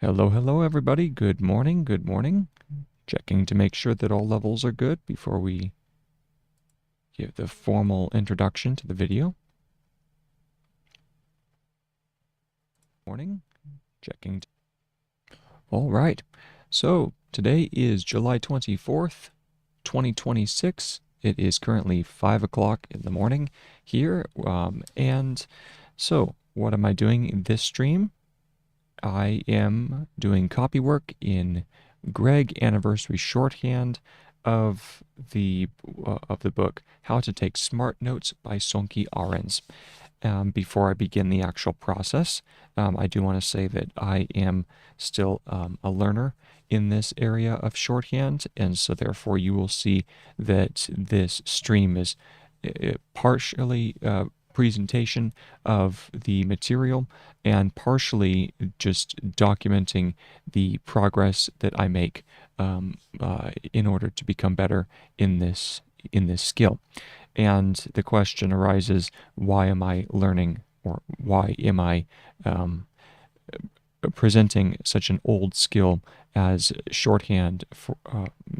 Hello, hello, everybody. Good morning, good morning. Checking to make sure that all levels are good before we give the formal introduction to the video. Morning, checking. All right, so today is July 24th, 2026. It is currently 5 o'clock in the morning here, and so what am I doing in this stream? I am doing copywork in Gregg Anniversary Shorthand of the book How to Take Smart Notes by Sonke Ahrens. Before I begin the actual process, I do want to say that I am still a learner in this area of shorthand, and so therefore you will see that this stream is partially presentation of the material and partially just documenting the progress that I make in order to become better in this skill. And the question arises, why am I learning, or why am I presenting such an old skill as shorthand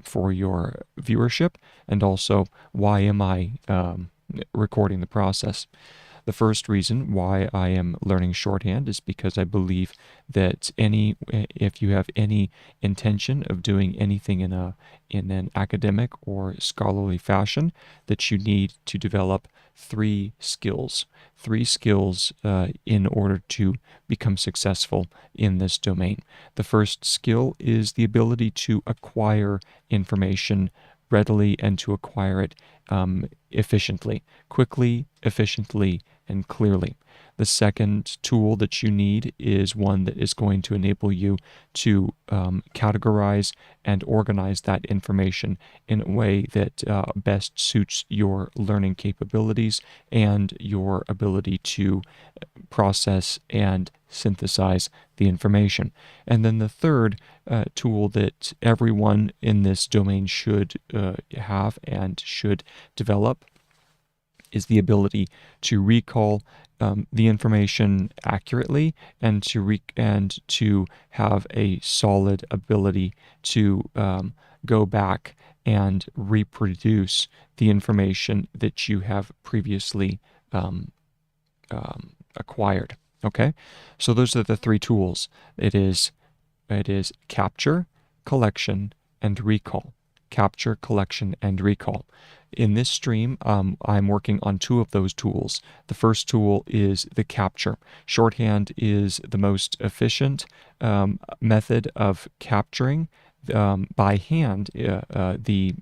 for your viewership? And also, why am I recording the process? The first reason why I am learning shorthand is because I believe that if you have any intention of doing anything in an academic or scholarly fashion, that you need to develop three skills in order to become successful in this domain. The first skill is the ability to acquire information readily and to acquire it efficiently, quickly, efficiently, and clearly. The second tool that you need is one that is going to enable you to categorize and organize that information in a way that best suits your learning capabilities and your ability to process and synthesize the information. And then the third tool that everyone in this domain should have and should develop is the ability to recall the information accurately and to have a solid ability to go back and reproduce the information that you have previously acquired. Okay, so those are the three tools. It is capture, collection, and recall. Capture, collection, and recall. In this stream, I'm working on two of those tools. The first tool is the capture. Shorthand is the most efficient method of capturing by hand the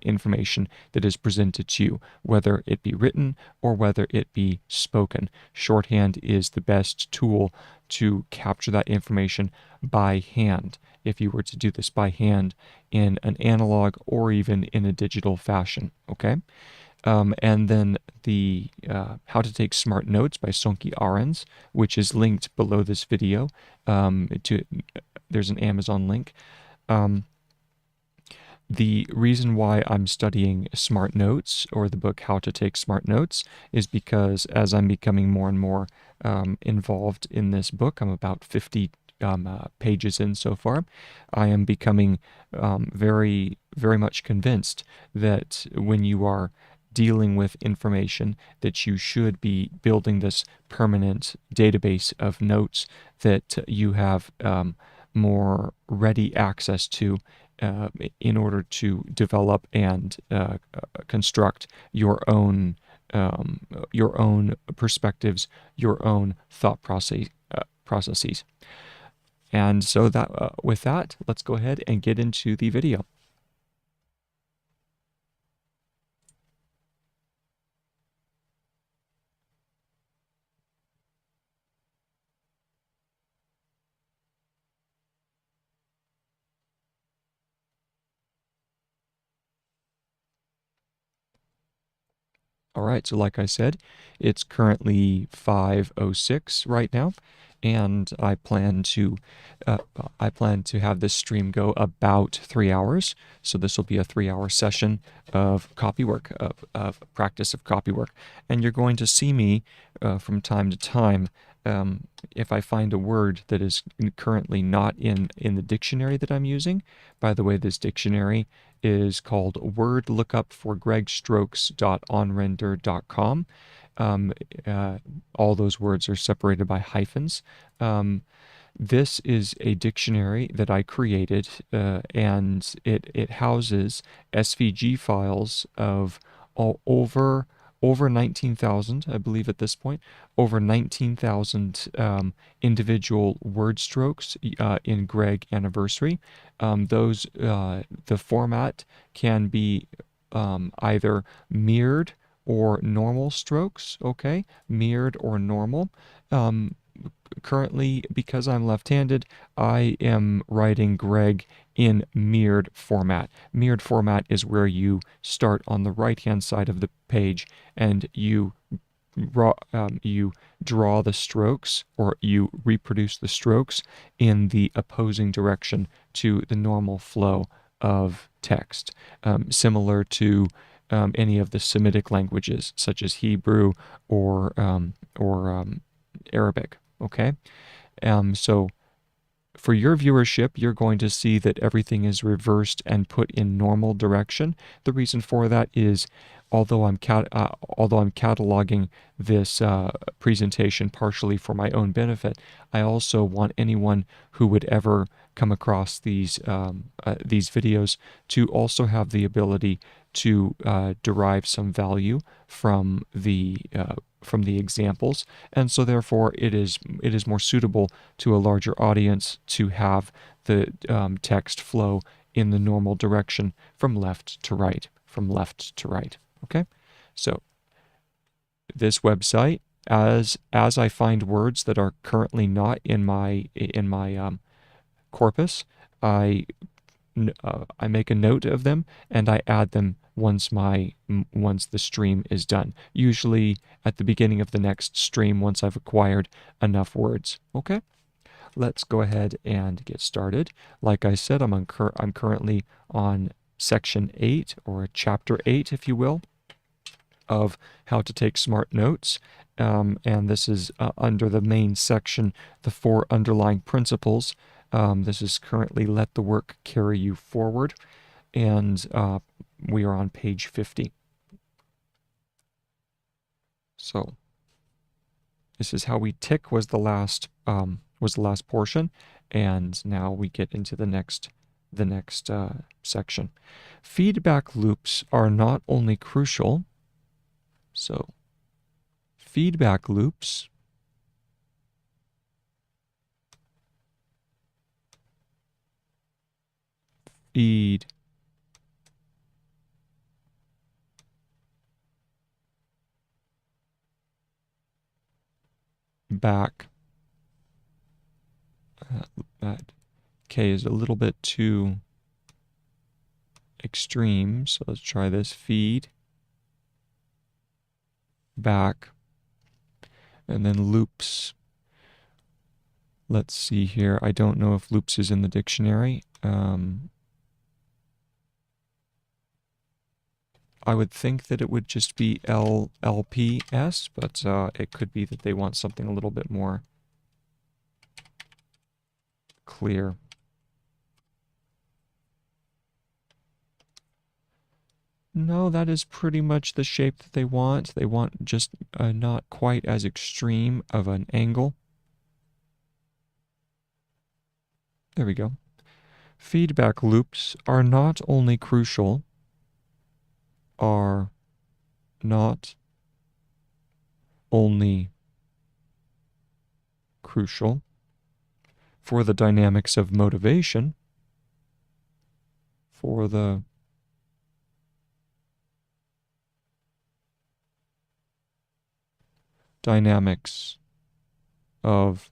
information that is presented to you, whether it be written or whether it be spoken. Shorthand is the best tool to capture that information by hand, if you were to do this by hand in an analog or even in a digital fashion. Okay, and then the How to Take Smart Notes by Sonke Ahrens, which is linked below this video. There's an Amazon link. The reason why I'm studying Smart Notes, or the book How to Take Smart Notes, is because as I'm becoming more and more involved in this book, I'm about 50 pages in so far, I am becoming very, very much convinced that when you are dealing with information, that you should be building this permanent database of notes that you have more ready access to in order to develop and construct your own perspectives, your own thought processes. And so that with that, let's go ahead and get into the video. All right, so like I said, it's currently 5:06 right now, and I plan to have this stream go about 3 hours. So this will be a 3-hour session of copywork, of practice of copywork, and you're going to see me from time to time if I find a word that is currently not in the dictionary that I'm using, by the way, this dictionary is called Word Lookup for gregstrokes.onrender.com. All those words are separated by hyphens. This is a dictionary that I created, and it houses SVG files of over 19,000, I believe at this point, over 19,000 individual word strokes in Gregg Anniversary. The format can be either mirrored or normal strokes, okay? Mirrored or normal. Currently, because I'm left-handed, I am writing Gregg in mirrored format. Mirrored format is where you start on the right-hand side of the page and you draw the strokes, or you reproduce the strokes in the opposing direction to the normal flow of text, similar to any of the Semitic languages, such as Hebrew or Arabic. Okay, so for your viewership, you're going to see that everything is reversed and put in normal direction. The reason for that is, although I'm cataloging this presentation partially for my own benefit, I also want anyone who would ever come across these videos to also have the ability to derive some value from the examples, and so therefore it is more suitable to a larger audience to have the text flow in the normal direction from left to right, Okay, so this website, as I find words that are currently not in my corpus, I make a note of them and I add them once the stream is done. Usually at the beginning of the next stream, once I've acquired enough words. Okay, let's go ahead and get started. Like I said, I'm currently on section 8, or chapter 8, if you will, of how to take smart notes. And this is under the main section, the 4 underlying principles. This is currently Let the Work Carry You Forward, and we are on page 50. So this is how we tick was the last portion, and now we get into the next section. Feedback loops are not only crucial. So feedback loops feed back. That K is a little bit too extreme, so let's try this. Feed back, and then loops. Let's see here. I don't know if loops is in the dictionary. I would think that it would just be LPS, but it could be that they want something a little bit more clear. No, that is pretty much the shape that they want. They want just not quite as extreme of an angle. There we go. Feedback loops are not only crucial for the dynamics of motivation, for the dynamics of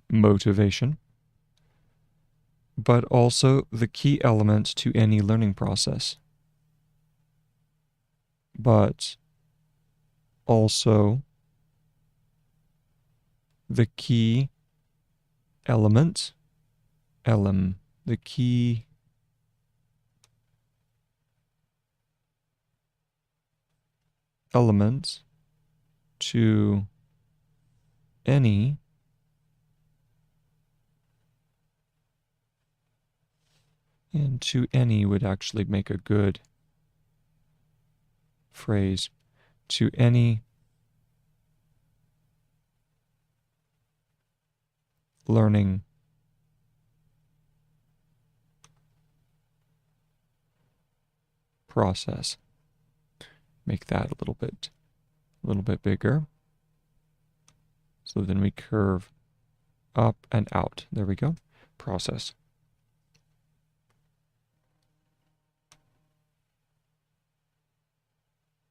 motivation, but also the key element to any learning process. But also the key element, the key element to any and to any would actually make a good phrase. To any learning process. Make that a little bit bigger. So then we curve up and out. There we go. Process.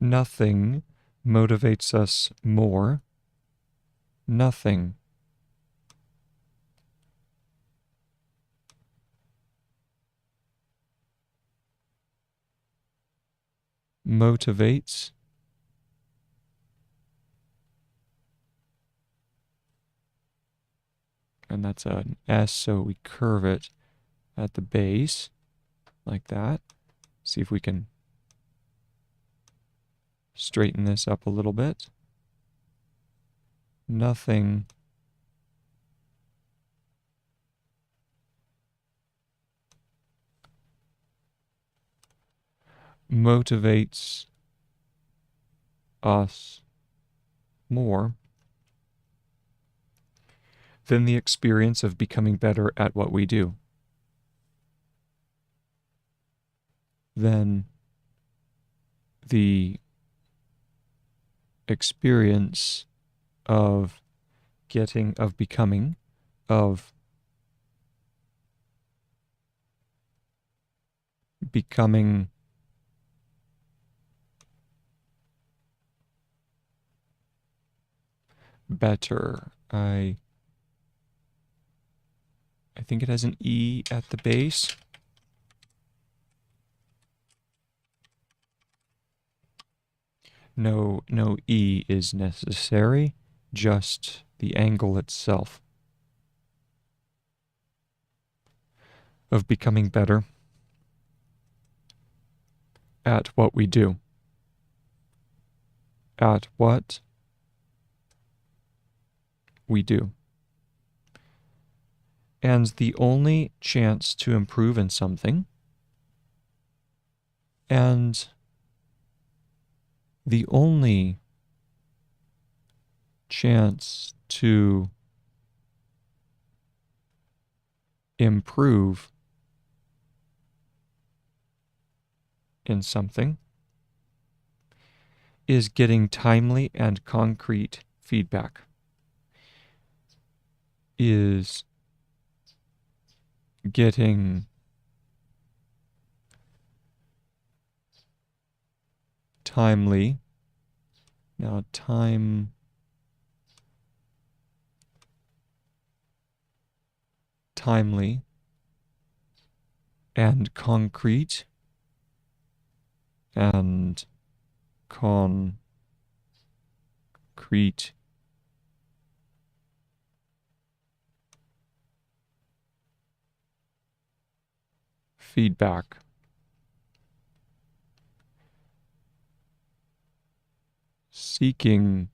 Nothing motivates us more. Nothing motivates and that's an S, so we curve it at the base like that. See if we can straighten this up a little bit. Nothing motivates us more than the experience of becoming better at what we do. Than the experience of becoming better. I think it has an E at the base. No E is necessary, just the angle itself of becoming better at what we do. At what we do. And the only chance to improve in something, and the only chance to improve in something is getting timely and concrete feedback. Is getting timely. Now timely and concrete and concrete feedback. Seeking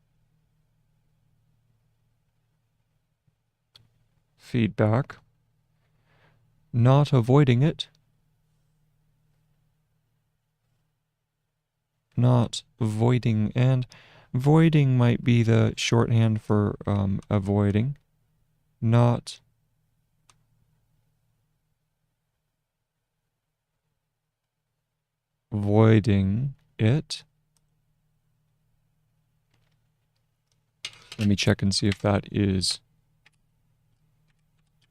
feedback, not avoiding it, not avoiding, and voiding might be the shorthand for avoiding, not avoiding it. Let me check and see if that is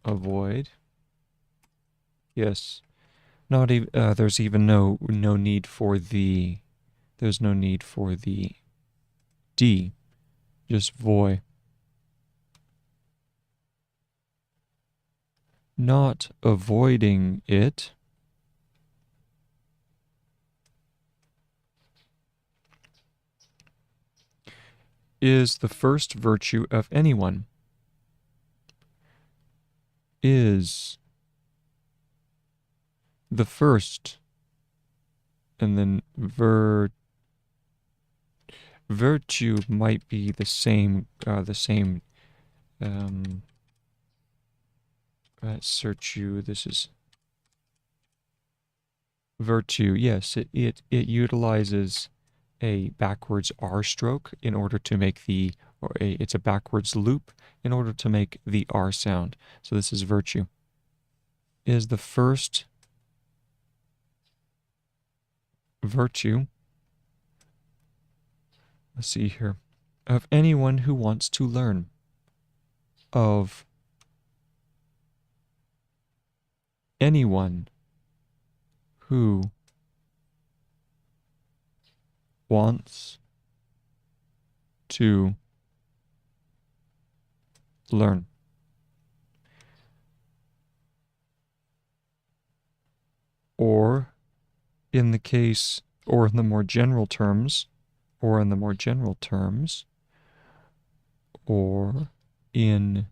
avoid. Yes. Not even there's even no need for the D. Just void. Not avoiding it. Is the first virtue of anyone. Is the first, and then virtue might be the same, search you, this is virtue. Yes, it utilizes a backwards R stroke in order to make it's a backwards loop in order to make the R sound. So this is virtue. Is the first virtue, let's see here, of anyone who wants to learn. Of anyone who wants to learn. Or in the case, or in the more general terms, or in the more general terms, or in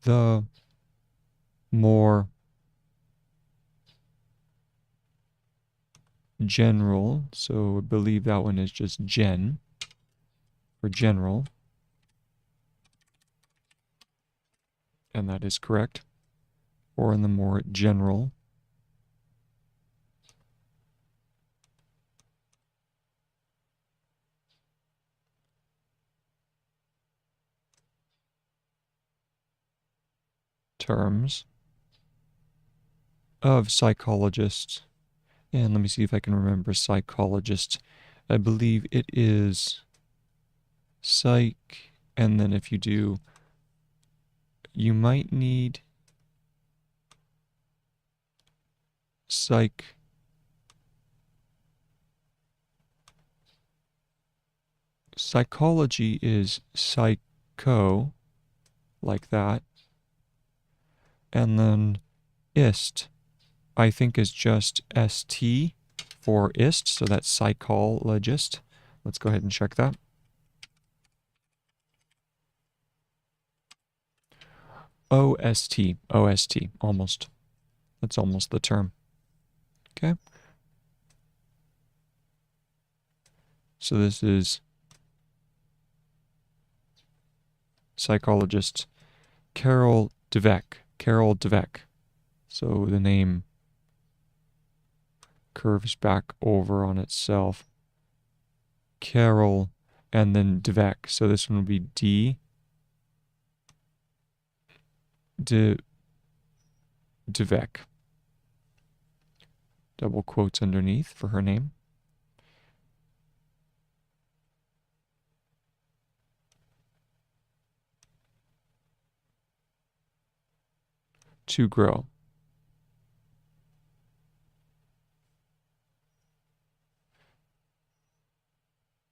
the more general, so I believe that one is just gen, or general, and that is correct, or in the more general terms of psychologists. And let me see if I can remember psychologist. I believe it is psych, and then if you do, you might need psych. Psychology is psycho, like that. And then ist, I think, is just ST for ist, so that's psychologist. Let's go ahead and check that. OST, OST, almost. That's almost the term. Okay. So this is psychologist Carol Dweck. Carol Dweck. So the name curves back over on itself. Carol and then Dweck. So this one will be D. Dweck. Double quotes underneath for her name. To grow.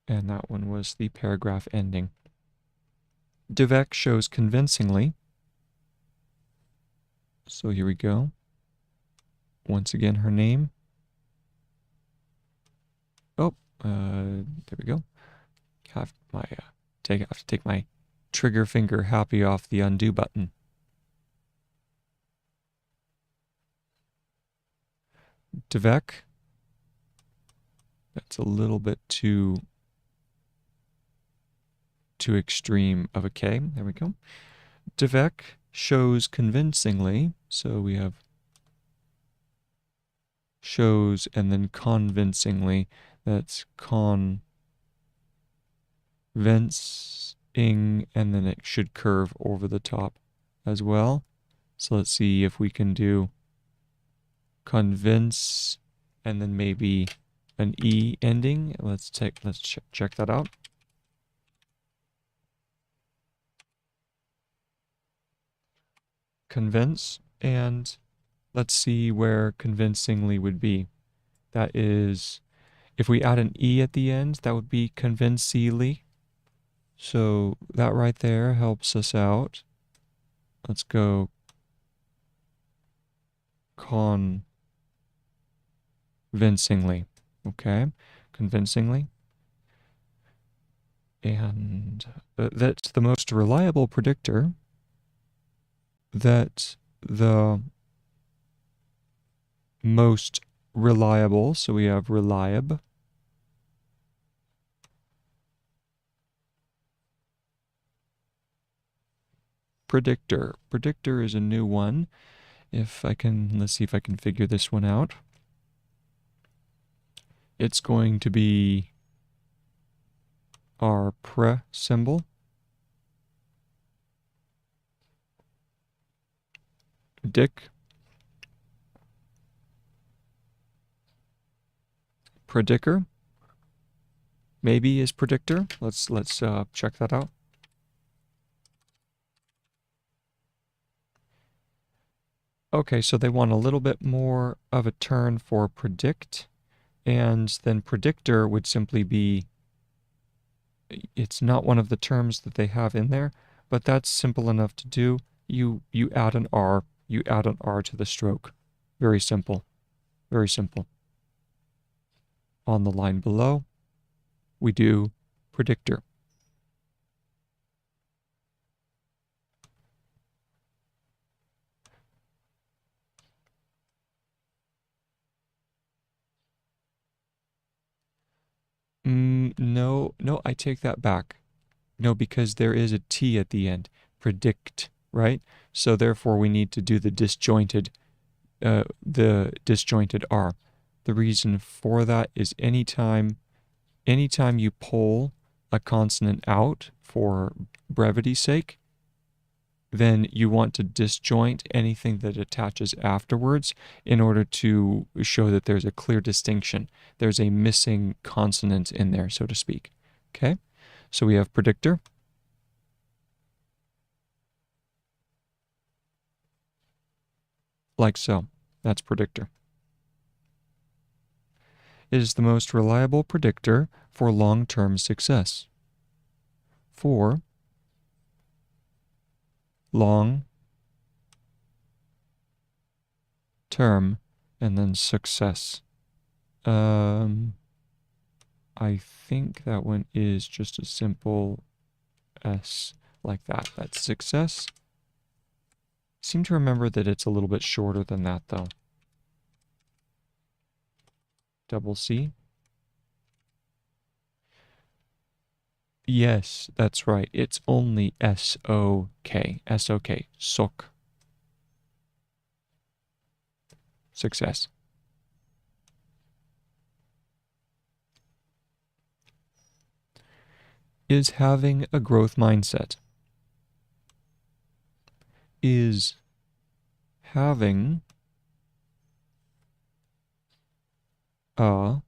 And that one was the paragraph ending. Dweck shows convincingly. So here we go. Once again, her name. Oh, there we go. Have to take my trigger finger happy off the undo button. Dweck. That's a little bit too extreme of a K. There we go. Dweck shows convincingly. So we have shows and then convincingly. That's convincing, and then it should curve over the top as well. So let's see if we can do convince and then maybe an E ending. Let's check that out. Convince, and let's see where convincingly would be. That is, if we add an E at the end, that would be convincingly. So that right there helps us out. Let's go convincingly. Okay, convincingly. And that's the most reliable predictor that the most reliable, so we have reliable, predictor. Predictor is a new one. If I can, let's see if I can figure this one out. It's going to be our pre symbol. Dick. Predicker. Maybe is predictor. Let's check that out. Okay, so they want a little bit more of a turn for predict, and then predictor would simply be, it's not one of the terms that they have in there, but that's simple enough to do. You add an R, you add an R to the stroke. Very simple, very simple. On the line below, we do predictor. No, I take that back. No, because there is a T at the end. Predict, right? So therefore we need to do the disjointed R. The reason for that is anytime you pull a consonant out for brevity's sake, then you want to disjoint anything that attaches afterwards in order to show that there's a clear distinction. There's a missing consonant in there, so to speak. Okay? So we have predictor. Like so. That's predictor. It is the most reliable predictor for long-term success. For long-term and then success. I think that one is just a simple S like that. That's success. Seem to remember that it's a little bit shorter than that though. Double C. Yes, that's right. It's only S-O-K. S-O-K. Sok. Success. Is having a growth mindset. Is having a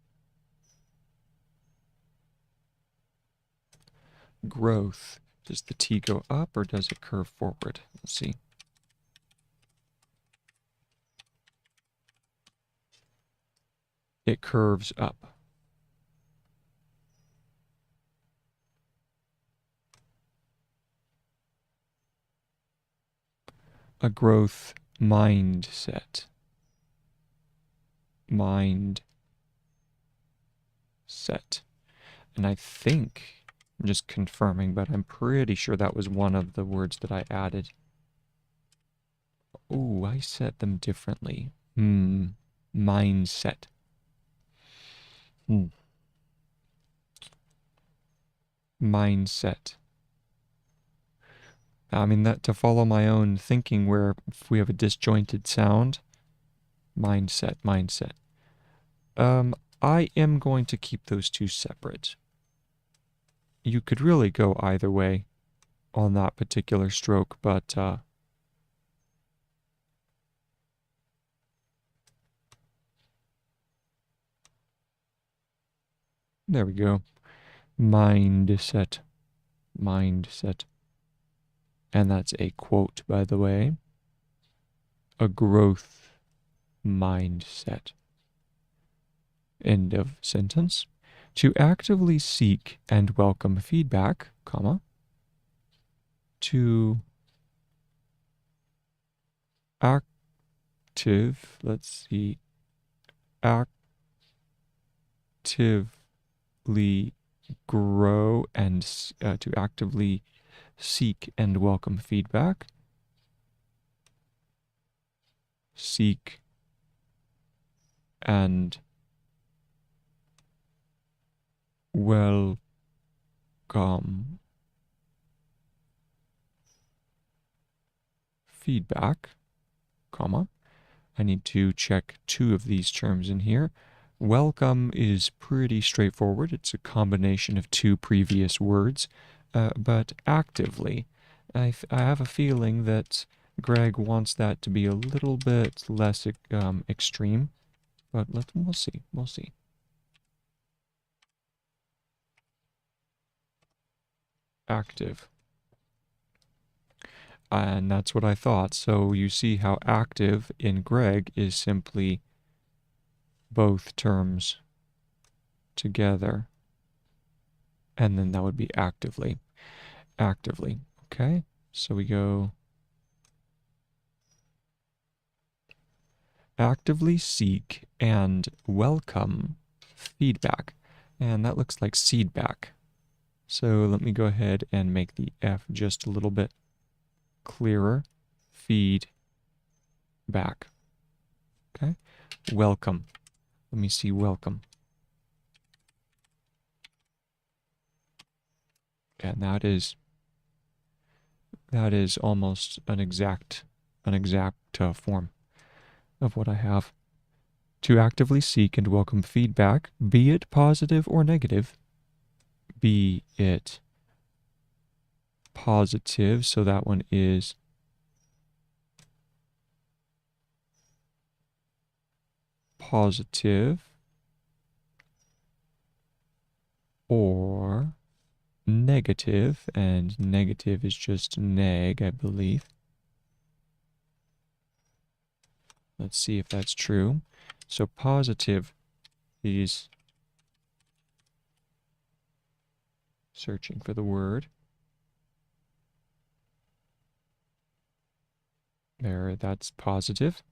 growth. Does the T go up or does it curve forward? Let's see. It curves up. A growth mindset. Mindset. And I think, I'm just confirming, but I'm pretty sure that was one of the words that I added. Ooh, I said them differently. Mindset. Mindset. I mean, that to follow my own thinking where if we have a disjointed sound, mindset. I am going to keep those two separate. You could really go either way on that particular stroke, but there we go. Mindset. And that's a quote, by the way. A growth mindset. End of sentence. To actively seek and welcome feedback, comma, to actively grow and to actively seek and welcome feedback. Seek and welcome feedback, comma. I need to check two of these terms in here. Welcome is pretty straightforward. It's a combination of two previous words, but actively, I have a feeling that Gregg wants that to be a little bit less extreme, but we'll see. We'll see. Active. And that's what I thought. So you see how active in Gregg is simply both terms together. And then that would be actively. Actively. Okay? So we go actively seek and welcome feedback. And that looks like seedback. So let me go ahead and make the F just a little bit clearer. Feed back. Okay? Welcome. Let me see welcome. And that is almost an exact form of what I have. To actively seek and welcome feedback, be it positive or negative. Be it positive, so that one is positive, or negative, and negative is just neg, I believe. Let's see if that's true. So positive is searching for the word. There, that's positive.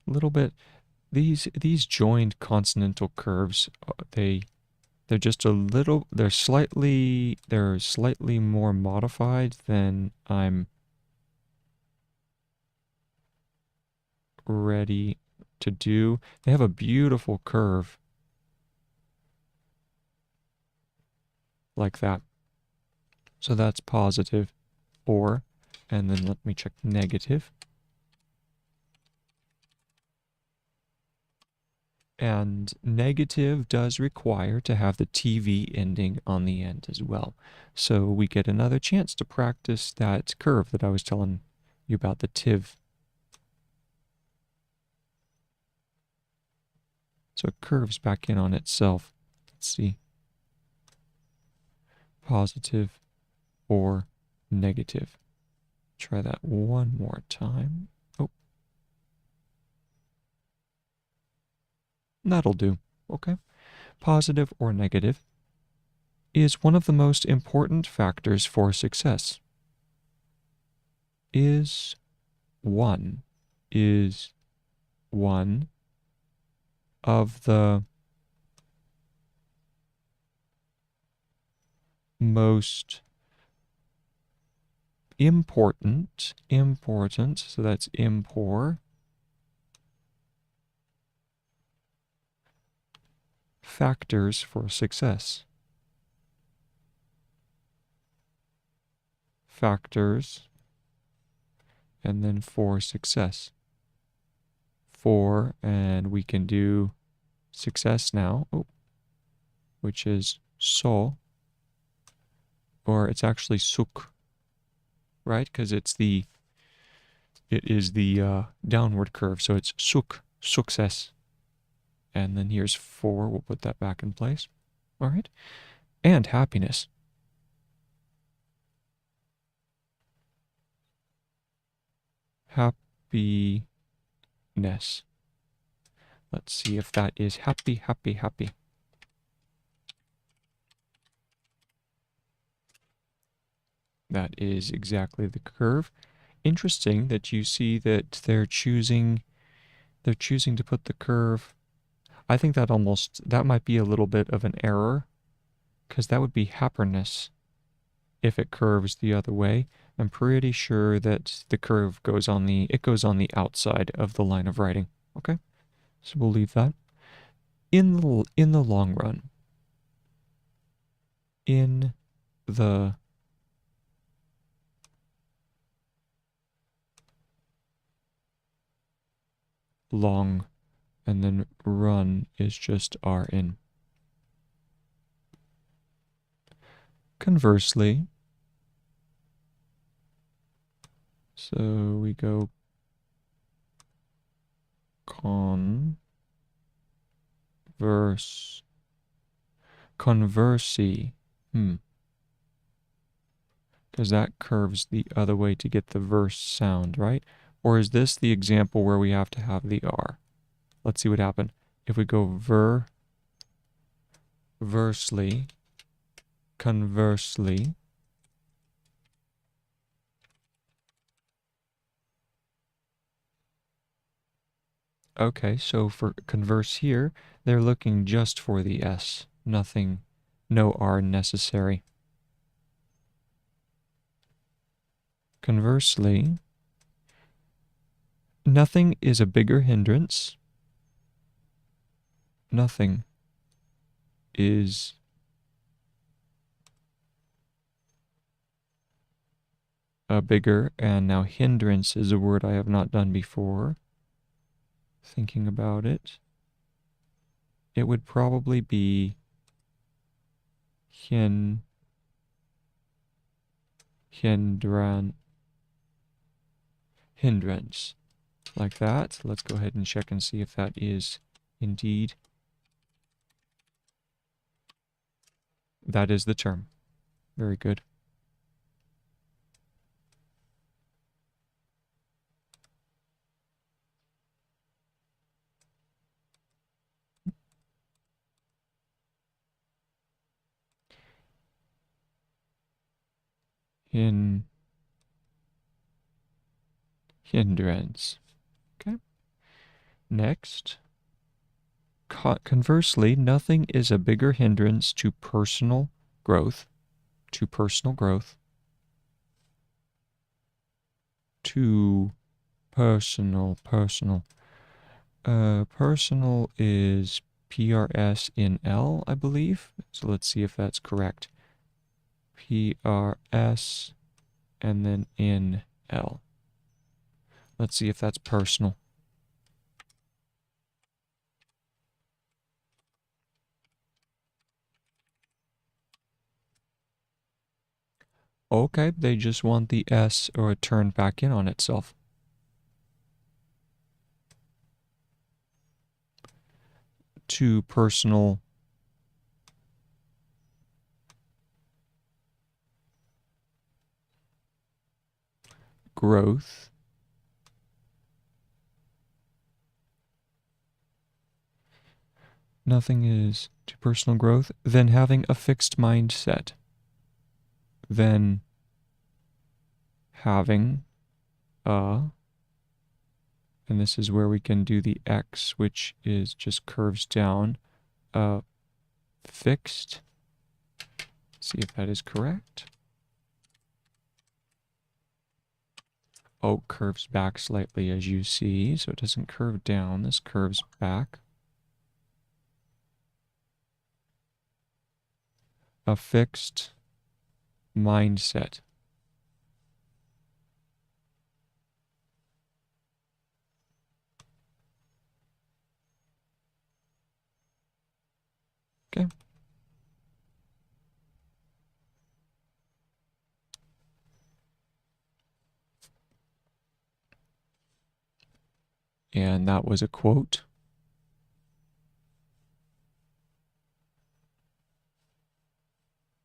A little bit. These joined consonantal curves, they're just a little. They're slightly more modified than I'm ready to do. They have a beautiful curve like that. So that's positive, or, and then let me check negative. And negative does require to have the TV ending on the end as well. So we get another chance to practice that curve that I was telling you about, the tiv. So it curves back in on itself. Let's see. Positive or negative. Try that one more time. Oh. That'll do. Okay. Positive or negative is one of the most important factors for success. Is one of the most important, so that's impor, factors for success. Factors, and then for success. For, and we can do success now, which is so, or it's actually suk, right? Because it is the downward curve, so it's suk, success. And then here's for, we'll put that back in place. All right. And happiness. Happiness. Let's see if that is happy, happy, happy. That is exactly the curve. Interesting that you see that they're choosing to put the curve. I think that might be a little bit of an error, because that would be happiness if it curves the other way. I'm pretty sure that the curve goes on the outside of the line of writing. Okay, so we'll leave that. In the long run. In the long, and then run is just Rn. Conversely, so we go conversely, because that curves the other way to get the verse sound, right? Or is this the example where we have to have the R? Let's see what happened. If we go versely, conversely, okay, so for converse here, they're looking just for the S. Nothing, no R necessary. Conversely, nothing is a bigger hindrance. Nothing is a bigger, and now hindrance is a word I have not done before. Thinking about it, it would probably be hindrance, like that. Let's go ahead and check and see if that is indeed. That is the term. Very good. Hindrance. Okay. Next. Conversely, nothing is a bigger hindrance to personal growth. To personal growth. To personal. Personal is PRS in L, I believe. So let's see if that's correct. PRS and then in L. Let's see if that's personal. Okay, they just want the S or a turn back in on itself. To personal growth. Nothing is to personal growth. Then having a fixed mindset. Then having a, and this is where we can do the X, which is just curves down, fixed. See if that is correct. Oh, curves back slightly as you see, so it doesn't curve down. This curves back. A fixed mindset. Okay. And that was a quote.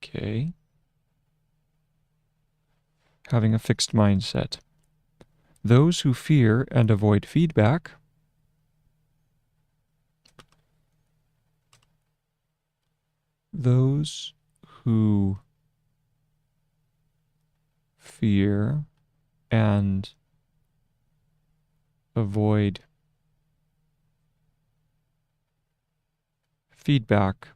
Okay. Having a fixed mindset. Those who fear and avoid feedback those who fear and avoid feedback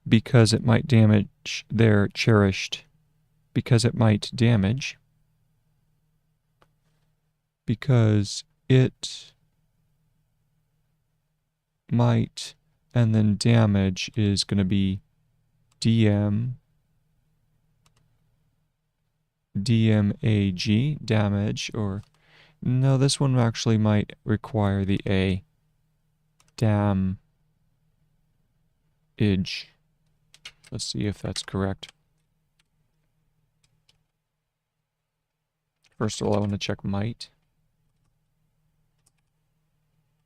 because it might damage their cherished, because it might damage, because it might, and then damage is going to be DMAG, damage, or No, this one actually might require the A. Damage. Let's see if that's correct. First of all, I want to check might.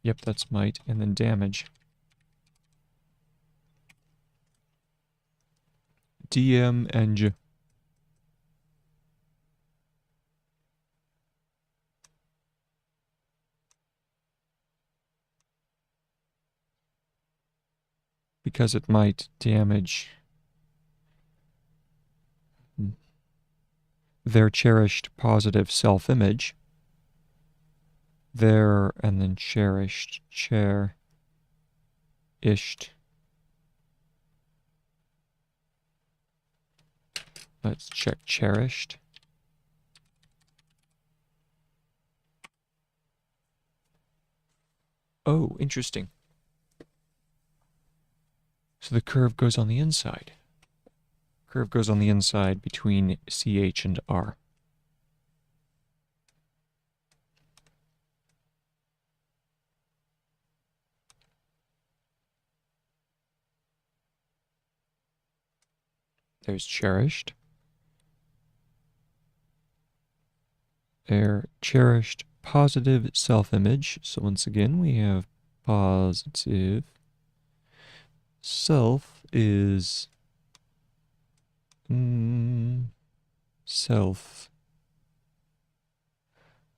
Yep, that's might. And then damage. DM-eng. Because it might damage their cherished positive self-image. Their, and then cherished, cherished. Let's check cherished. Oh, interesting. So the curve goes on the inside. Curve goes on the inside between CH and R. There's cherished. Their cherished positive self-image. So once again, we have positive. Self is self.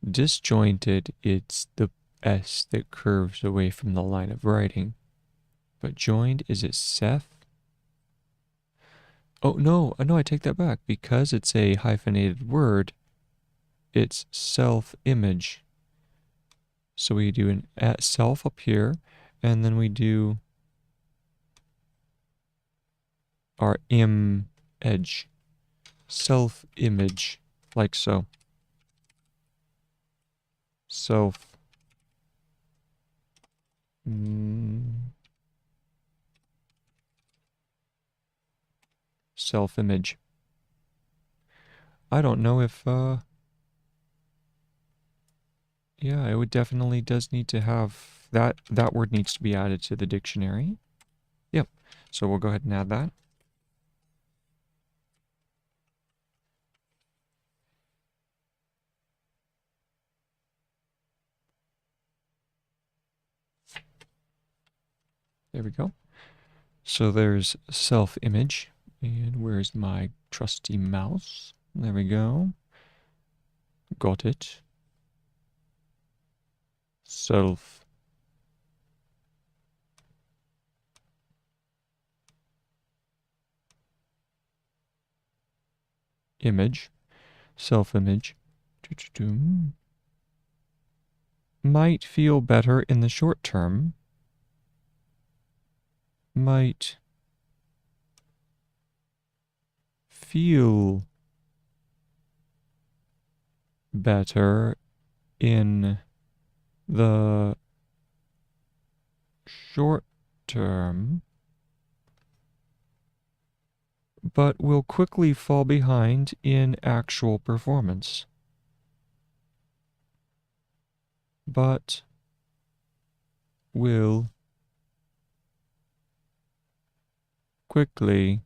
Disjointed, it's the S that curves away from the line of writing. But joined, is it Seth? Oh, no, I take that back. Because it's a hyphenated word, it's self-image. So we do an at self up here, and then we do our edge. Self-image, like so. Self. Self-image. I don't know if, yeah, it would definitely does need to have, that word needs to be added to the dictionary. Yep, so we'll go ahead and add that. There we go. So there's self-image. And where's my trusty mouse? There we go. Got it. Self. Image. Self-image. Might feel better in the short term. Might feel better in the short term, but will quickly fall behind in actual performance. But will quickly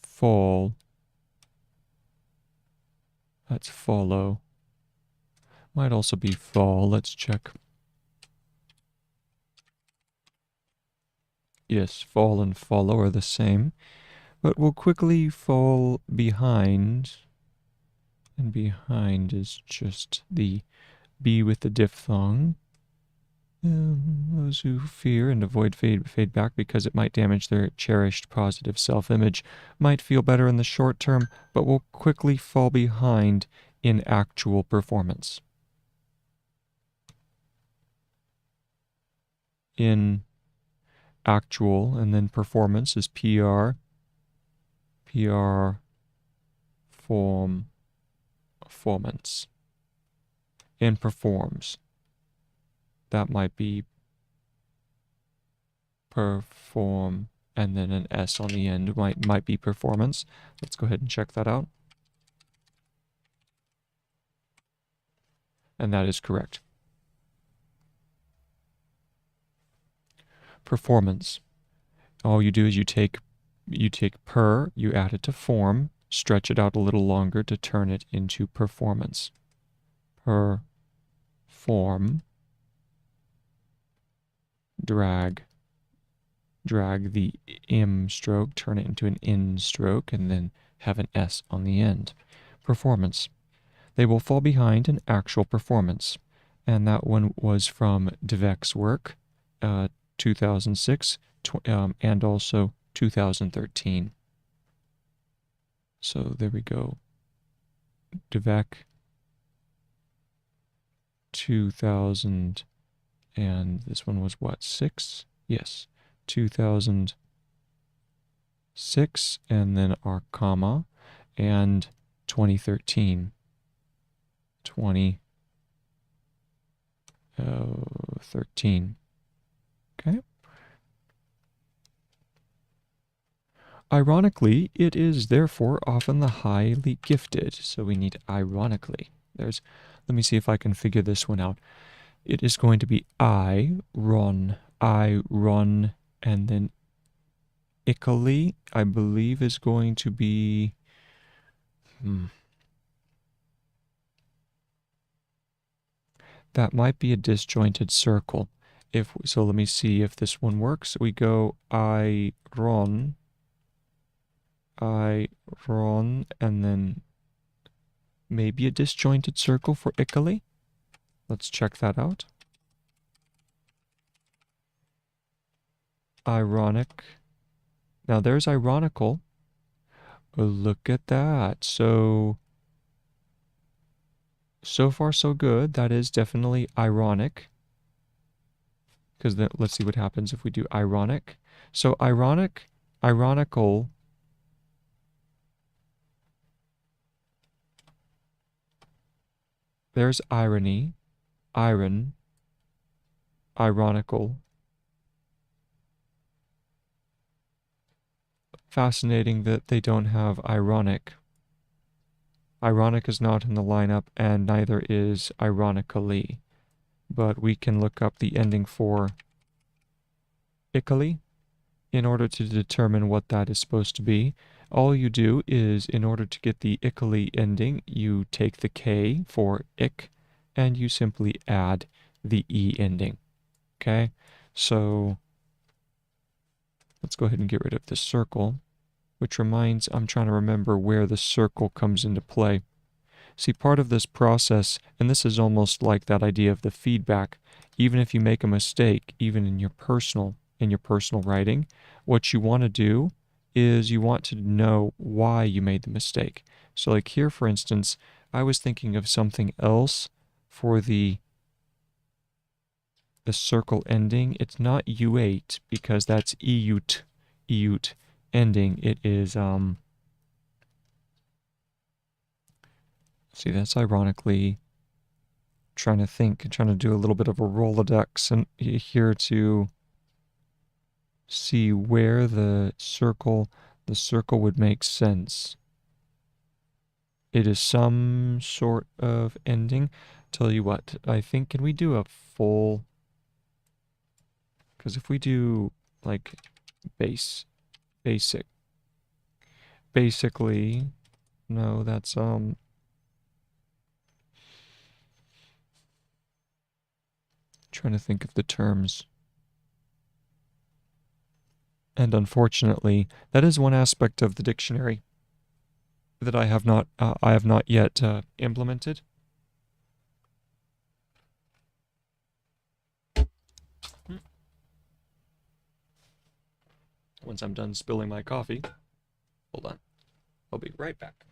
fall. That's follow. Might also be fall. Let's check. Yes, fall and follow are the same, but will quickly fall behind. And behind is just the B with the diphthong. Those who fear and avoid fade back because it might damage their cherished positive self-image might feel better in the short term, but will quickly fall behind in actual performance. In actual, and then performance is PR. Performance. And performs. That might be perform, and then an S on the end might be performance. Let's go ahead and check that out. and that is correct. Performance. All you do is you take per, you add it to form, stretch it out a little longer to turn it into performance. Perform, drag the im stroke, turn it into an in stroke, and then have an S on the end. Performance. They will fall behind in actual performance. And that one was from Dweck's work, 2006, and also 2013. So there we go. Dweck, 2000, and this one was what, 6? Yes, 2006, and then our comma, and 2013. 2013. Okay. Ironically, it is therefore often the highly gifted. So we need ironically. Let me see if I can figure this one out. It is going to be I run, and then ically, I believe, is going to be, that might be a disjointed circle. So let me see if this one works. We go I run, and then maybe a disjointed circle for ically. Let's check that out. Ironic. Now there's ironical. Oh, look at that. So far so good. That is definitely ironic. Because let's see what happens if we do ironic. So ironical. There's irony, ironical. Fascinating that they don't have ironic. Ironic is not in the lineup, and neither is ironically. But we can look up the ending for ically in order to determine what that is supposed to be. All you do is, in order to get the ically ending, you take the K for ick, and you simply add the E ending. Okay? So let's go ahead and get rid of this circle, which reminds, I'm trying to remember where the circle comes into play. See, part of this process, and this is almost like that idea of the feedback, even if you make a mistake, even in your personal writing, what you want to do is you want to know why you made the mistake. So like here, for instance, I was thinking of something else for the circle ending. It's not U8 because that's eut ending. It is, see, that's ironically trying to do a little bit of a Rolodex and here to see where the circle would make sense. It is some sort of ending. Tell you what, I think, can we do a full, because if we do like basically, no, that's trying to think of the terms. And unfortunately, that is one aspect of the dictionary that I have not yet implemented. Once I'm done spilling my coffee, hold on, I'll be right back.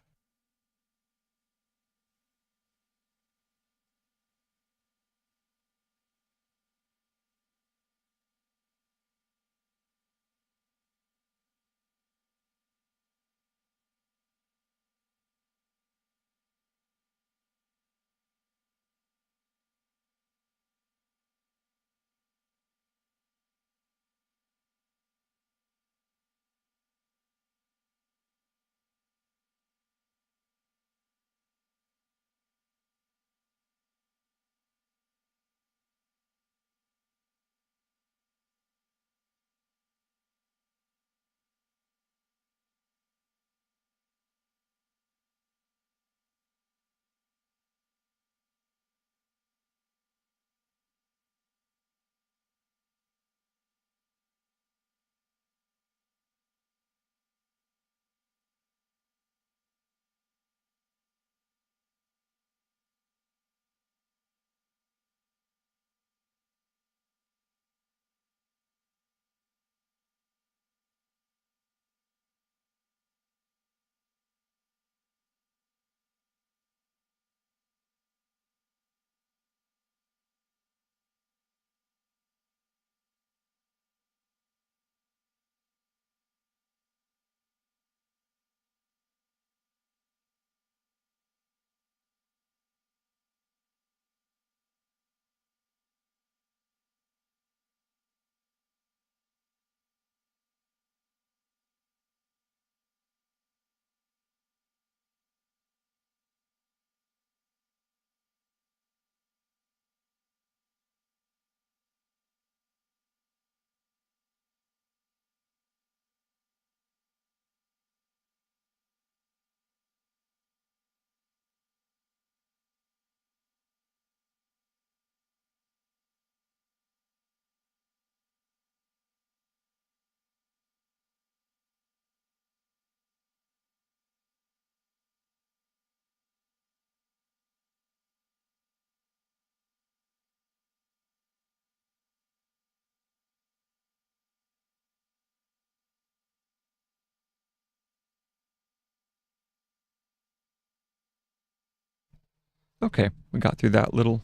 Okay, we got through that little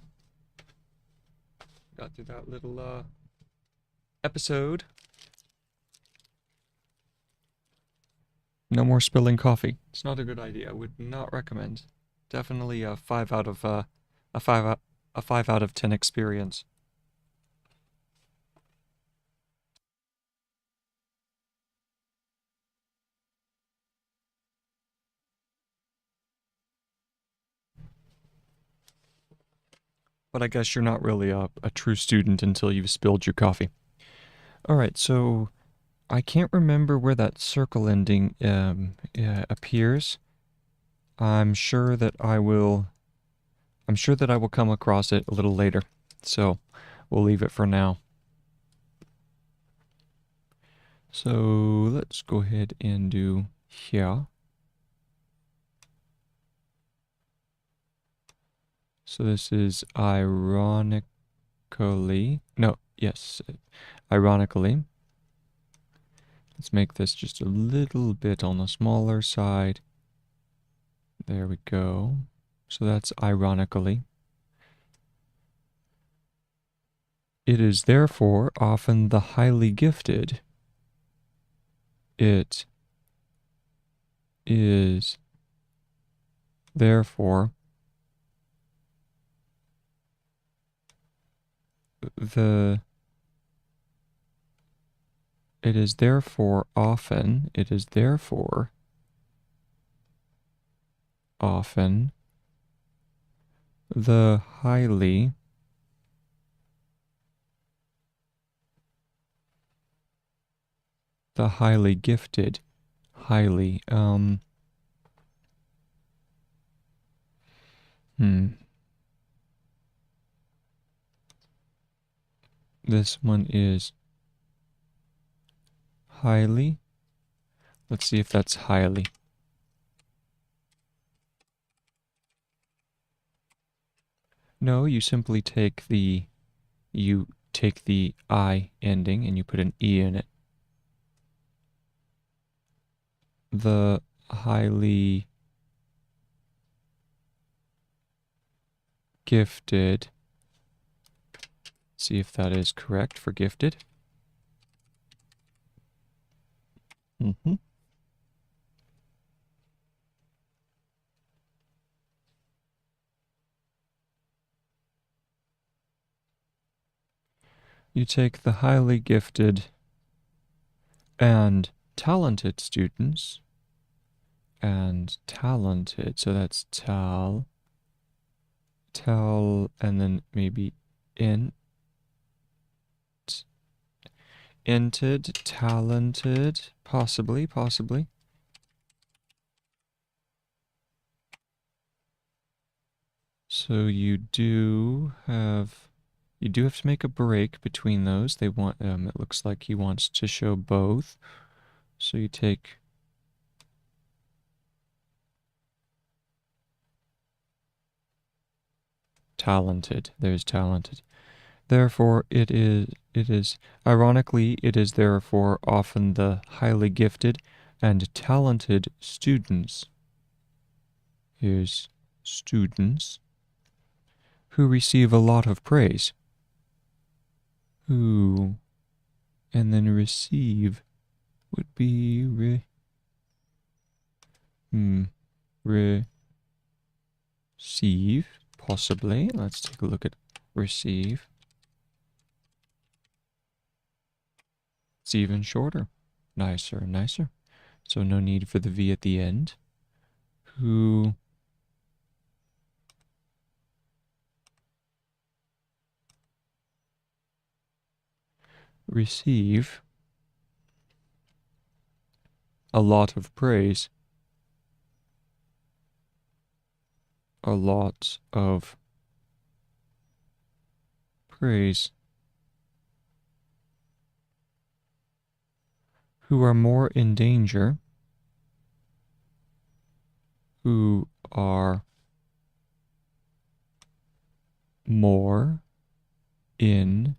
episode. No more spilling coffee. It's not a good idea. I would not recommend. Definitely a 5 out of a 5 out of 10 experience. But I guess you're not really a true student until you've spilled your coffee. Alright, so I can't remember where that circle ending appears. I'm sure that I will come across it a little later. So we'll leave it for now. So let's go ahead and do here. So this is ironically, ironically. Let's make this just a little bit on the smaller side. There we go. So that's ironically. It is therefore often the highly gifted. It is therefore often the highly gifted. This one is highly. Let's see if that's highly. No, you simply take the I ending and you put an E in it. The highly gifted. See if that is correct for gifted. You take the highly gifted and talented students, and talented, so that's and then maybe inted, talented, possibly. So you do have to make a break between those. They want, it looks like he wants to show both. So you take talented. There's talented. Therefore, it is, ironically, it is therefore often the highly gifted and talented students. Here's students who receive a lot of praise. Who, and then receive would be receive, possibly. Let's take a look at receive. It's even shorter. Nicer. So no need for the V at the end. Who receive a lot of praise. A lot of praise. Who are more in danger. Who are more in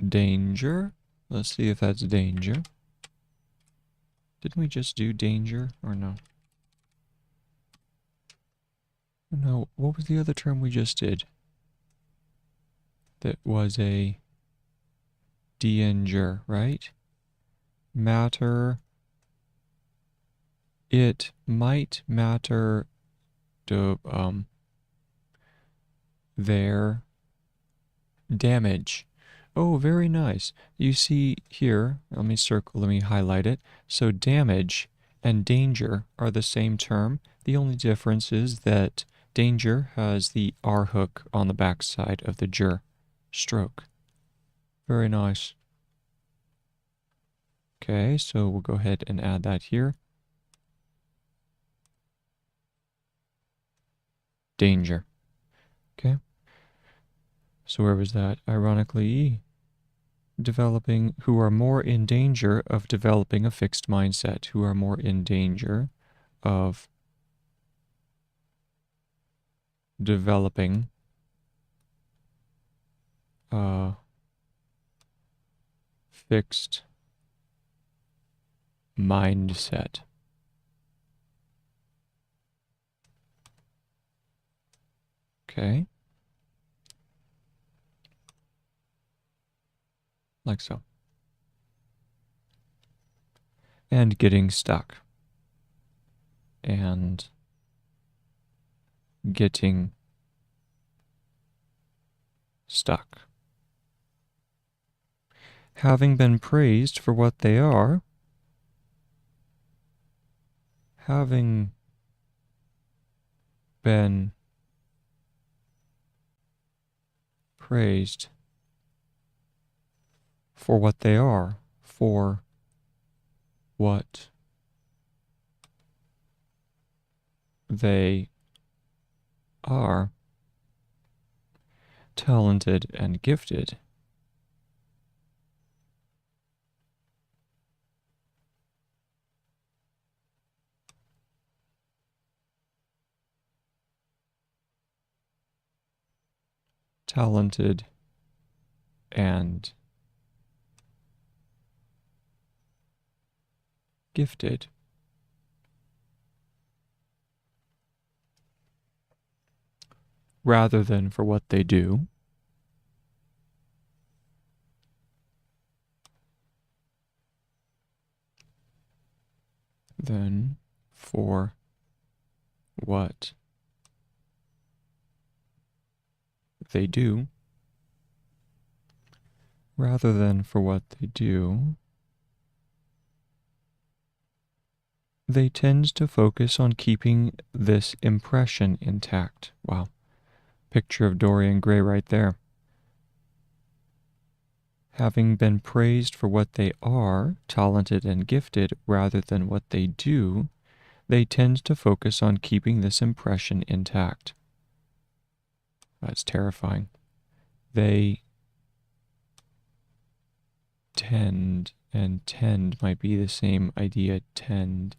danger. Let's see if that's danger. Didn't we just do danger or no? No, what was the other term we just did? That was a danger, right? Matter. It might matter to their damage. Oh, very nice. You see here, let me highlight it. So damage and danger are the same term. The only difference is that danger has the R hook on the back side of the ger stroke. Very nice. Okay, so we'll go ahead and add that here. Danger. Okay. So where was that? Ironically, who are more in danger of developing a fixed mindset, who are more in danger of developing a fixed mindset. Okay. Like so. And getting stuck. And getting stuck. Having been praised for what they are, having been praised for what they are, for what they are, talented and gifted. Talented and gifted. Rather than for what they do. Than for what they do. Rather than for what they do, they tend to focus on keeping this impression intact. Wow. Picture of Dorian Gray right there. Having been praised for what they are, talented and gifted, rather than what they do, they tend to focus on keeping this impression intact. That's terrifying. They tend, and tend might be the same idea, tend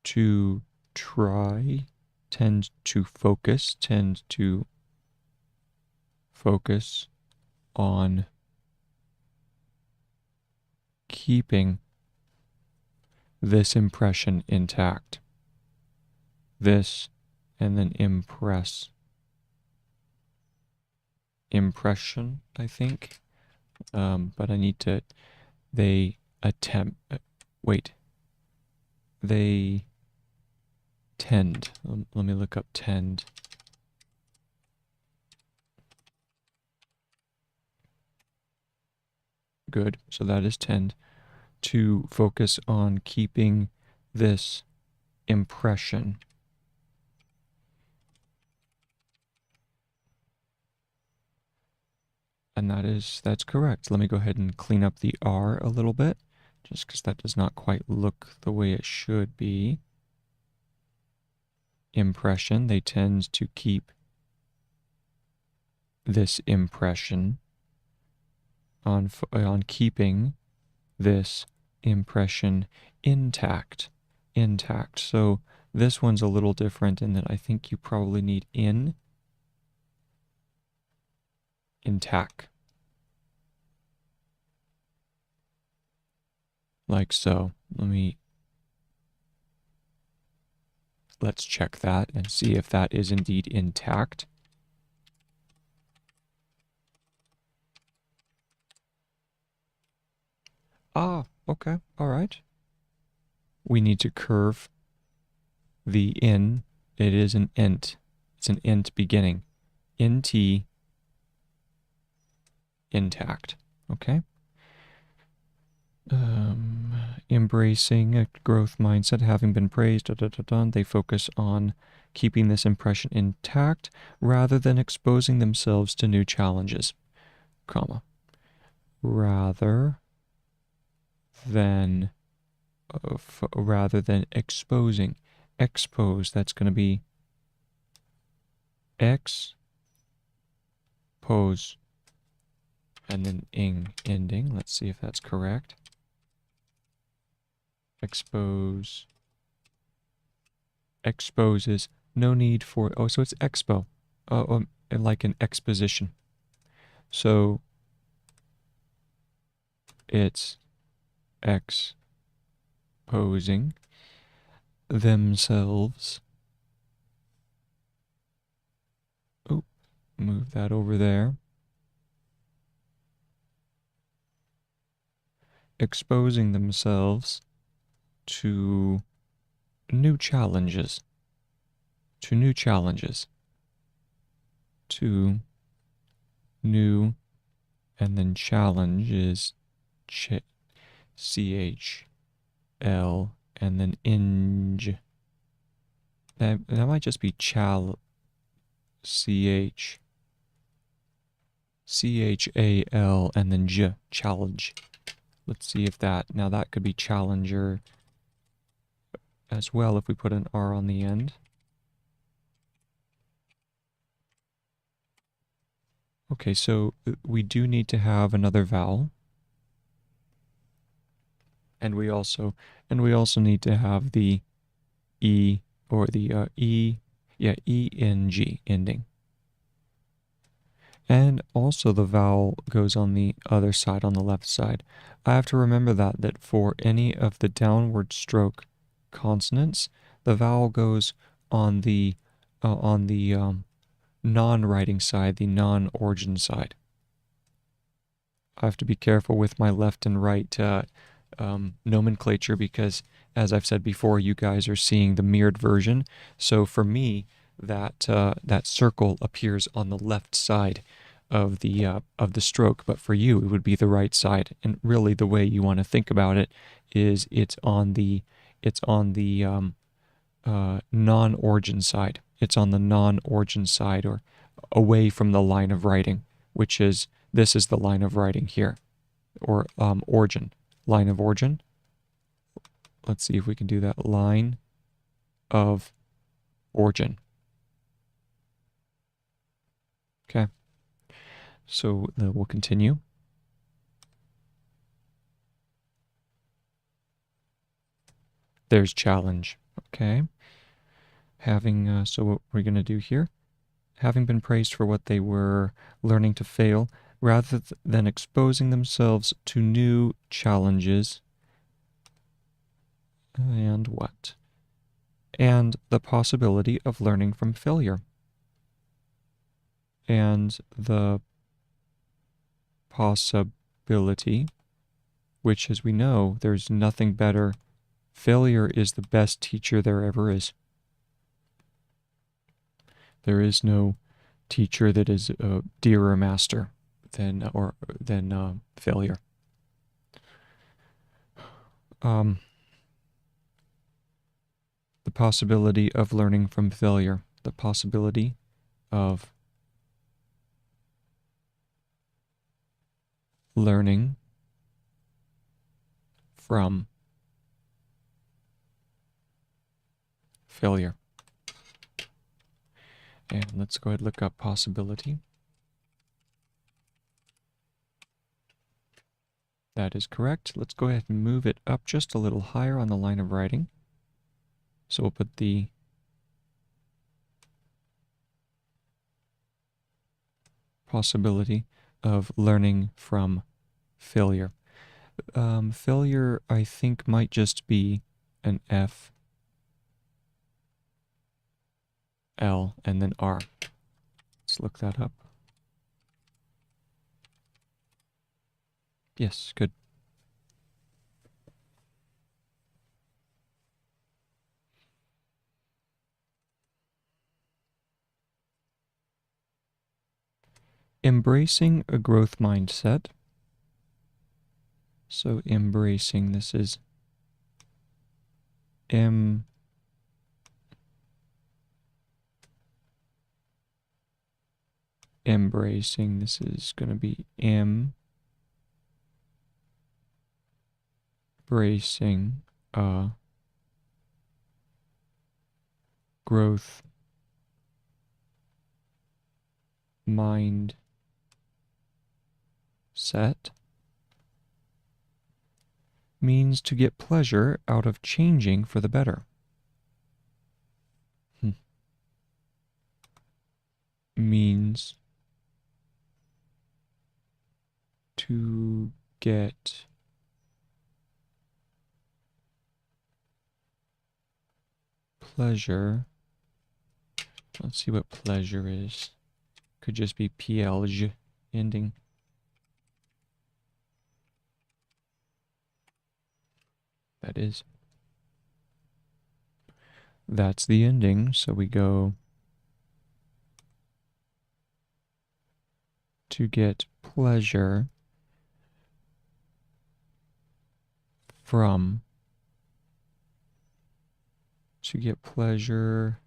to try, tend to focus on keeping this impression intact. This, and then impress. Impression, I think. But I need to, they attempt, they tend. Let me look up tend. Good, so that is tend. To focus on keeping this impression. And that's correct. Let me go ahead and clean up the R a little bit, just because that does not quite look the way it should be. Impression, they tend to keep this impression on keeping this impression intact. So this one's a little different in that I think you probably need intact. Like so. Let me let's check that and see if that is indeed intact. Ah, okay, all right. We need to curve the in. It is an int. It's an int beginning. int intact. Okay. Embracing a growth mindset, having been praised, they focus on keeping this impression intact rather than exposing themselves to new challenges, comma, rather than exposing. Expose, that's going to be expose, and then ing ending. Let's see if that's correct. Expose. Exposes. No need for, oh, so it's expo, like an exposition. So it's exposing themselves. Oh, move that over there. Exposing themselves to new challenges. To new challenges. To new, and then challenge is CHL, and then inge. That might just be CHAL, CHAL, and then J, challenge. Let's see if that, now that could be challenger as well if we put an R on the end. Okay, so we do need to have another vowel. And we also need to have the E, or the ENG ending. And also the vowel goes on the other side, on the left side. I have to remember that for any of the downward stroke consonants, the vowel goes on the non-writing side, the non-origin side. I have to be careful with my left and right nomenclature because, as I've said before, you guys are seeing the mirrored version. So for me, that circle appears on the left side of the stroke, but for you, it would be the right side. And really, the way you want to think about it is it's on the non-origin side. It's on the non-origin side, or away from the line of writing, which is, this is the line of writing here, or origin, line of origin. Let's see if we can do that. Line of origin. Okay. So we'll continue. There's challenge. Okay. Having, so what we're going to do here, having been praised for what they were learning to fail, rather than exposing themselves to new challenges, and what? And the possibility of learning from failure. And the possibility, which, as we know, there's nothing better. Failure is the best teacher there ever is. There is no teacher that is a dearer master than failure. The possibility of learning from failure. The possibility of learning from failure. And let's go ahead and look up possibility. That is correct. Let's go ahead and move it up just a little higher on the line of writing. So we'll put the possibility of learning from failure. Failure, I think, might just be an F L, and then R. Let's look that up. Yes, good. Embracing a growth mindset. So embracing, this is embracing, this is going to be embracing a growth mindset means to get pleasure out of changing for the better. Means to get pleasure. Let's see what pleasure is. Could just be PLJ ending. That is. That's the ending, so we go to get pleasure from, to get pleasure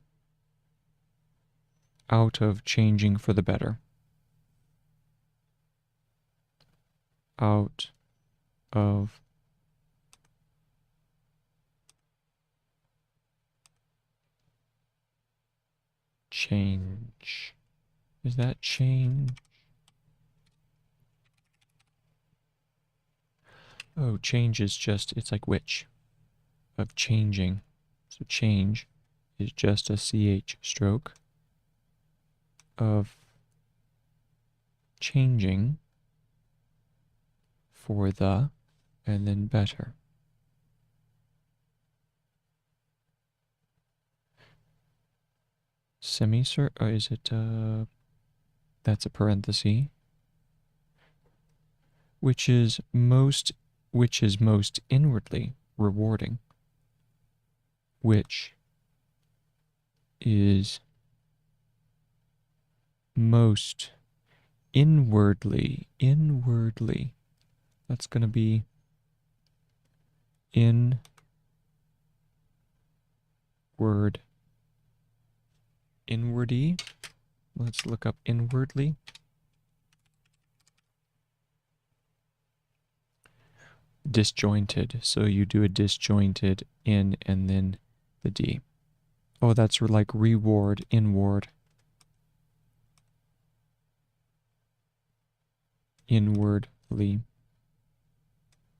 out of changing for the better. Out of change. Is that change? Oh, change is just, it's like which of changing. So change is just a CH stroke of changing for the, and then better. Or is it, that's a parenthesis. Which is most inwardly rewarding. Which is most inwardly, that's going to be inwardy. Let's look up inwardly. Disjointed. So you do a disjointed in and then the D. Oh, that's like reward, inward. Inwardly.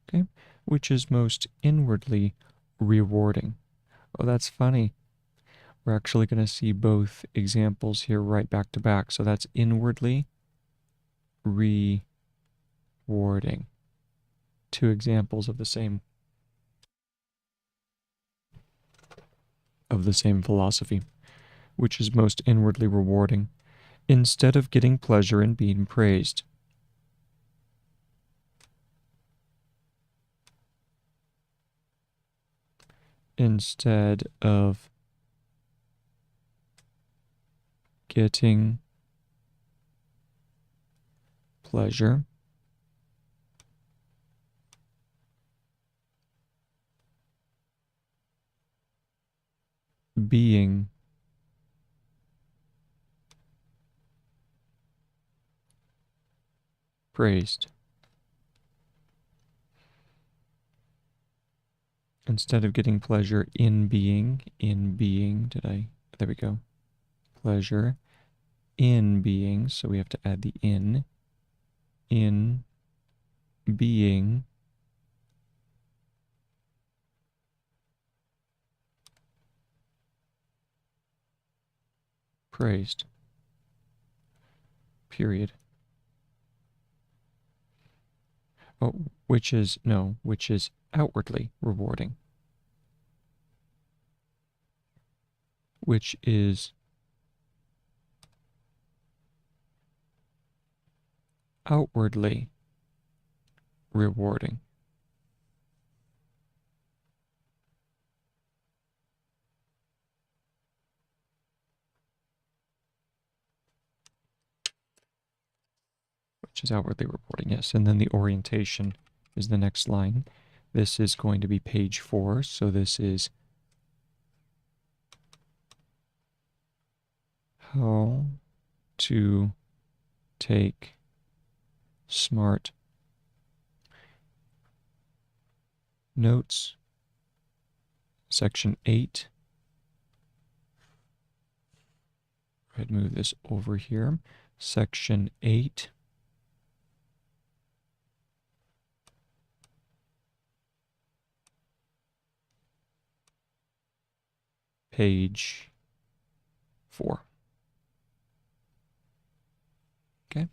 Okay. Which is most inwardly rewarding. Oh, that's funny. We're actually going to see both examples here right back to back. So that's inwardly rewarding. Two examples of the same philosophy, which is most inwardly rewarding, instead of getting pleasure in being praised. Instead of getting pleasure being praised. Instead of getting pleasure in being, there we go. Pleasure in being, so we have to add the in being praised. Period. Oh, which is outwardly rewarding. Which is outwardly rewarding. Which is outwardly reporting, yes. And then the orientation is the next line. This is going to be page 4, so this is how to take smart notes, section 8. Go ahead and move this over here. Section 8. Page 4. Okay.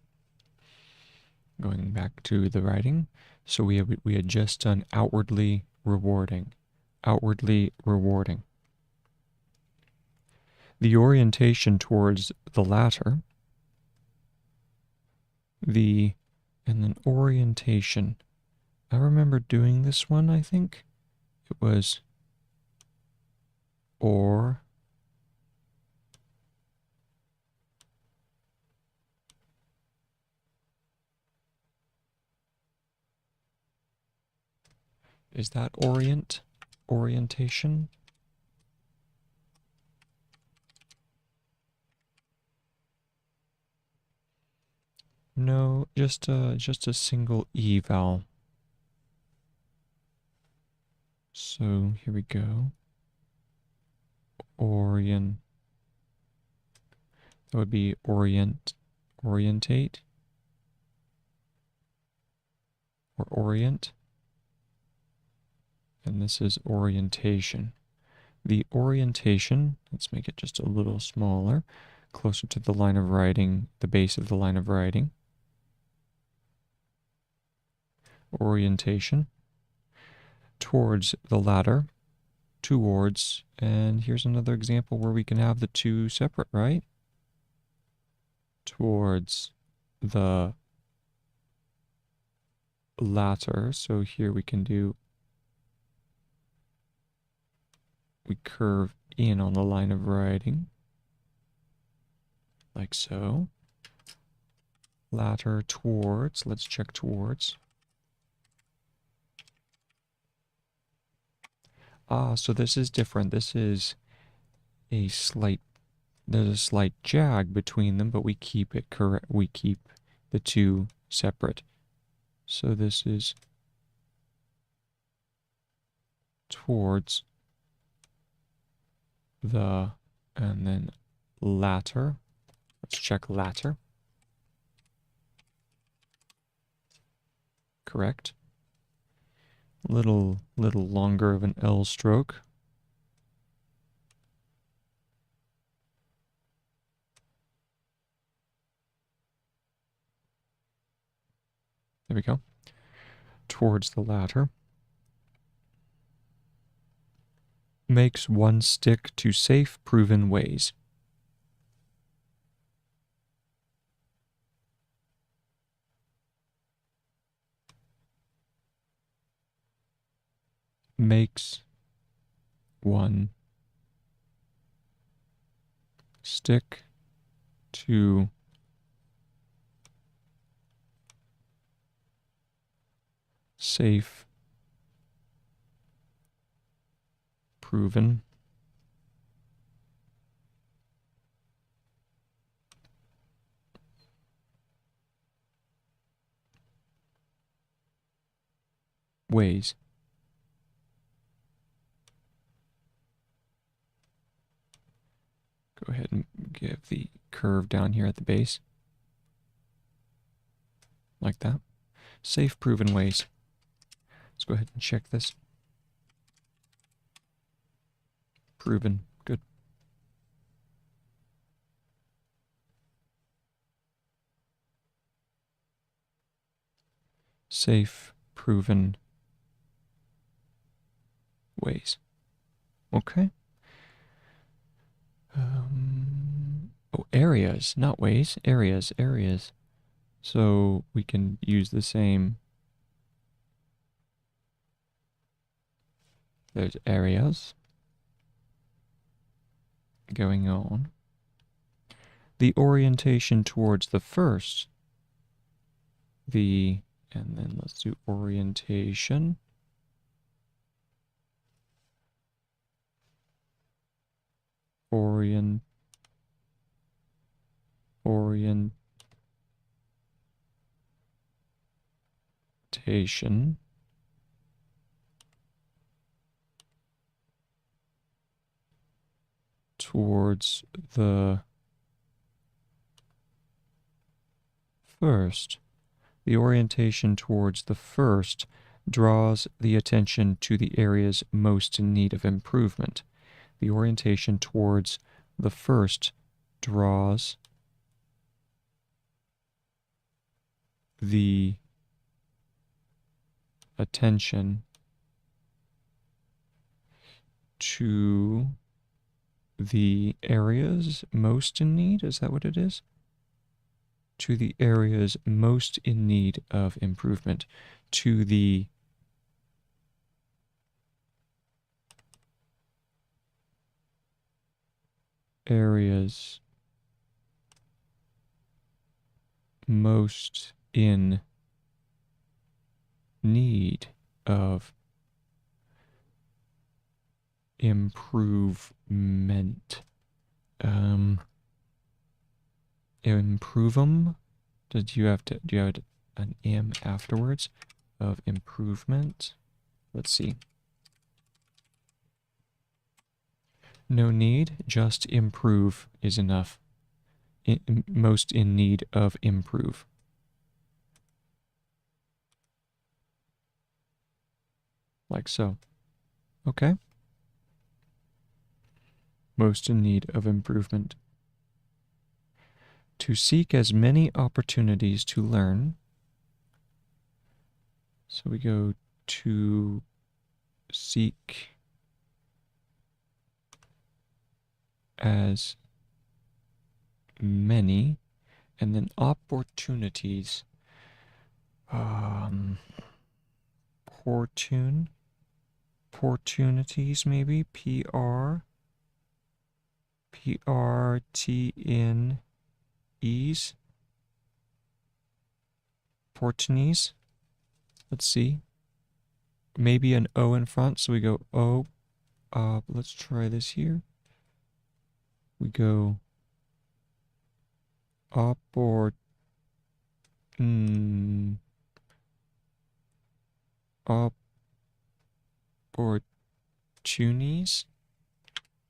Going back to the writing. So we had just done outwardly rewarding. Outwardly rewarding. The orientation towards the latter, and then orientation. I remember doing this one, I think. It was or. Is that orientation? No, just a single E vowel. So here we go. That would be orientate, or orient. And this is orientation. The orientation, let's make it just a little smaller, closer to the line of writing, the base of the line of writing. Orientation. Towards the latter, towards, and here's another example where we can have the two separate, right? Towards the latter, so here we can do, we curve in on the line of writing, like so. Latter, towards, let's check towards. So this is different. This is a slight, there's a slight jag between them, but we keep it correct. We keep the two separate. So this is towards the, and then latter. Let's check latter. Correct. Little longer of an L stroke. There we go. Towards the latter. Makes one stick to safe, proven ways. Makes one stick to safe, proven ways. Go ahead and give the curve down here at the base. Like that. Safe, proven ways. Let's go ahead and check this. Proven. Good. Safe, proven ways. Okay. Oh, areas, not ways. Areas. So we can use the same. There's areas going on. The orientation towards the first, and then let's do orientation. Orientation towards the first. The orientation towards the first draws the attention to the areas most in need of improvement. The orientation towards the first draws the attention to the areas most in need. Is that what it is? To the areas most in need of improvement. To the areas most in need of improvement. Improve 'em? Do you have an M afterwards of improvement? Let's see. No need, just improve is enough. Most in need of improve. Like so. Okay? Most in need of improvement. To seek as many opportunities to learn. So we go to seek as many, and then opportunities. Opportunities maybe, P-R-T-N-E's. Opportunities. Let's see. Maybe an O in front, so we go O. Let's try this here. We go opportunities.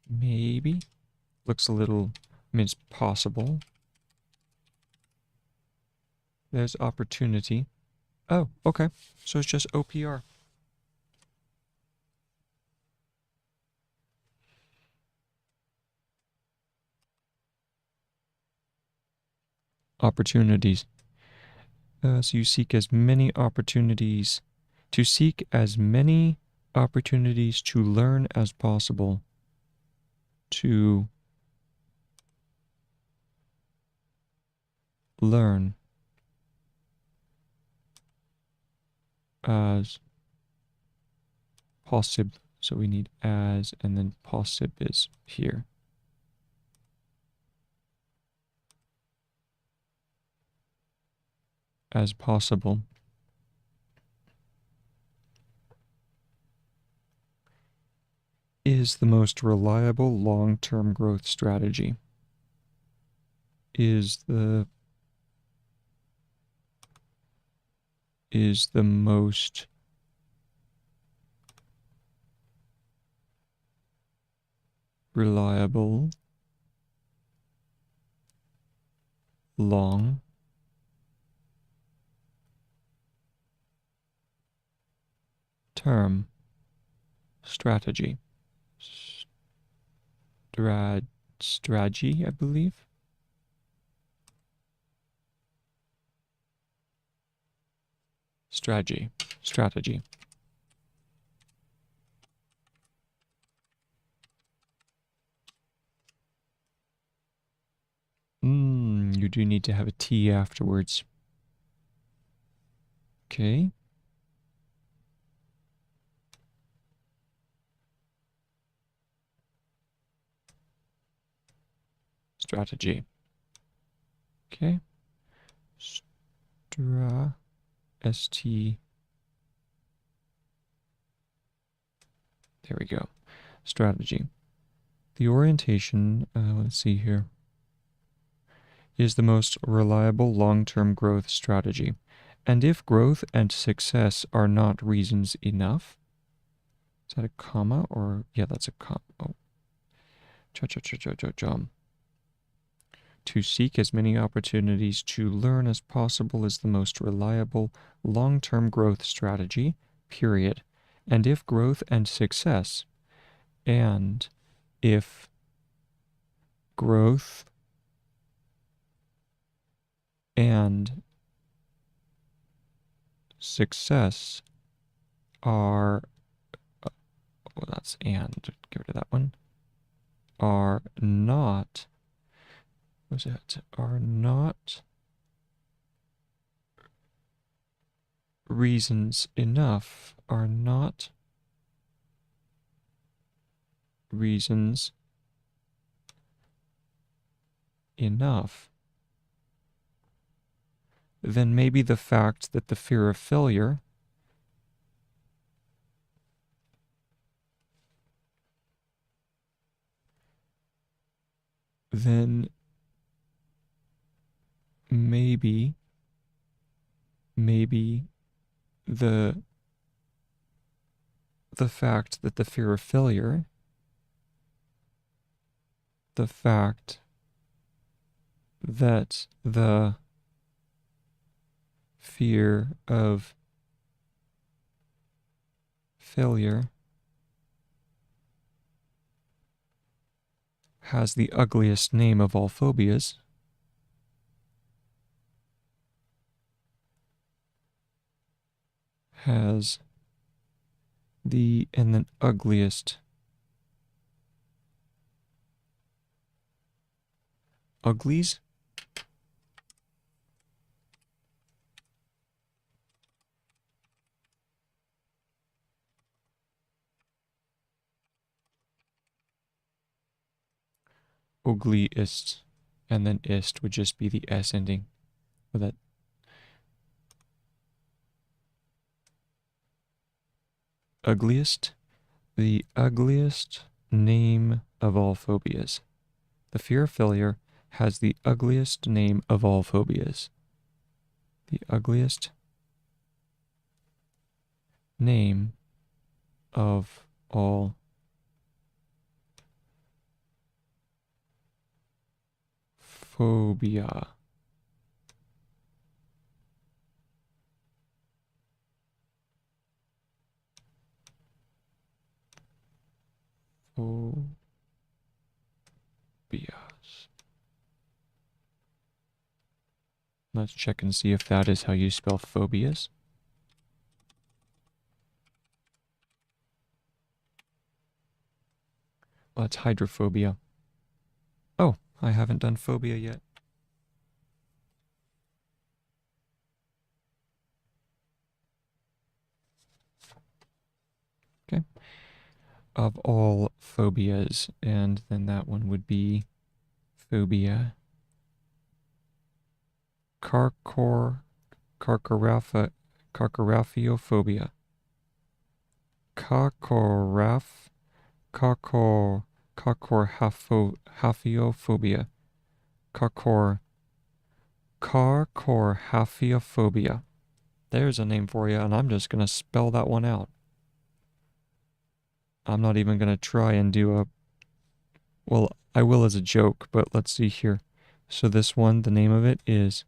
Maybe. Looks a little, I mean, it's possible. There's opportunity. Oh, okay. So it's just OPR. Opportunities. So you seek as many opportunities. To seek as many opportunities to learn as possible. To learn as possible. So we need as, and then possible is here. As possible. Is the most reliable long-term growth strategy. Is the most reliable long term strategy. Strategy, I believe. Strategy. You do need to have a T afterwards. Okay. Strategy. Okay. ST. There we go. Strategy. The orientation, let's see here, is the most reliable long-term growth strategy. And if growth and success are not reasons enough, is that a comma or, yeah, that's a comma. Oh. To seek as many opportunities to learn as possible is the most reliable long-term growth strategy, period. And if growth and success, and if growth and success are, well, that's and, get rid of that one, are not, what's it, are not reasons enough, are not reasons enough, then maybe the fact that the fear of failure then maybe the fact that the fear of failure, the fact that the fear of failure has the ugliest name of all phobias, has the and then ugliest uglies, ugliest, and then ist would just be the S ending with that. Ugliest, the ugliest name of all phobias. The fear of failure has the ugliest name of all phobias. The ugliest name of all phobia. Phobias. Let's check and see if that is how you spell phobias. Well, it's hydrophobia. Oh, I haven't done phobia yet. Okay. Of all phobias, and then that one would be phobia. Carcoraphiophobia. Carcoraphiophobia. Carcoraphiophobia. There's a name for you, and I'm just going to spell that one out. I'm not even going to try and do a... Well, I will as a joke, but let's see here. So this one, the name of it is...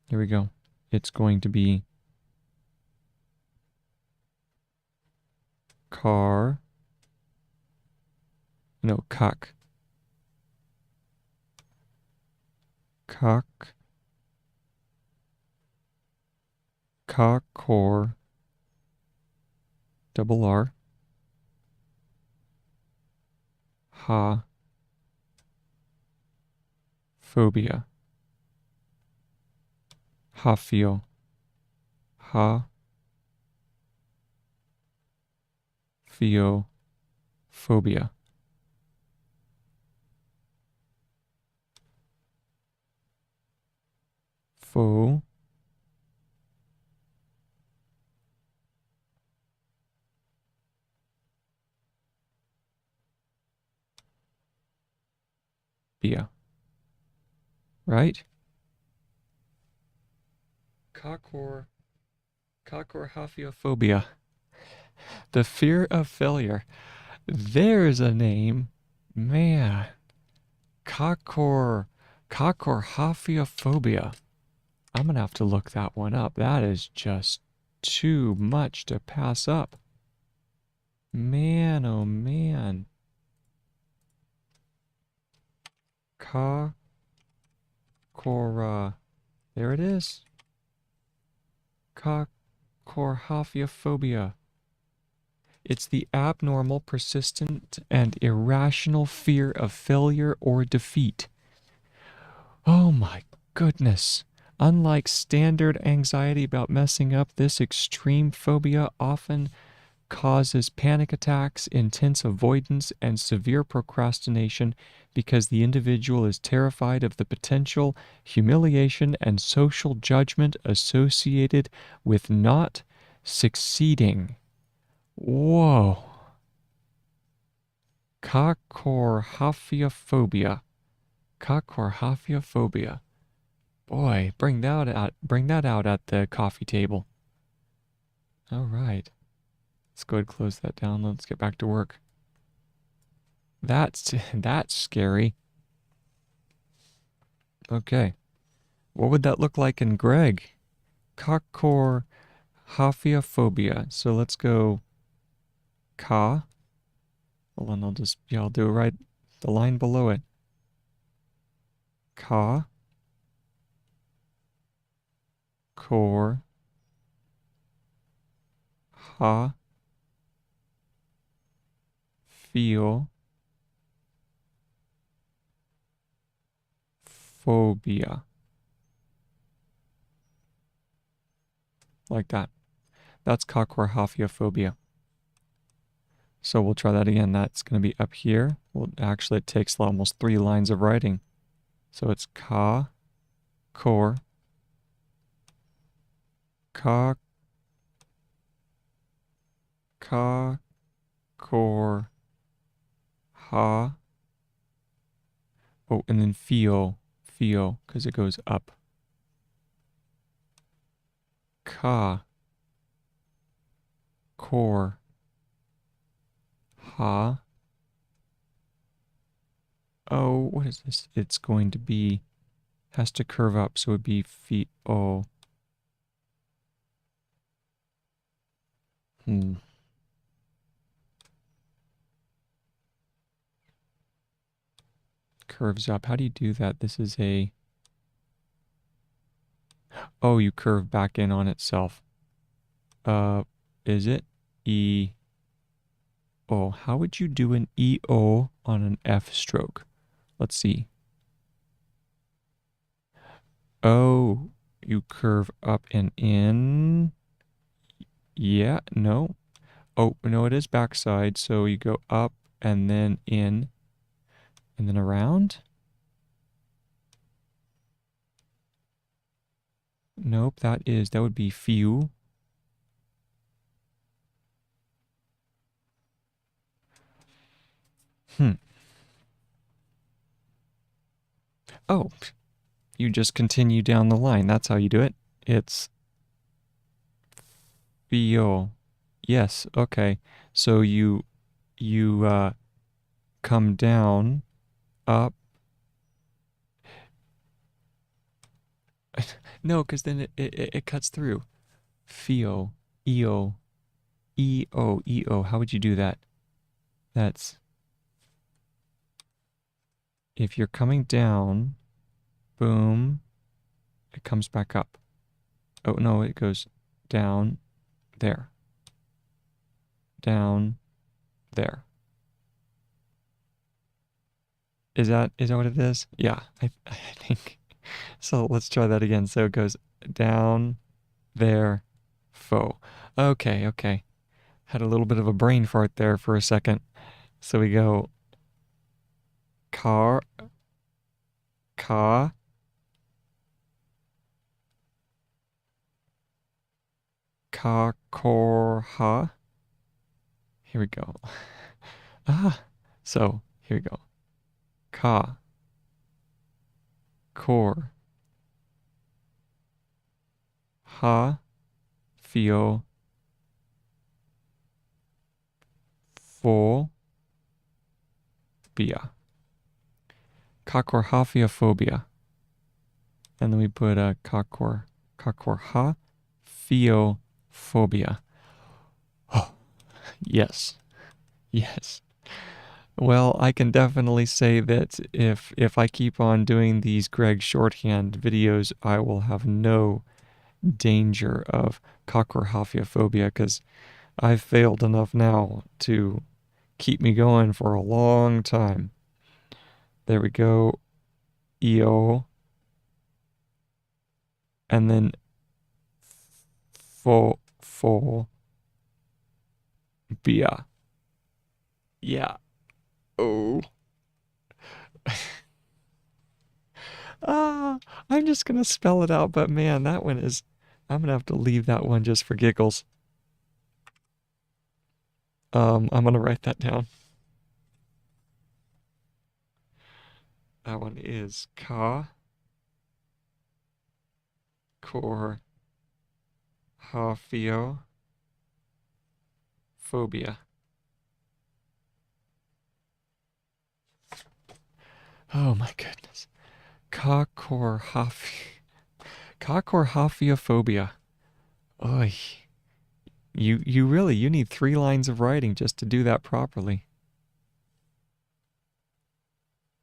Here we go. It's going to be... Cock. Cockor. Double R. Phobia. Hafio. Phobia. Phobia. Right? Coccorhafiophobia. The fear of failure. There's a name. Man. Coccorhafiophobia. I'm going to have to look that one up. That is just too much to pass up. Man, oh man. There it is. Coccorhafiophobia. It's the abnormal, persistent, and irrational fear of failure or defeat. Oh my goodness. Unlike standard anxiety about messing up, this extreme phobia often causes panic attacks, intense avoidance, and severe procrastination because the individual is terrified of the potential humiliation and social judgment associated with not succeeding. Whoa. Coccorhafiophobia. Coccorhafiophobia. Boy, bring that out at the coffee table. All right. Let's go ahead and close that down. Let's get back to work. That's scary. Okay. What would that look like in Gregg? Coccorhafiophobia. So let's go Hold on, I'll do it right. The line below it. Cor ha feel phobia. Like that. That's coccorhafiophobia. So we'll try that again. That's going to be up here. Well, actually, it takes almost 3 lines of writing. So it's cor ha. Oh, and then feel, because it goes up. Cor ha. Oh, what is this? It's going to be, has to curve up, so it'd be feel. Curves up. How do you do that? This is a... Oh, you curve back in on itself. Is it? E-O. How would you do an E-O on an F stroke? Let's see. Oh, you curve up and in. Yeah, no. Oh, no, it is backside, so you go up and then in and then around. Nope, that would be few. Oh, you just continue down the line. That's how you do it. It's feel. Yes, okay. So you come down, up. No, because then it cuts through. Feel, E-O, E-O, E-O. How would you do that? That's, if you're coming down, boom, it comes back up. Oh, no, it goes down, there. Down, there. Is that what it is? Yeah, I think. So let's try that again. So it goes down, there, Faux. Okay, okay. Had a little bit of a brain fart there for a second. So we go car, ka, ka, kor, ha. Here we go. So here we go. Ka, kor, ha, fio, pho, bia. Kakorhafiophobia. And then we put a kakorha phobia. Oh, yes. Yes. Well, I can definitely say that if I keep on doing these Gregg shorthand videos, I will have no danger of cockrophobia because I've failed enough now to keep me going for a long time. There we go. EO. And then phobia. Yeah. Oh. I'm just gonna spell it out, but man, that one is, I'm gonna have to leave that one just for giggles. I'm gonna write that down. That one is ka, kor, hafio, phobia. Oh my goodness. Ka, kor, hafiophobia. Oy. You really, you need 3 lines of writing just to do that properly.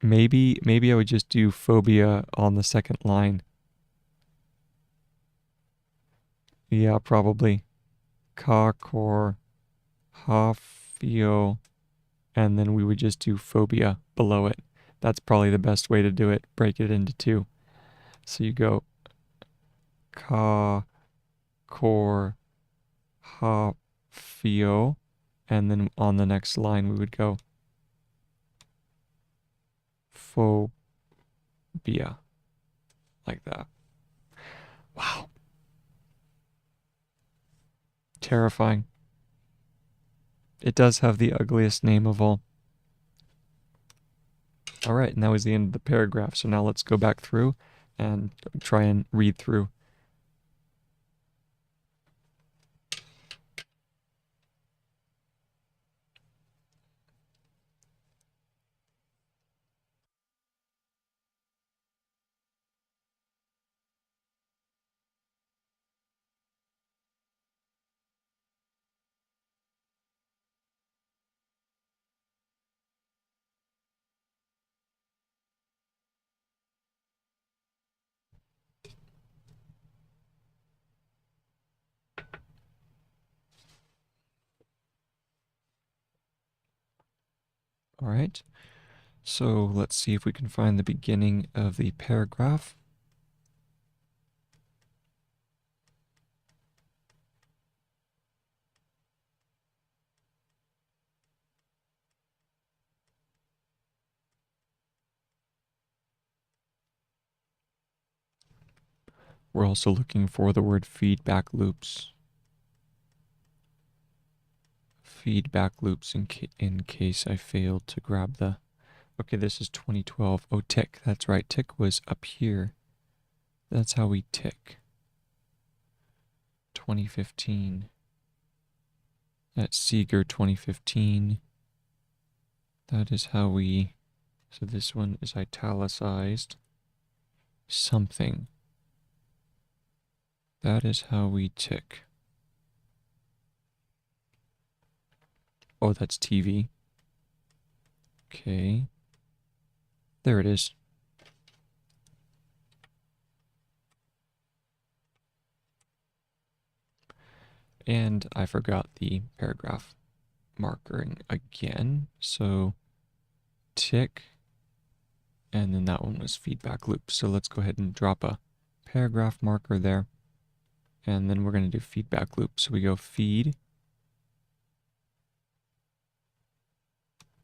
Maybe I would just do phobia on the second line. Yeah, probably. Ka, kor, hafio, and then we would just do phobia below it. That's probably the best way to do it. Break it into 2. So you go ka, kor, hafio, and then on the next line we would go phobia, like that. Wow. Terrifying. It does have the ugliest name of all. All right, and that was the end of the paragraph. So now let's go back through and try and read through. All right, so let's see if we can find the beginning of the paragraph. We're also looking for the word feedback loops. Feedback loops in case I failed to grab the... Okay, this is 2012. Oh, tick. That's right. Tick was up here. That's how we tick. 2015. That's Seeger 2015. That is how we... So this one is italicized. Something. That is how we tick. Oh, that's TV. Okay. There it is. And I forgot the paragraph markering again. So tick. And then that one was feedback loop. So let's go ahead and drop a paragraph marker there. and then we're going to do feedback loop. So we go feed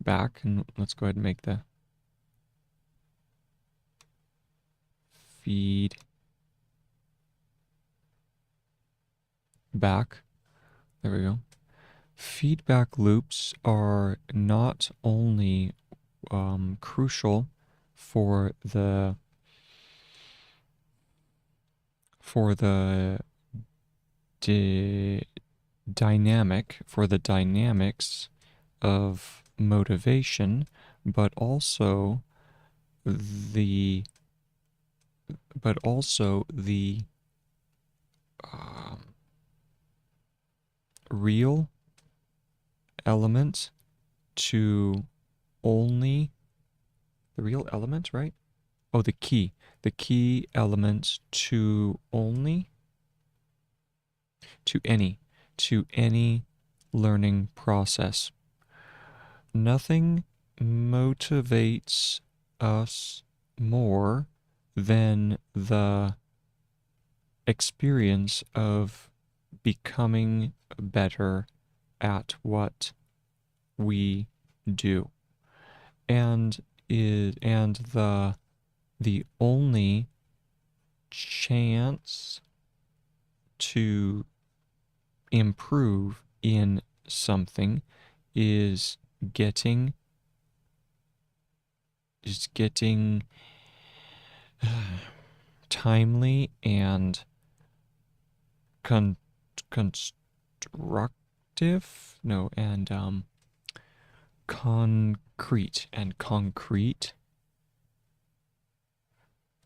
back, and let's go ahead and make the feed back. There we go. Feedback loops are not only crucial for the dynamics of motivation, but also the real element to only the real element, right? Oh, the key element to only to any learning process. Nothing motivates us more than the experience of becoming better at what we do. And the only chance to improve in something is getting timely and constructive, no, and concrete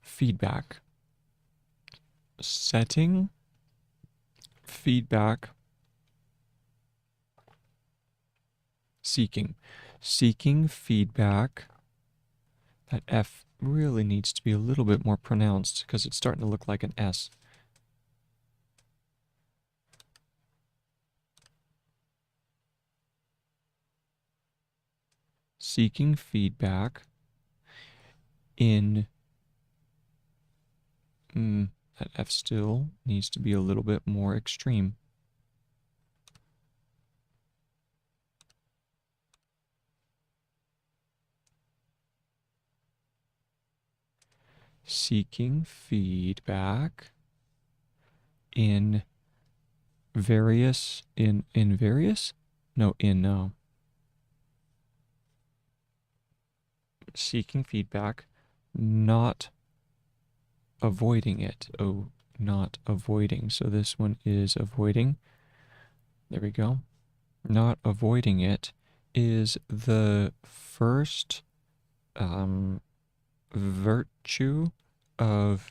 feedback. Setting feedback, seeking feedback. That F really needs to be a little bit more pronounced because it's starting to look like an S. Seeking feedback in that F still needs to be a little bit more extreme. Seeking feedback in various seeking feedback, not avoiding it. Oh, not avoiding. So this one is avoiding. There we go. Not avoiding it is the first virtue of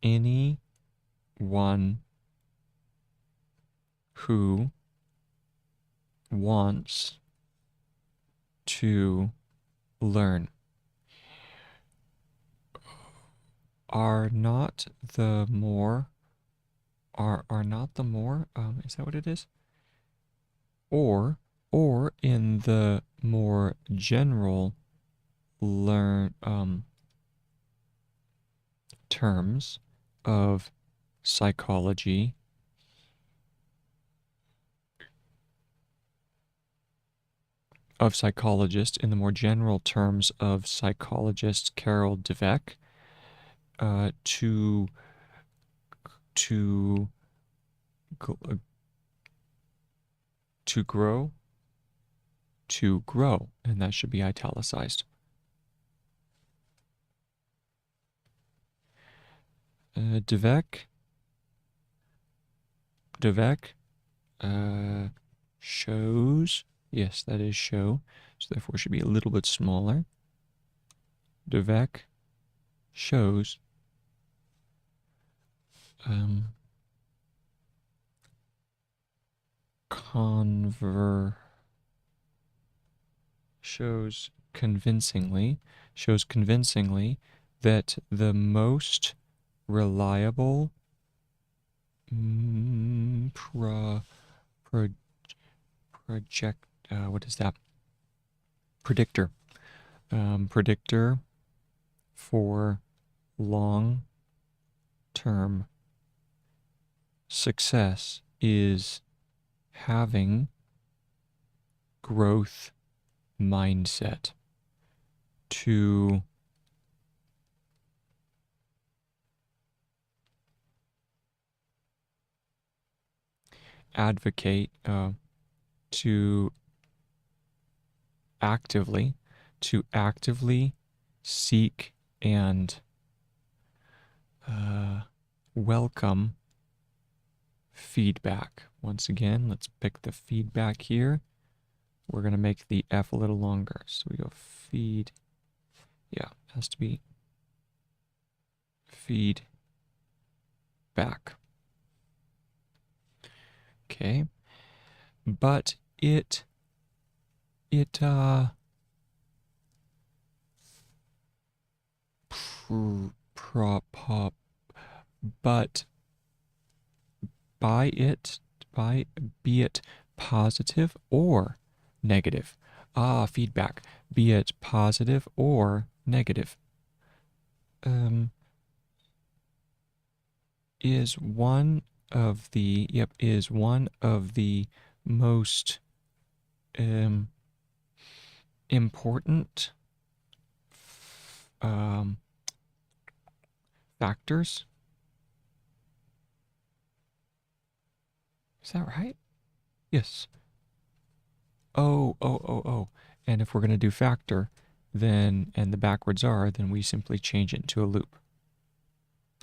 anyone who wants to learn. Are not the more, is that what it is? Or in the more general terms of psychology, of psychologist, in the more general terms of psychologist Carol Dweck, to grow, and that should be italicized. Dweck shows, yes, that is show, so therefore it should be a little bit smaller. Dweck shows shows convincingly that the most reliable predictor for long-term success is having growth mindset, to advocate, to actively seek and welcome feedback. Once again, let's pick the feedback here. We're going to make the F a little longer. So we go feed. Yeah, it has to be feedback. Okay. But but be it positive or negative. Feedback. Be it positive or negative. Is one of the most important factors. Is that right? Yes. Oh. And if we're going to do factor, then, and the backwards are, then we simply change it into a loop.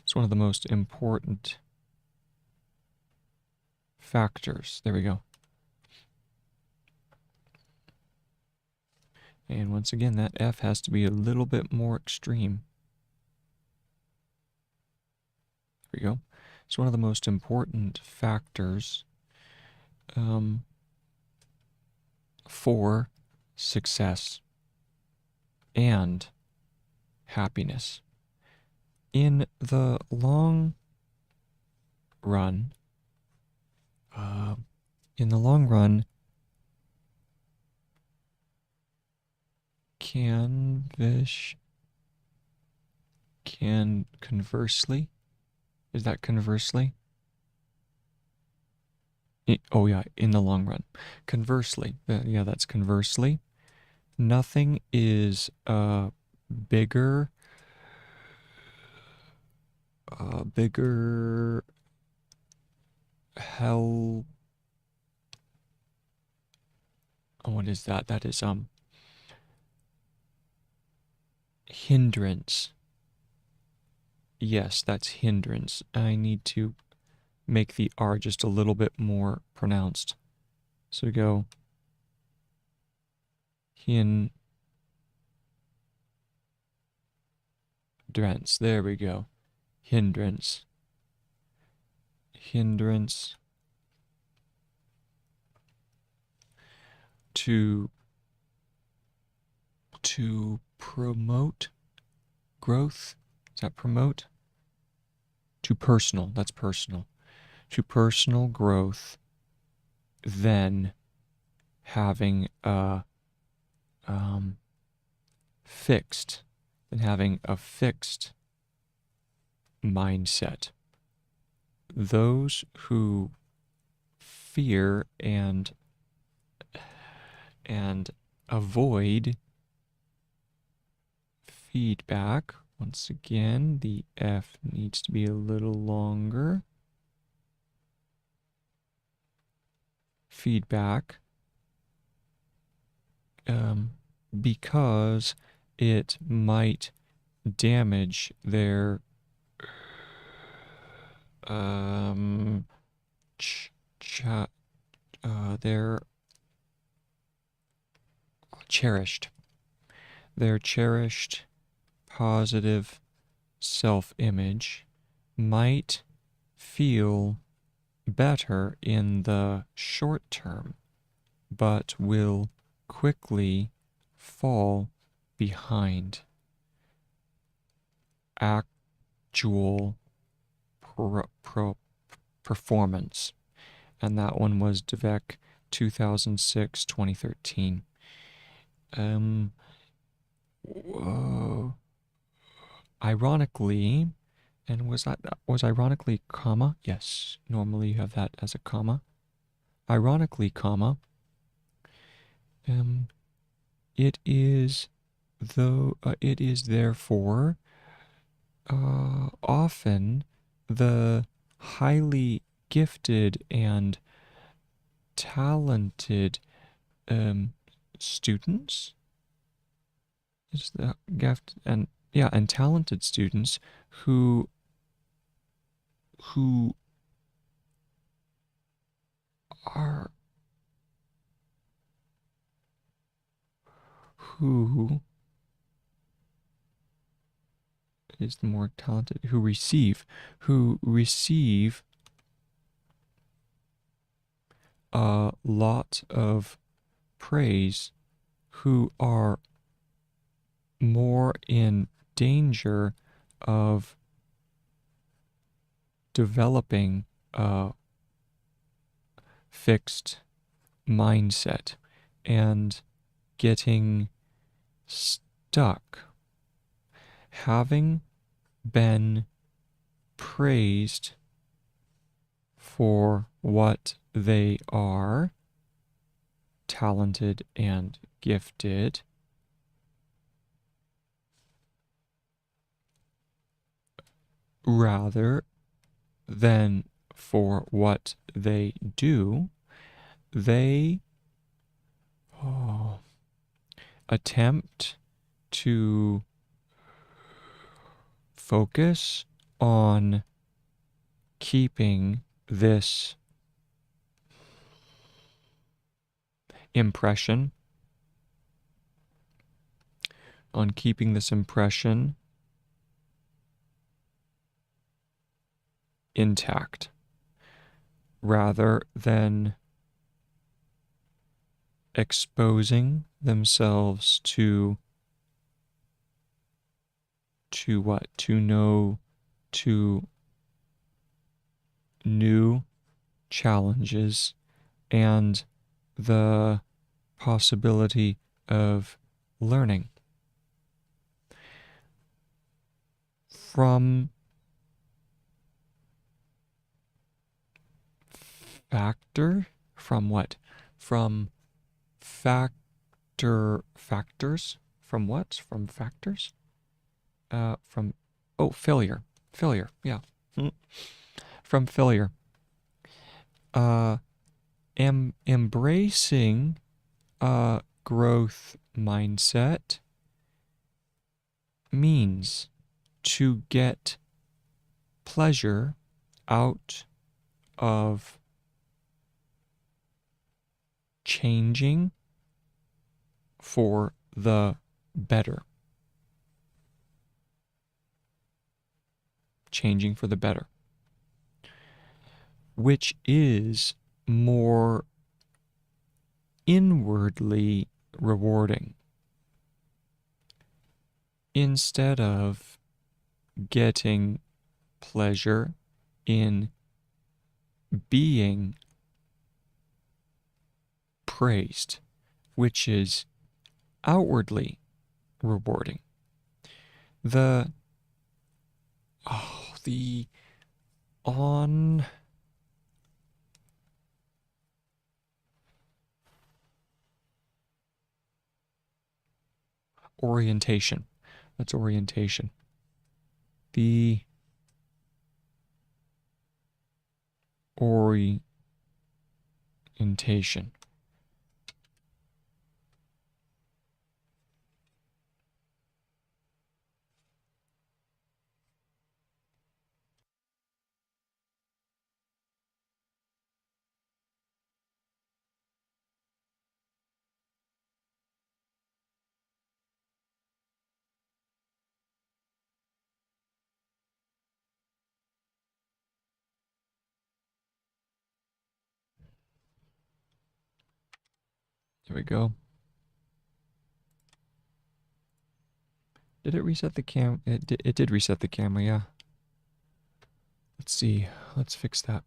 It's one of the most important factors. There we go. And once again, that F has to be a little bit more extreme. There we go. It's one of the most important factors for success and happiness. In the long run, conversely, is that conversely? Oh yeah, in the long run. Conversely, yeah, that's conversely. Nothing is bigger hell. What is that? That is hindrance. Yes, that's hindrance. I need to make the R just a little bit more pronounced. So we go hindrance. There we go. Hindrance. Hindrance to promote growth. Is that promote? To personal. That's personal. To personal growth, then having a fixed mindset. Those who fear and avoid feedback. Once again, the F needs to be a little longer. Feedback, because it might damage their cherished positive self-image might feel better in the short term, but will quickly fall behind actual performance. And that one was Dweck 2006-2013. Ironically, And was ironically comma? Yes, normally you have that as a comma. Ironically, comma. It is therefore often the highly gifted and talented students is the gift and talented students who are who is the more talented who receive a lot of praise, who are more in danger of developing a fixed mindset and getting stuck. Having been praised for what they are, talented and gifted, rather than for what they do, they attempt to focus on keeping this impression, intact, rather than exposing themselves to what? To new challenges and the possibility of learning. From what? From factors? From what? From factors? Failure. Failure, yeah. From failure. Embracing a growth mindset means to get pleasure out of changing for the better. Changing for the better. Which is more inwardly rewarding. Instead of getting pleasure in being praised, which is outwardly rewarding. The on orientation. That's orientation. The orientation. There we go. Did it reset the cam? It did reset the camera, yeah. Let's see. Let's fix that.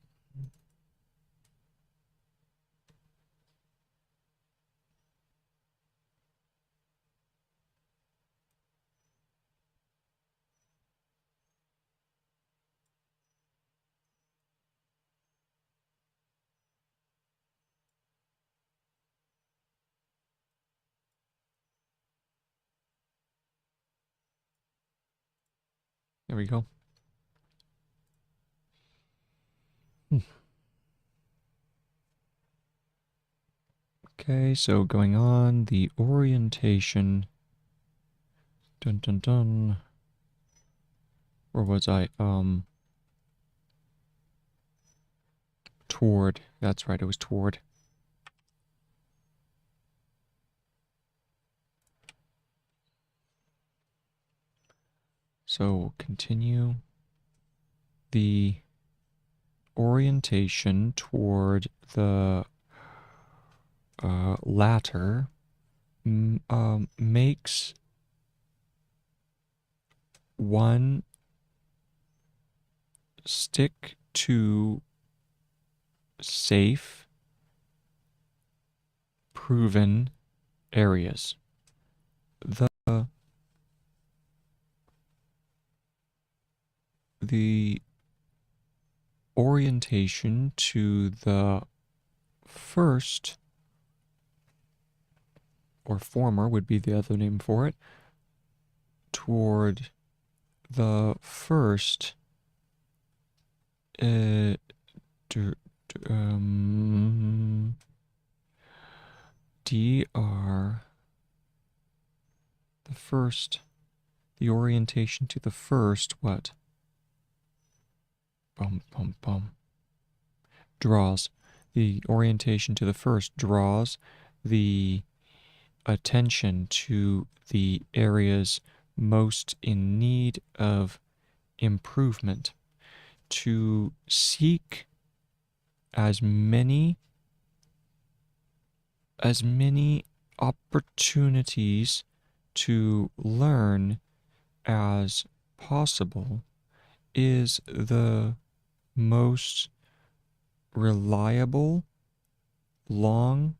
There we go. Okay, so going on, the orientation. Dun dun dun. Where was I? Toward. That's right, it was toward. So continue the orientation toward the latter makes one stick to safe, proven areas. The orientation to the first, or former would be the other name for it, toward the first dr, the first, the orientation to the first, what? Draws. The orientation to the first draws the attention to the areas most in need of improvement, to seek as many opportunities to learn as possible is the most reliable long-term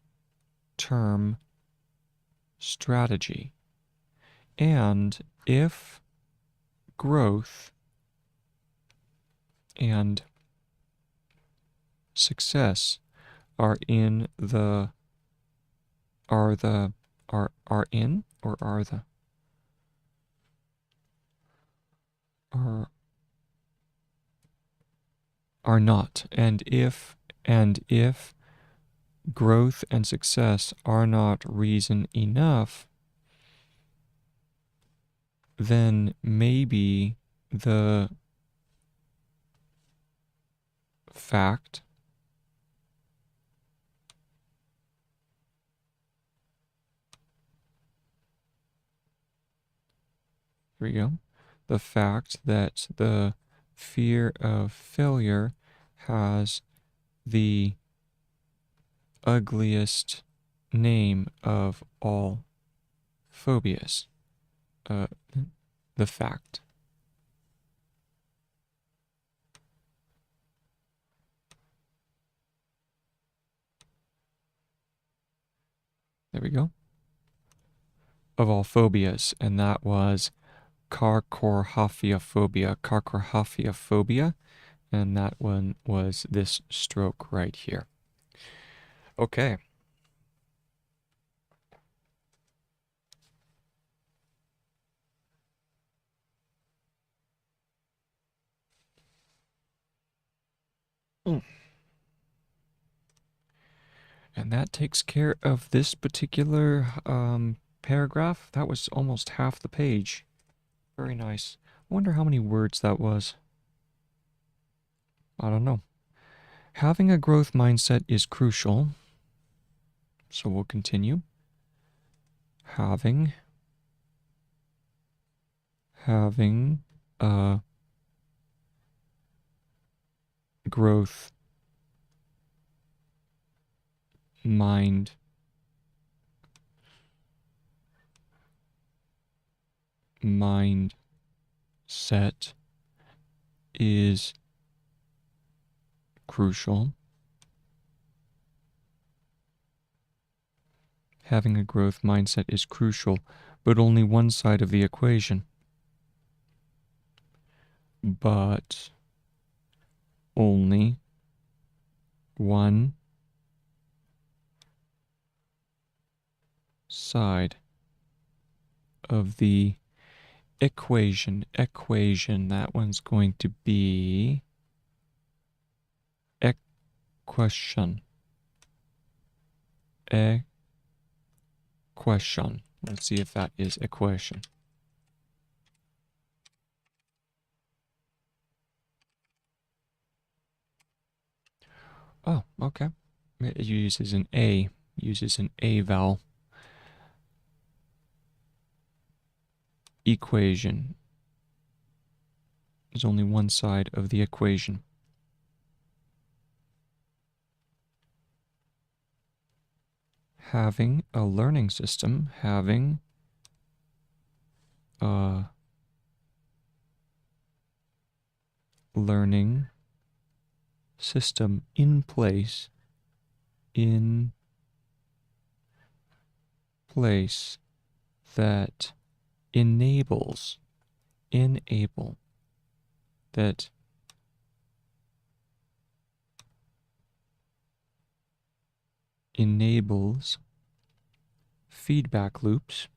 strategy. And if growth and success are in the are in or are the are not, and if growth and success are not reason enough, then maybe the fact here we go, the fact that the fear of failure has the ugliest name of all phobias. The fact. There we go. Of all phobias, and that was carcorhaphiaphobia, and that one was this stroke right here. Okay. And that takes care of this particular paragraph. That was almost half the page. Very nice. I wonder how many words that was. I don't know. Having a growth mindset is crucial. So we'll continue. Having a growth mindset is crucial. Having a growth mindset is crucial, but only one side of the equation. But only one side of the equation, that one's going to be equation, equation. Let's see if that is equation. Oh, okay. It uses an A vowel. Equation. There's only one side of the equation. Having a learning system, having a learning system in place, that enables, that enables feedback loops.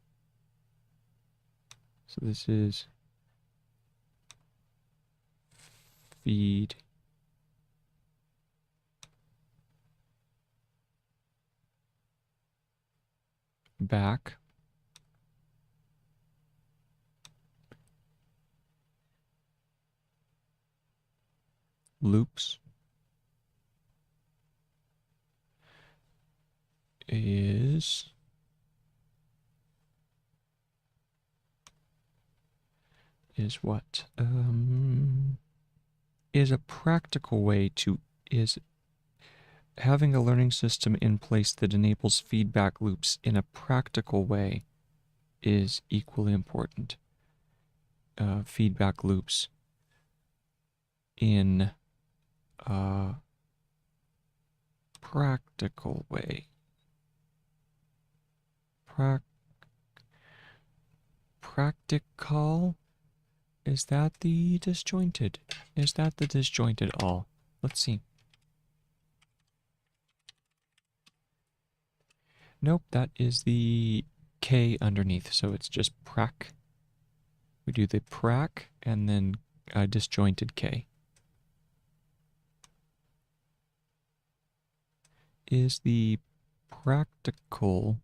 So this is feedback loops is what? Is a practical way to, is having a learning system in place that enables feedback loops in a practical way is equally important. Feedback loops in a practical way. Practical? Is that the disjointed? Is that the disjointed all? Let's see. Nope, that is the K underneath, so it's just prac. We do the prac and then disjointed K. Is the practical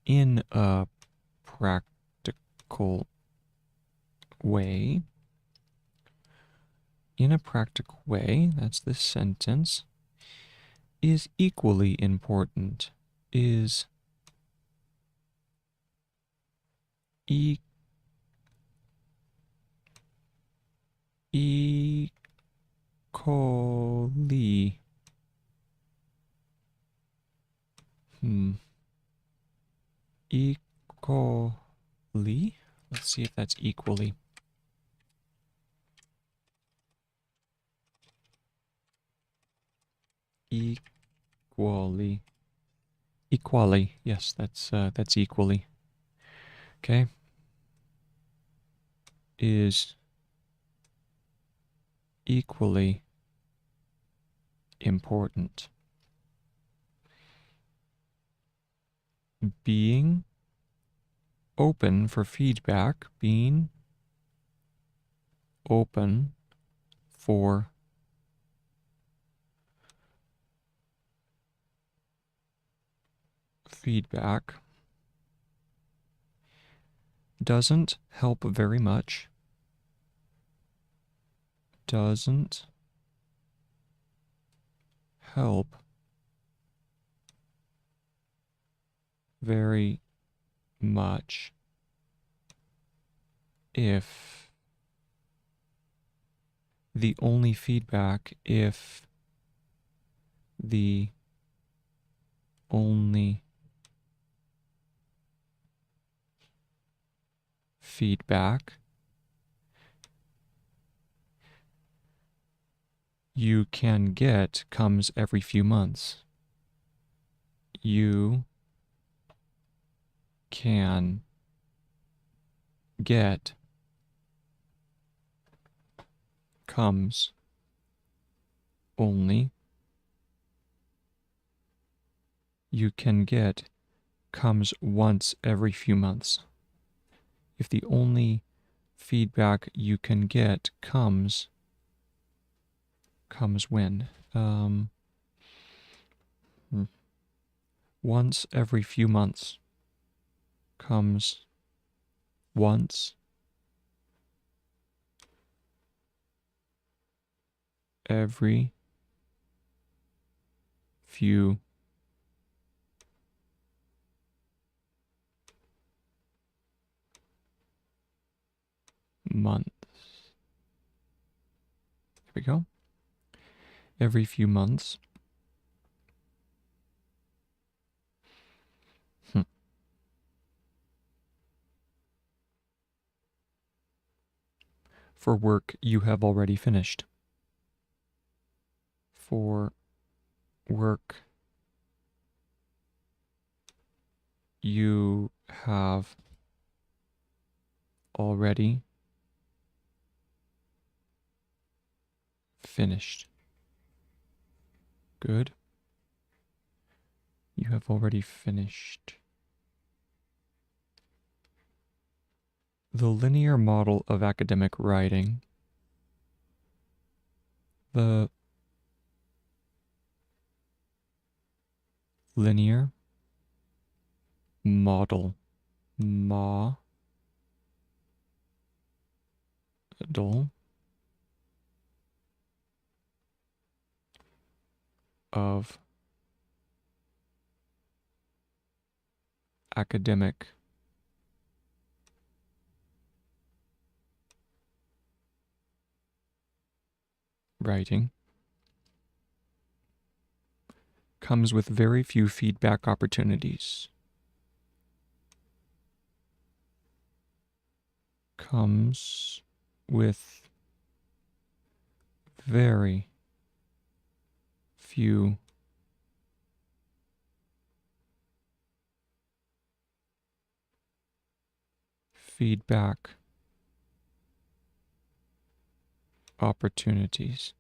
in a practical way? In a practical way, that's the sentence, is equally important. Is equally equally? Let's see if that's equally. Equally. Equally. Yes, that's equally. Okay. Is equally important. Being open for feedback, being open for feedback doesn't help very much. Doesn't help very much if the only feedback, if the only feedback you can get comes every few months. You can get comes only. You can get comes once every few months. if the only feedback you can get comes when? Once every few months. Comes once every few months. There we go. Every few months. For work you have already finished. For work you have already finished. Good. You have already finished. The linear model of academic writing. The linear model. Model of academic writing comes with very few feedback opportunities. Comes with very few feedback opportunities.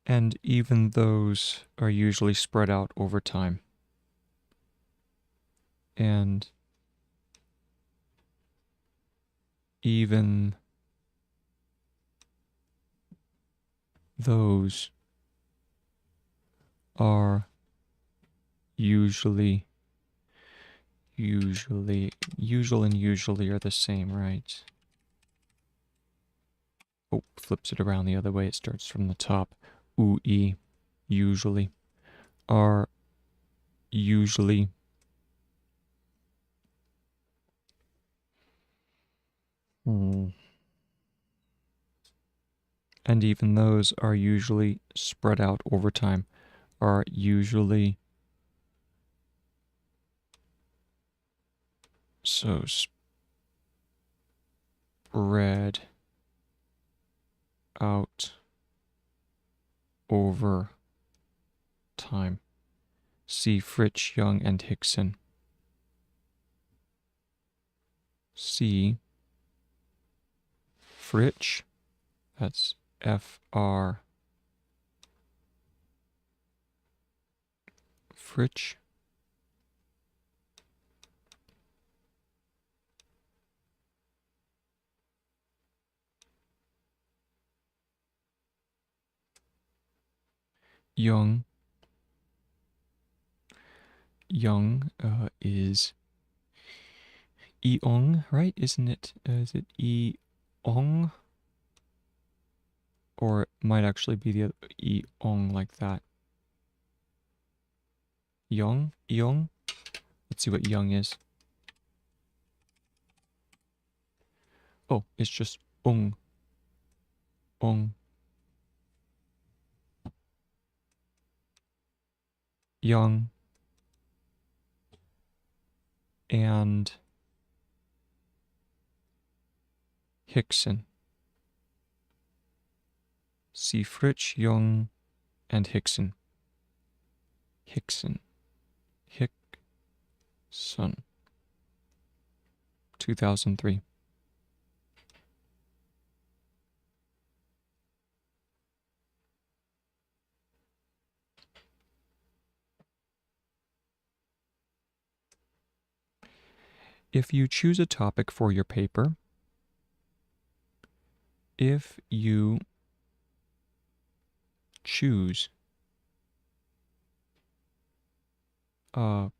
And even those are usually spread out over time. And even those are usually usual and usually are the same, right? Oh, flips it around the other way. It starts from the top. U-E, usually, are usually and even those are usually spread out over time, are usually so spread out over time. See Fritsch, Young, and Hickson. See Fritsch, that's F-R, Fritsch, Young. Young is Eong, right? Isn't it? Is it Eong? Or it might actually be the other Eong like that. Young? Eong? Let's see what young is. Oh, it's just ung. Ung. Young. And Hickson. See Fritsch, Young, and Hickson. Hickson. Hickson. 2003. If you choose a topic for your paper, if you choose a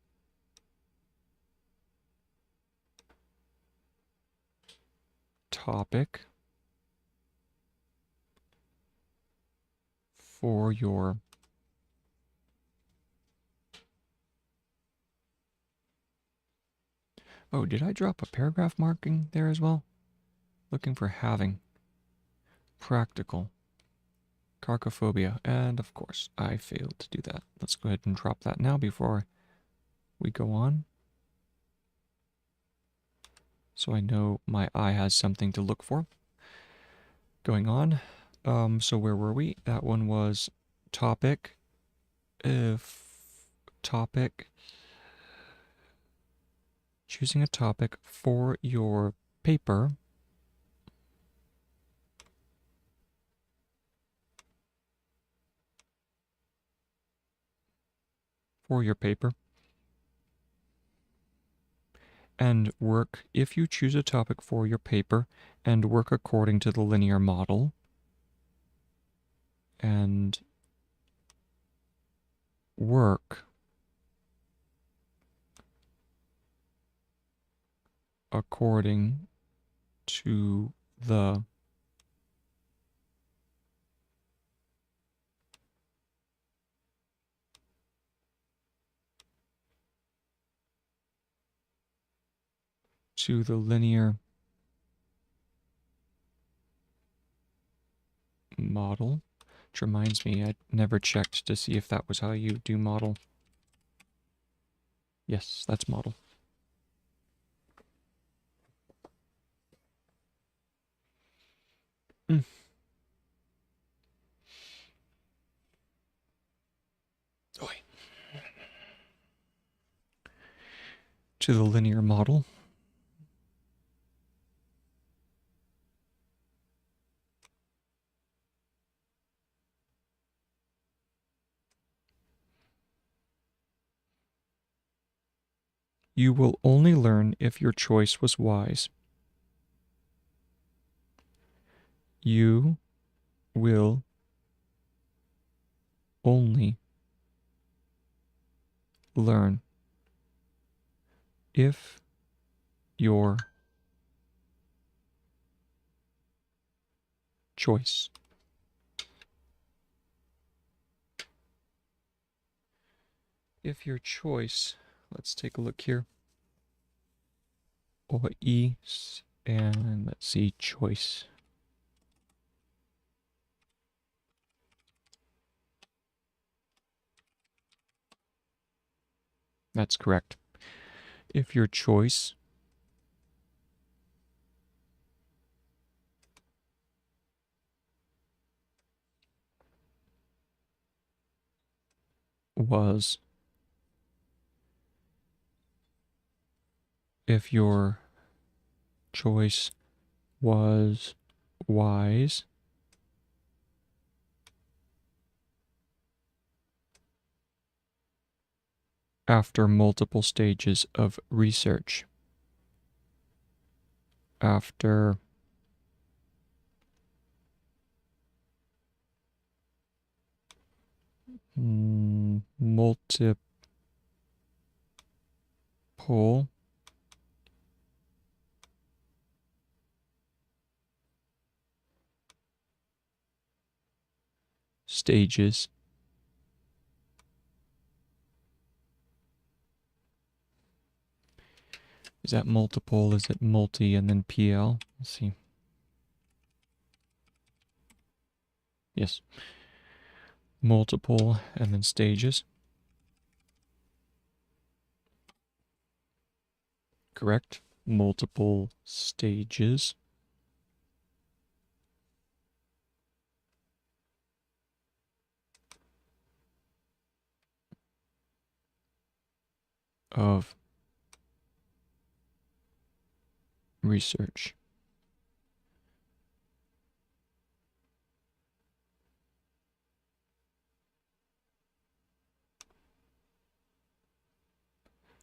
topic for your Oh, did I drop a paragraph marking there as well? Looking for having. Practical. Carcophobia. And of course, I failed to do that. Let's go ahead and drop that now before we go on. So I know my eye has something to look for. Going on. So where were we? That one was topic. If topic. Choosing a topic for your paper. For your paper. And work, if you choose a topic for your paper, and work according to the linear model, and work according to the linear model. Which reminds me, I never checked to see if that was how you do model. Yes, that's model. To the linear model. You will only learn if your choice was wise. You will only learn if your choice. If your choice, let's take a look here. Or and let's see, choice. That's correct. If your choice was, if your choice was wise, after multiple stages of research, after multiple stages Is that multiple? Is it multi and then PL? Let's see. Yes. Multiple and then stages. Correct. Multiple stages of research.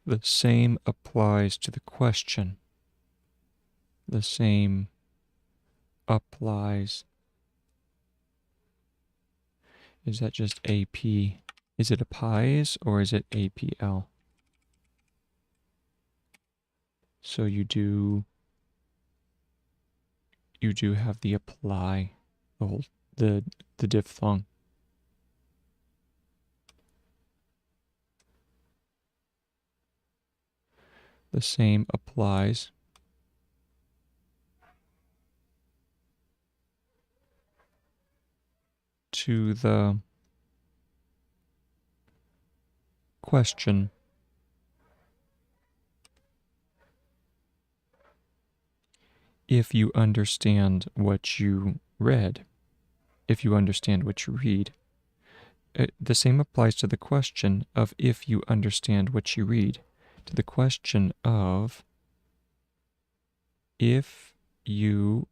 The same applies to the question. The same applies. Is that just AP? Is it applies or is it APL? So you do have the apply, the whole the diphthong. The same applies to the question. If you understand what you read, if you understand what you read. The same applies to the question of if you understand what you read. To the question of if you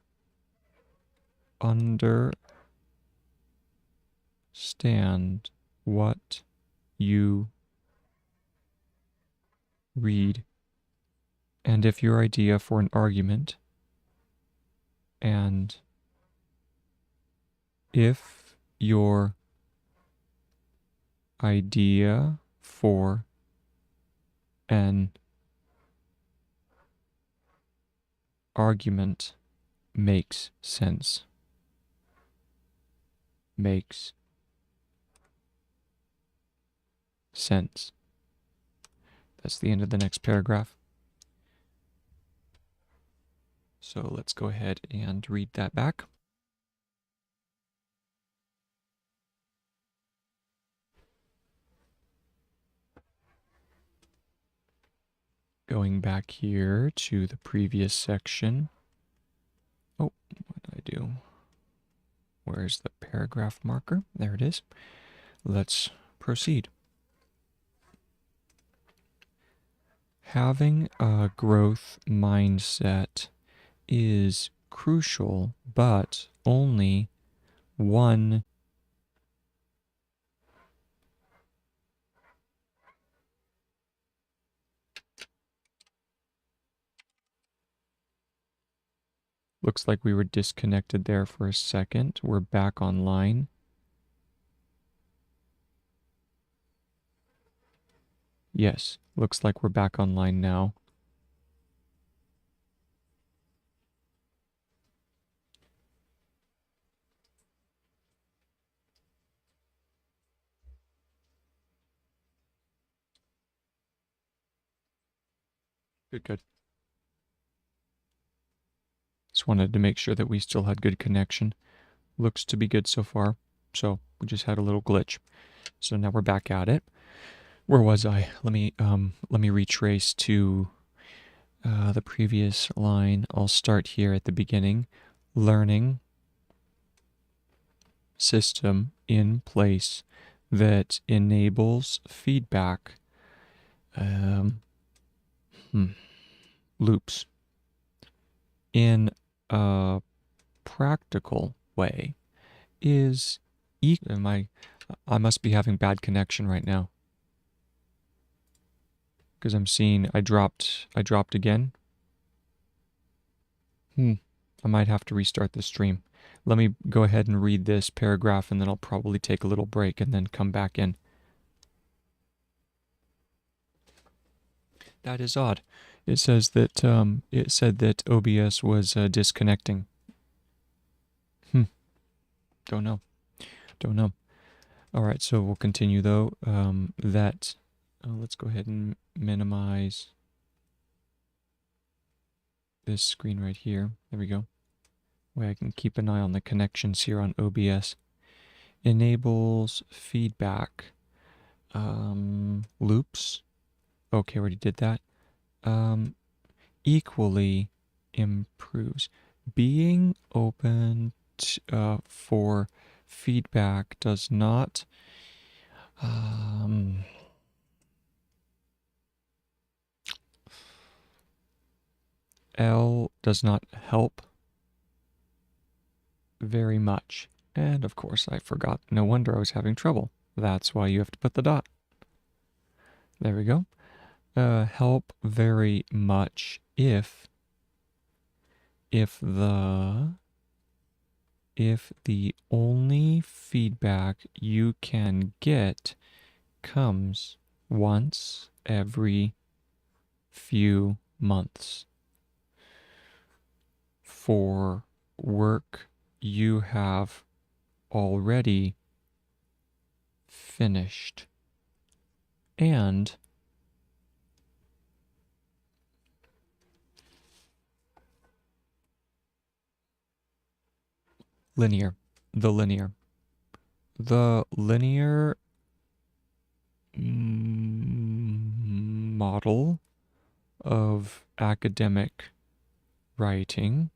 understand what you read. And if your idea for an argument and if your idea for an argument makes sense. Makes sense. That's the end of the next paragraph. So let's go ahead and read that back. Going back here to the previous section. Oh, what did I do? Where's the paragraph marker? There it is. Let's proceed. Having a growth mindset is crucial, but only one looks like we were disconnected there for a second. We're back online. Yes, looks like we're back online now. Good, good. Just wanted to make sure that we still had good connection. Looks to be good so far. So we just had a little glitch. So now we're back at it. Where was I? Let me retrace to the previous line. I'll start here at the beginning. Learning system in place that enables feedback loops in a practical way is I must be having bad connection right now because I'm seeing I dropped again. I might have to restart the stream. Let me go ahead and read this paragraph and then I'll probably take a little break and then come back in. That is odd. It says that it said that OBS was disconnecting. Don't know. All right, so we'll continue though. Let's go ahead and minimize this screen right here. There we go. Way I can keep an eye on the connections here on OBS. Enables feedback loops. Okay, already did that. Equally improves. Being open for feedback does not does not help very much. And of course I forgot. No wonder I was having trouble. That's why you have to put the dot. There we go. help very much if the only feedback you can get comes once every few months for work you have already finished and linear. The linear model of academic writing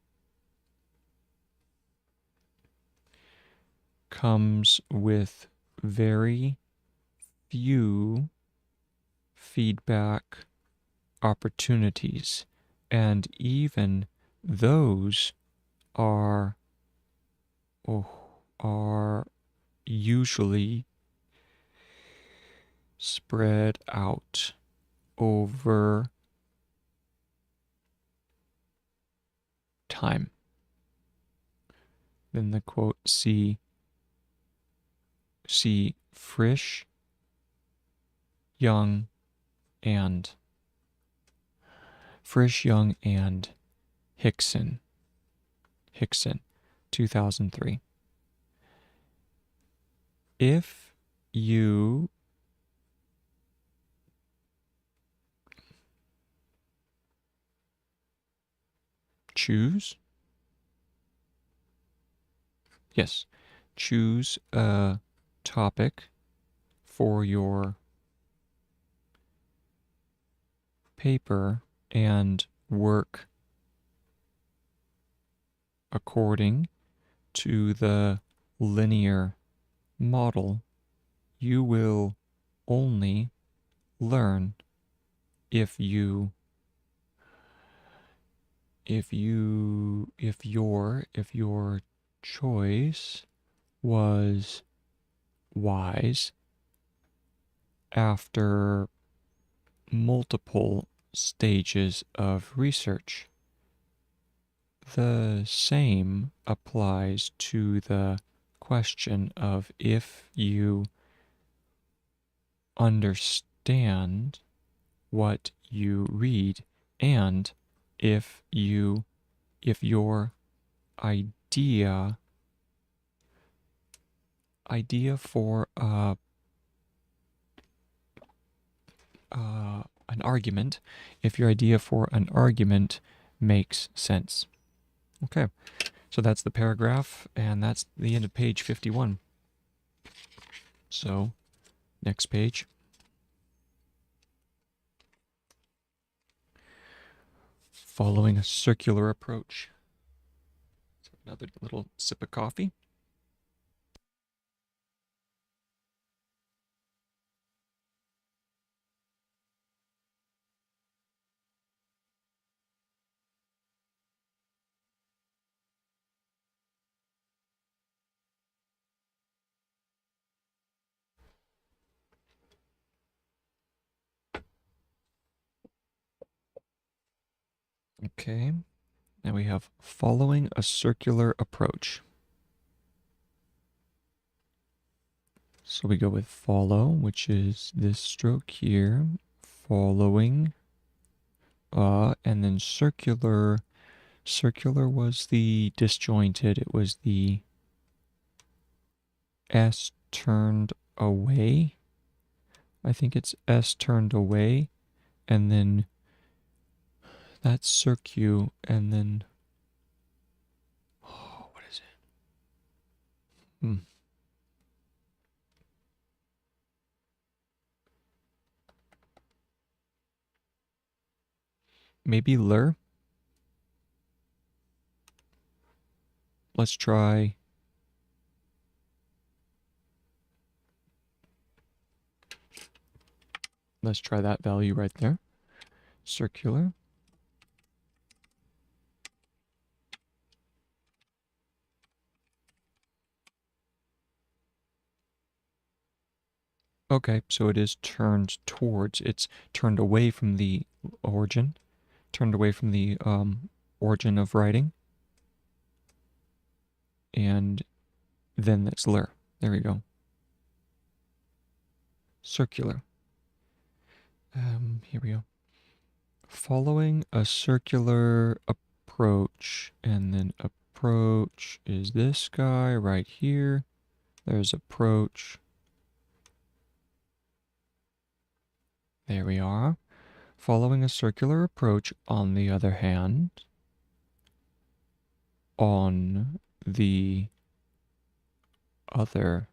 comes with very few feedback opportunities, and even those are are usually spread out over time. Then the quote, see Frisch, Young, and Hickson, 2003. If you choose a topic for your paper and work according to the linear model, you will only learn if your choice was wise after multiple stages of research. The same applies to the question of if you understand what you read and if your idea for an argument, if your idea for an argument makes sense. Okay, so that's the paragraph, and that's the end of page 51. So, next page. Following a circular approach. So another little sip of coffee. Okay, now we have following a circular approach. So we go with follow, which is this stroke here, following, and then circular. Circular was the disjointed, it was the S turned away. I think it's S turned away, and then that's circu, and then, oh, what is it? Maybe lur? Let's try that value right there. Circular. Okay, so it is turned towards, it's turned away from the origin, turned away from the origin of writing, and then it's ler. There we go. Circular. Here we go. Following a circular approach, and then approach is this guy right here. There's approach. There we are. Following a circular approach, on the other hand, on the other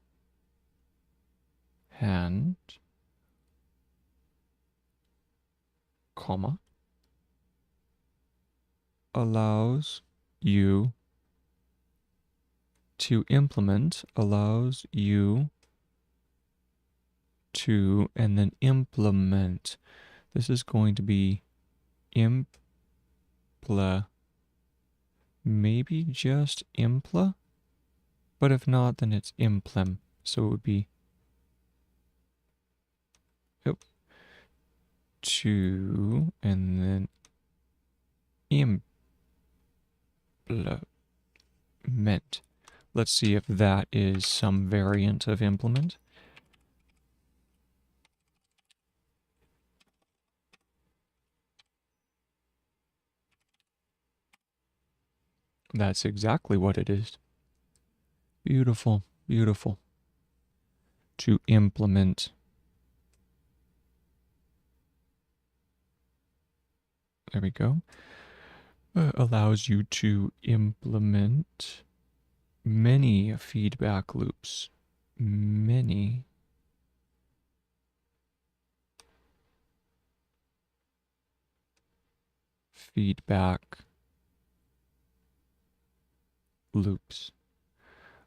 hand, comma, allows you to implement, allows you to, and then implement. This is going to be impla, maybe just impla, but if not, then it's implem. So it would be to, and then implement. Let's see if that is some variant of implement. That's exactly what it is. Beautiful, beautiful. To implement. There we go. Allows you to implement many feedback loops. Many feedback loops,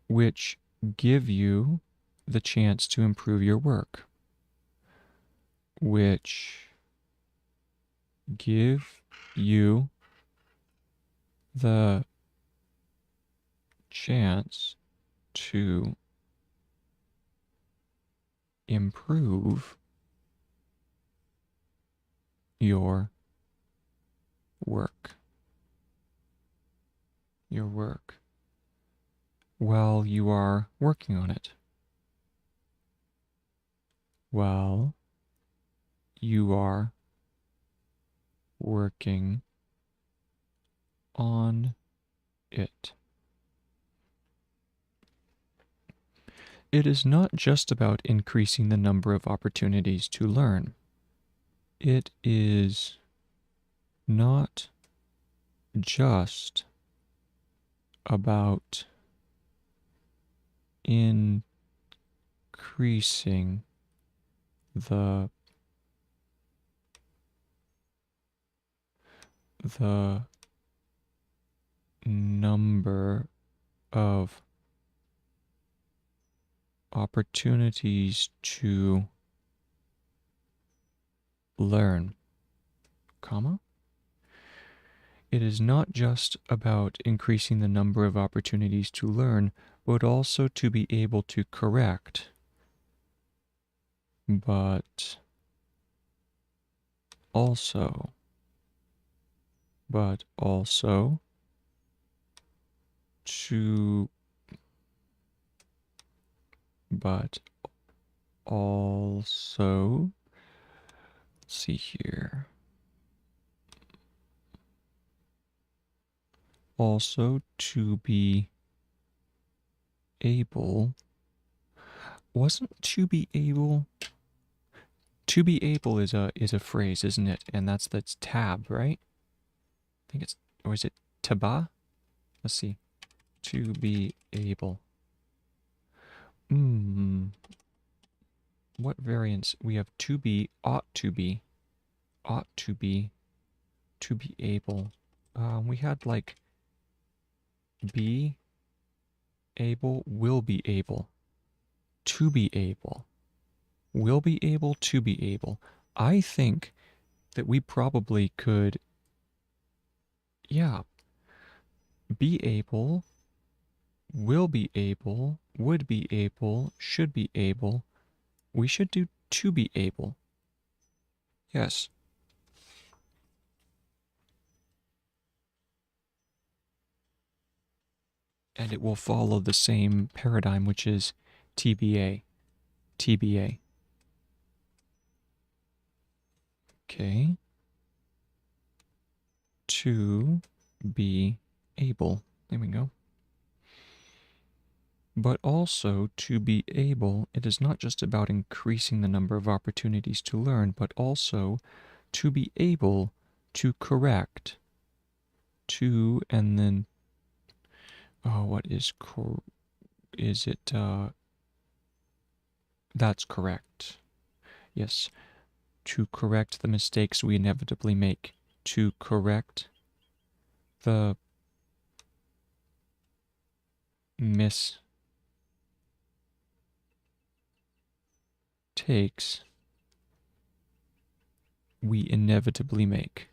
which give you the chance to improve your work, which give you the chance to improve your work. Your work while you are working on it. While you are working on it. It is not just about increasing the number of opportunities to learn. It is not just about increasing the number of opportunities to learn, comma. It is not just about increasing the number of opportunities to learn, but also to be able to correct. But also to, but also, let's see here. Also to be able, wasn't to be able? To be able is a phrase, isn't it? And that's tab, right? I think it's, or is it taba? Let's see. To be able. What variants? We have to be, ought to be, to be able. We had like be able, will be able, to be able, will be able, to be able. I think that we probably could, yeah, be able, will be able, would be able, should be able, We should do to be able. Yes. And it will follow the same paradigm, which is TBA. TBA. Okay. To be able. There we go. But also, to be able, it is not just about increasing the number of opportunities to learn, but also to be able to correct. To, and then, oh, what is, is it, that's correct. Yes. To correct the mistakes we inevitably make. To correct the mistakes we inevitably make.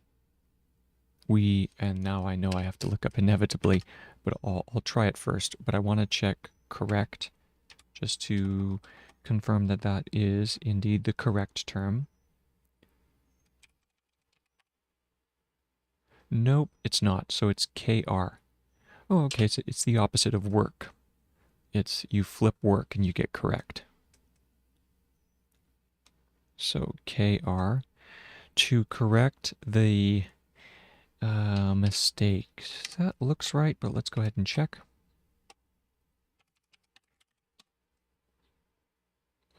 And now I know I have to look up inevitably, but I'll try it first. But I want to check correct, just to confirm that that is indeed the correct term. Nope, it's not. So it's KR. Oh, okay, so it's the opposite of work. It's you flip work and you get correct. So KR. To correct the mistakes. That looks right, but let's go ahead and check.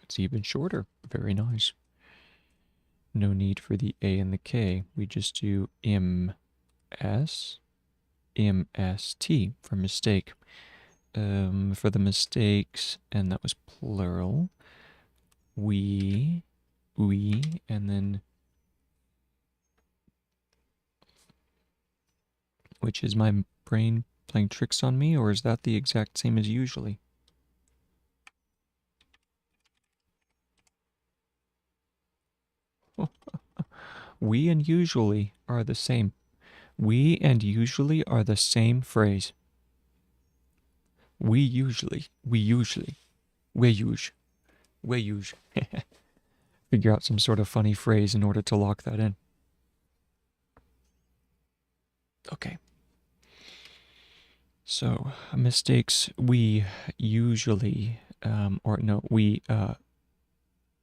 It's even shorter. Very nice. No need for the A and the K. We just do MS, MST for mistake. For the mistakes, and that was plural. We, and then, which is my brain playing tricks on me, or is that the exact same as usually? We and usually are the same. We and usually are the same phrase. We usually. We usually. Figure out some sort of funny phrase in order to lock that in. Okay. So, mistakes we usually,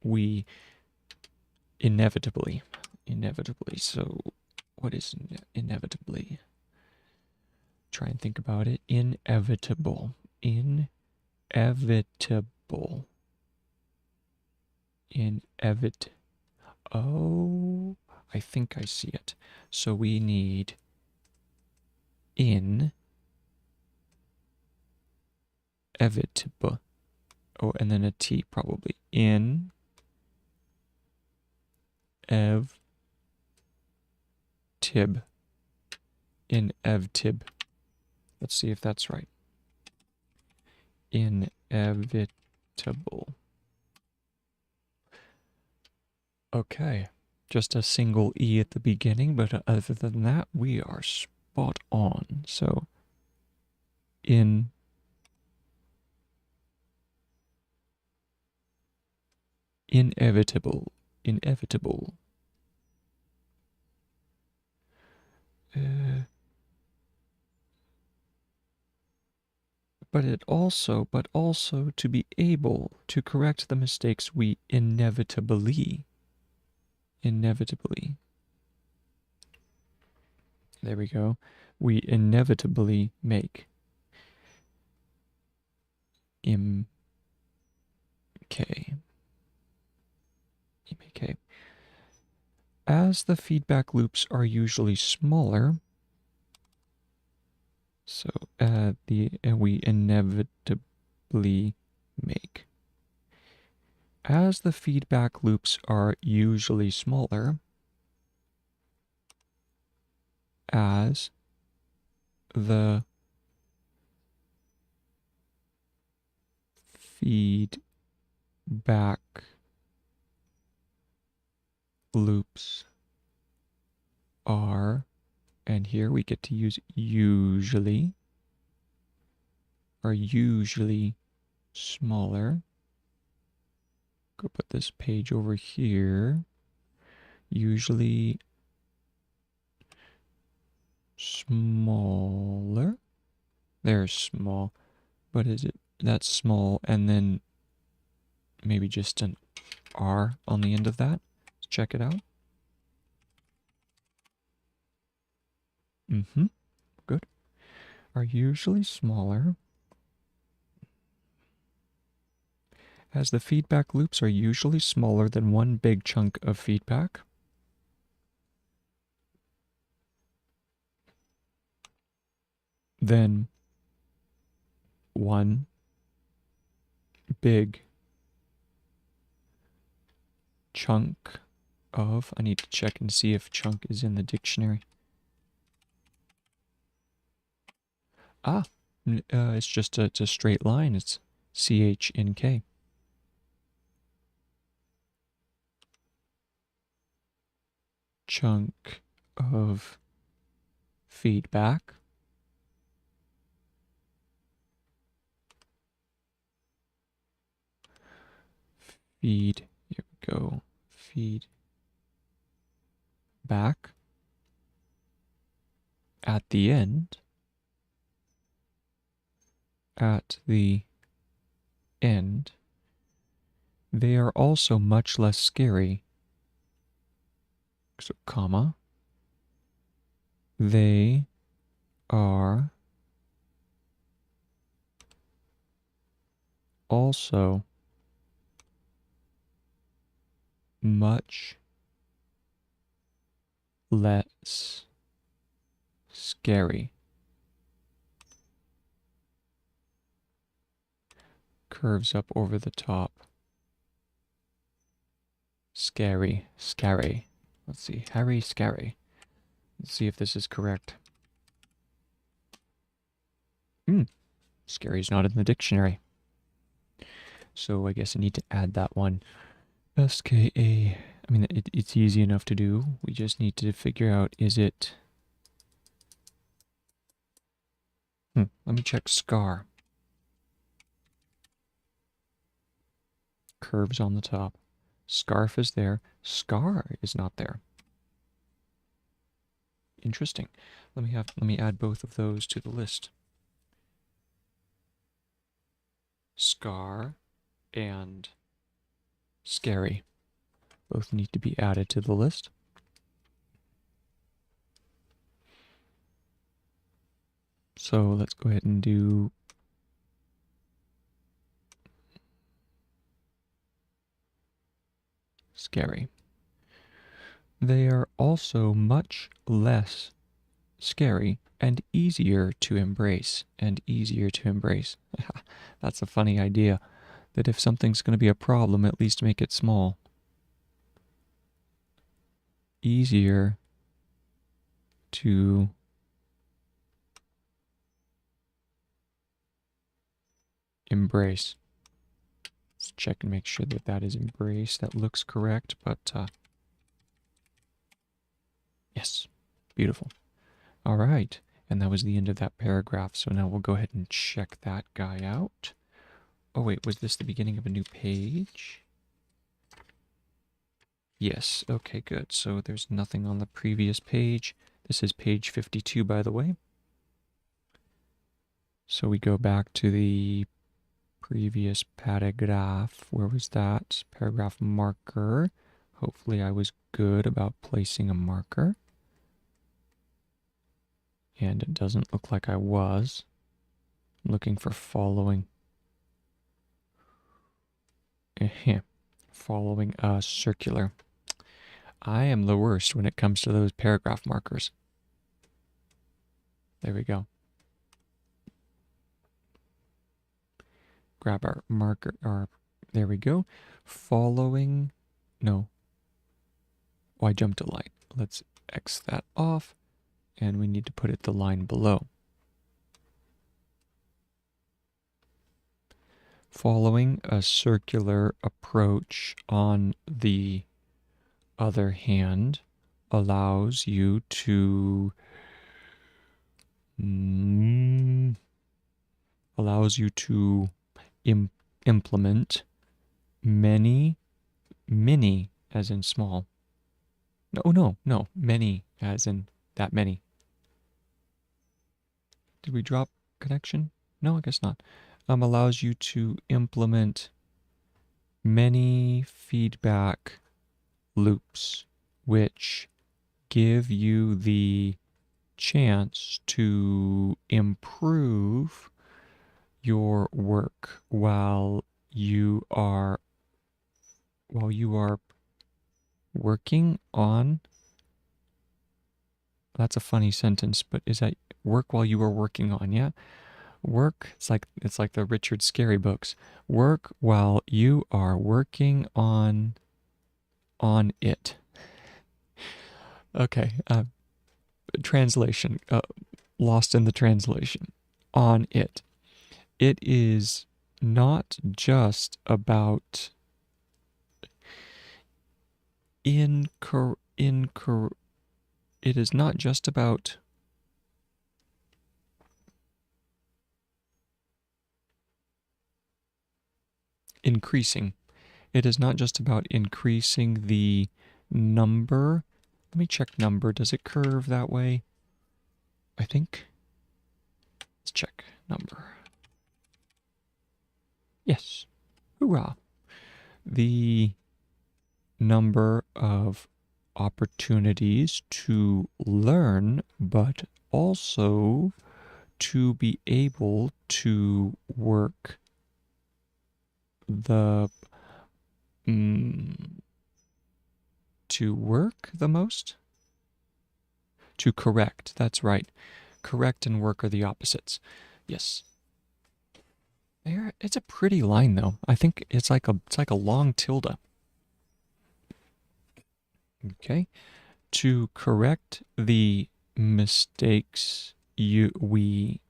we inevitably. So, what is inevitably? Try and think about it. Inevitable. Oh, I think I see it. So we need inevitable. Oh, and then a T probably. Inevitib. Let's see if that's right. Inevitable. Okay. Just a single E at the beginning, but other than that, we are spot on. So, inevitable. But also to be able to correct the mistakes we inevitably. There we go. We inevitably make. MK. As the feedback loops are usually smaller, so we inevitably make. As the feedback loops are usually smaller, as the feedback loops are, and here we get to use usually, are usually smaller, go put this page over here. Usually smaller. There's small, but is it that's small, and then maybe just an R on the end of that? Let's check it out. Good. Are usually smaller, as the feedback loops are usually smaller than one big chunk of feedback. Then one big chunk of, I need to check and see if chunk is in the dictionary. It's just it's a straight line. It's CHNK. Chunk of feedback. Feed, here we go, feed back at the end. At the end, they are also much less scary. So, comma, they are also much less scary. Curves up over the top. Scary, scary. Let's see, Harry, scary. Let's see if this is correct. Scary is not in the dictionary. So I guess I need to add that one. SKA. I mean, it's easy enough to do. We just need to figure out, is it... Let me check scar. Curves on the top. Scarf is there. Scar is not there. Interesting. Let me add both of those to the list. Scar and scary both need to be added to the list. So let's go ahead and do scary. They are also much less scary and easier to embrace. That's a funny idea, that if something's going to be a problem, at least make it small. Easier to embrace. Let's check and make sure that that is embrace. That looks correct, but yes, beautiful. All right, and that was the end of that paragraph. So now we'll go ahead and check that guy out. Oh wait, was this the beginning of a new page? Yes, okay, good. So there's nothing on the previous page. This is page 52, by the way. So we go back to the previous paragraph. Where was that? Paragraph marker. Hopefully I was good about placing a marker. And it doesn't look like I was. I'm looking for following. Following a circular. I am the worst when it comes to those paragraph markers. There we go. Grab our marker, there we go. Following, no. Oh, I jumped a line. Let's X that off, and we need to put it the line below. Following a circular approach, on the other hand, allows you to implement many many as in small. No, many as in that many. Did we drop connection? No, I guess not. Allows you to implement many feedback loops, which give you the chance to improve your work while you are working on. That's a funny sentence, but is that work while you are working on? Yeah. Work, it's like the Richard Scarry books. Work while you are working on it. Okay, translation, lost in the translation. On it. It is not just about it is not just about increasing. It is not just about increasing the number. Let me check number. Does it curve that way? I think. Let's check number. Yes. Hoorah. The number of opportunities to learn, but also to be able to work the most? To correct, that's right. Correct and work are the opposites. Yes. There, it's a pretty line though. I think it's like a long tilde. Okay. To correct the mistakes we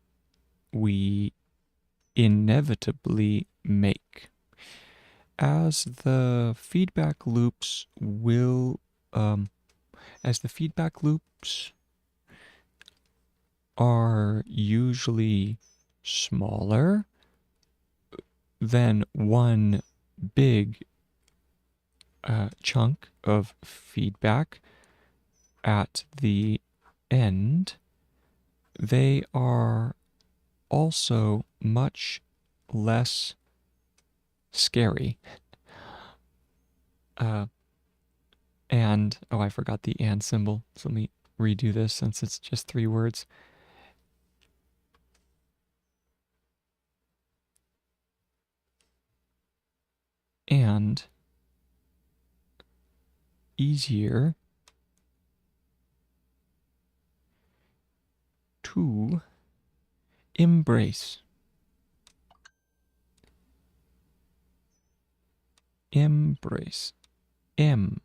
inevitably make. As the feedback loops are usually smaller than one big chunk of feedback at the end, they are also much less scary. And, oh, I forgot the and symbol. So let me redo this since it's just 3 words. And easier to embrace. Embrace. Embrace.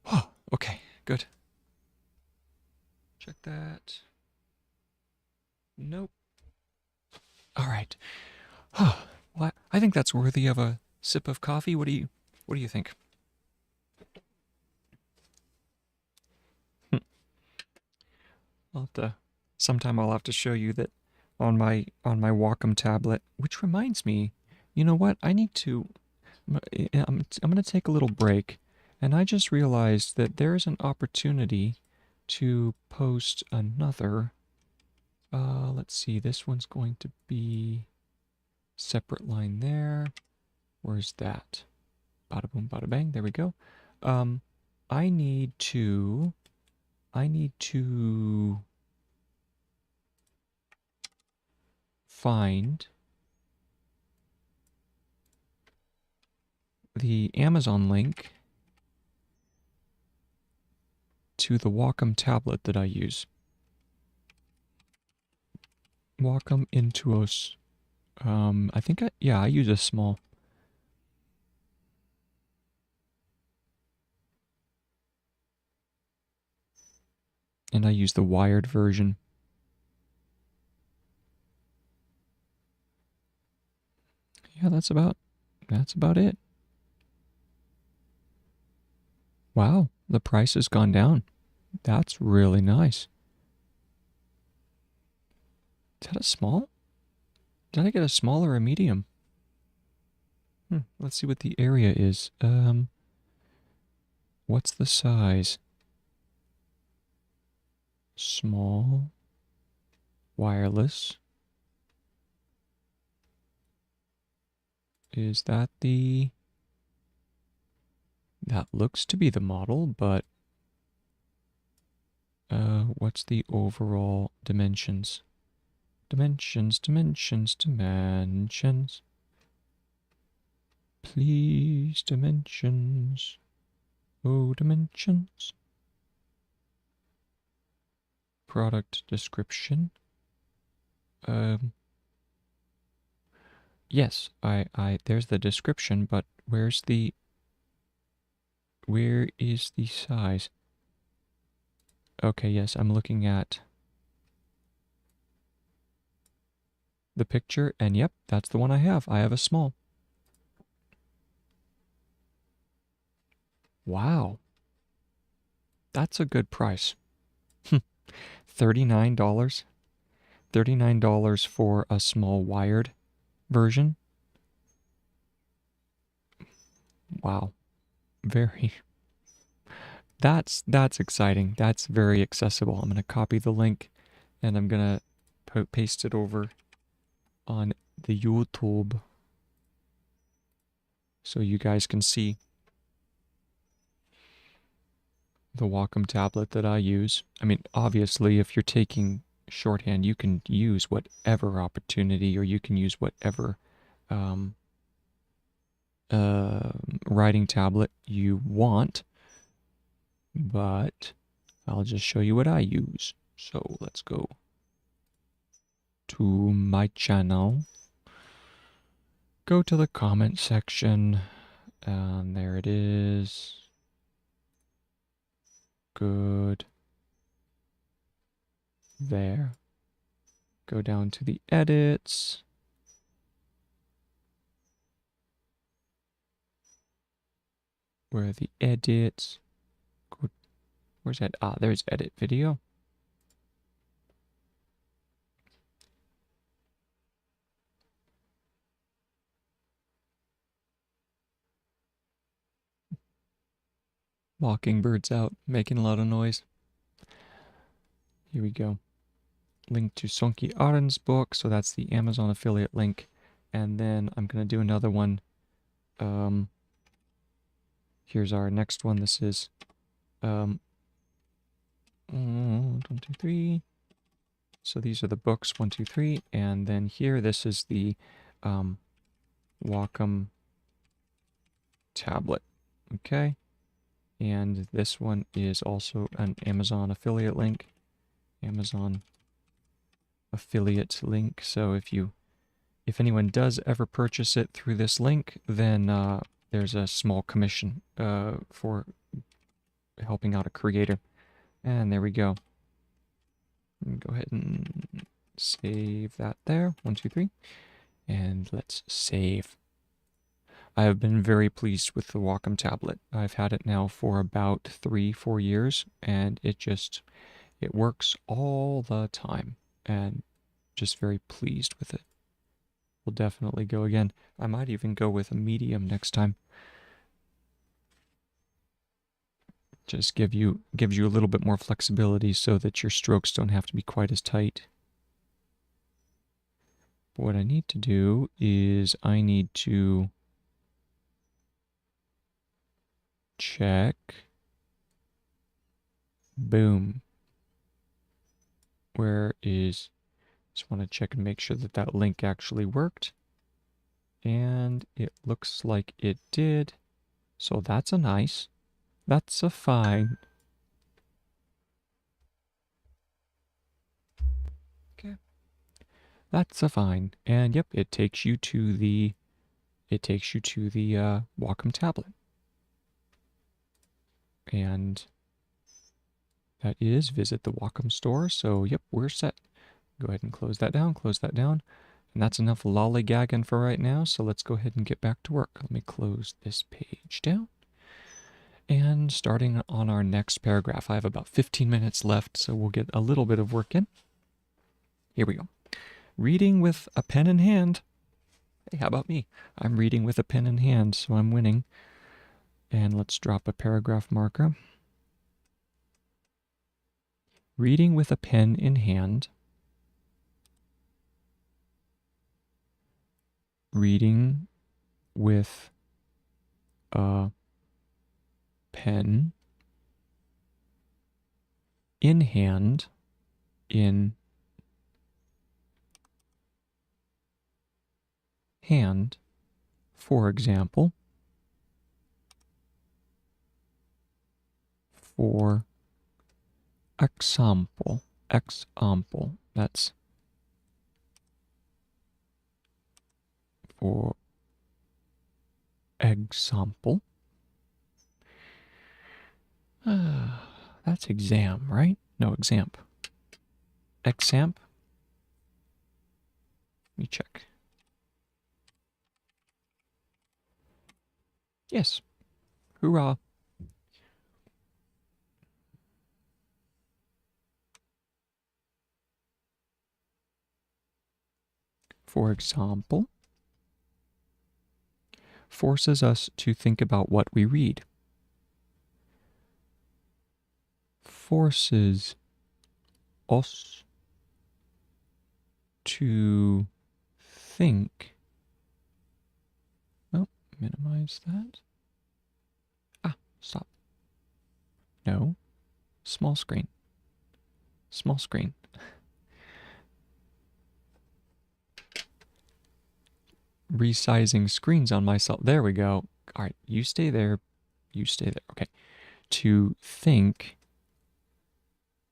Oh, okay, good. Check that. Nope. All right. Well, I think that's worthy of a sip of coffee. What do you think? Sometime I'll have to show you that on my Wacom tablet, which reminds me, you know what? I'm going to take a little break, and I just realized that there's an opportunity to post another. Let's see, this one's going to be separate line there. Where's that? Bada boom, bada bang. There we go. I need to find the Amazon link to the Wacom tablet that I use. Wacom Intuos. I think I use a small. And I use the wired version. Yeah, that's about it. Wow, the price has gone down. That's really nice. Is that a small? Did I get a small or a medium? Let's see what the area is. What's the size? Small, wireless. Is that the... That looks to be the model, but what's the overall dimensions? Dimensions. Please, dimensions. Oh, dimensions. Product description. Yes, there's the description, but where is the size? Okay, yes, I'm looking at the picture, and yep, that's the one I have. I have a small. Wow. That's a good price. $39? $39 for a small wired version? Wow. Very. That's exciting. That's very accessible. I'm going to copy the link and I'm going to paste it over on the YouTube so you guys can see the Wacom tablet that I use. I mean, obviously, if you're taking shorthand, you can use whatever opportunity or you can use whatever writing tablet you want, but I'll just show you what I use. So let's go to my channel, go to the comment section, and there it is. Good. There. Go down to the edits. Where are the edits? Go, where's that? Ah, there's edit video. Mockingbird's out, making a lot of noise. Here we go. Link to Sonke Ahrens' book, so that's the Amazon affiliate link. And then I'm going to do another one. Here's our next one. This is 1, 2, 3. So these are the books, 1, 2, 3. And then here, this is the Wacom Tablet. Okay. And this one is also an Amazon affiliate link. Amazon affiliate link. So if anyone does ever purchase it through this link, then there's a small commission for helping out a creator. And there we go. Go ahead and save that there. 1, 2, 3. And let's save. I have been very pleased with the Wacom tablet. I've had it now for about 3-4 years, and it works all the time, and just very pleased with it. We'll definitely go again. I might even go with a medium next time. Just gives you a little bit more flexibility so that your strokes don't have to be quite as tight. What I need to do is I need to check. Boom. Just want to check and make sure that that link actually worked. And it looks like it did. So that's a nice. That's a fine. Okay. That's a fine. And yep, it takes you to the Wacom tablet. And that is visit the Wacom store. So yep, we're set. Go ahead and close that down. And that's enough lollygagging for right now, so let's go ahead and get back to work. Let me close this page down. And starting on our next paragraph, I have about 15 minutes left, so we'll get a little bit of work in. Here we go. Reading with a pen in hand. Hey, how about me? I'm reading with a pen in hand, so I'm winning. And let's drop a paragraph marker. Reading with a pen in hand. Reading with a pen in hand in hand, for example, for example, that's for example. That's exam, right? No, examp. Examp? Let me check. Yes. Hoorah. For example, forces us to think about what we read. Forces us to think. Oh, minimize that. Ah, stop. No. Small screen. Small screen. Resizing screens on myself. There we go. All right, you stay there. You stay there. Okay. To think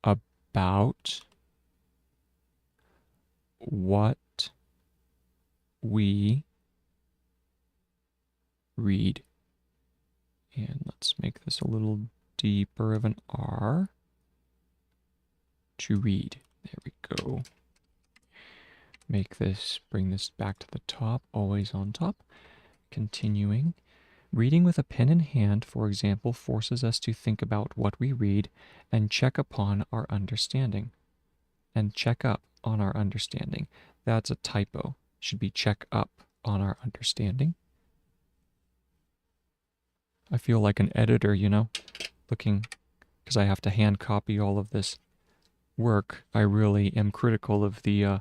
about what we read. And let's make this a little deeper of an R. To read. There we go. Bring this back to the top, always on top. Continuing. Reading with a pen in hand, for example, forces us to think about what we read and check upon our understanding. And check up on our understanding. That's a typo. Should be check up on our understanding. I feel like an editor, you know, looking, because I have to hand copy all of this work. I really am critical of the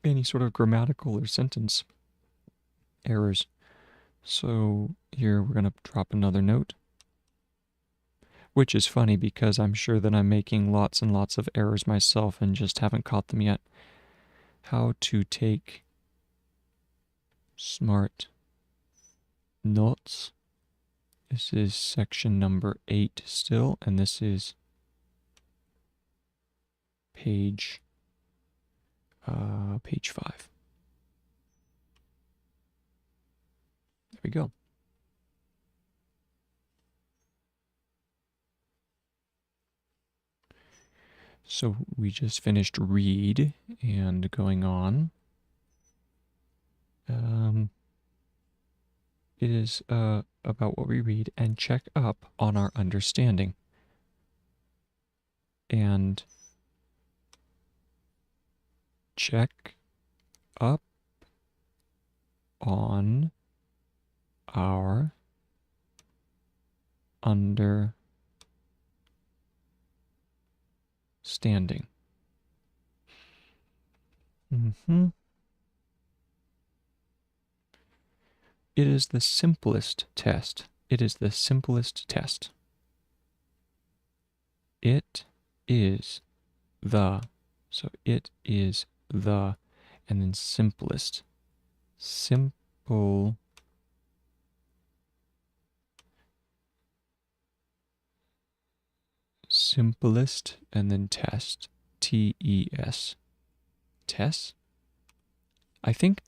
any sort of grammatical or sentence errors. So here we're going to drop another note, which is funny because I'm sure that I'm making lots and lots of errors myself and just haven't caught them yet. How to take smart notes. This is section number 8 still, and this is page 5. There we go. So we just finished read and going on. It is about what we read and check up on our understanding. And check up on our understanding. It is the simplest test. It is the simplest test. It is the, so it is the, and then simplest. Simple. Simplest, and then test. T-E-S. Test? I think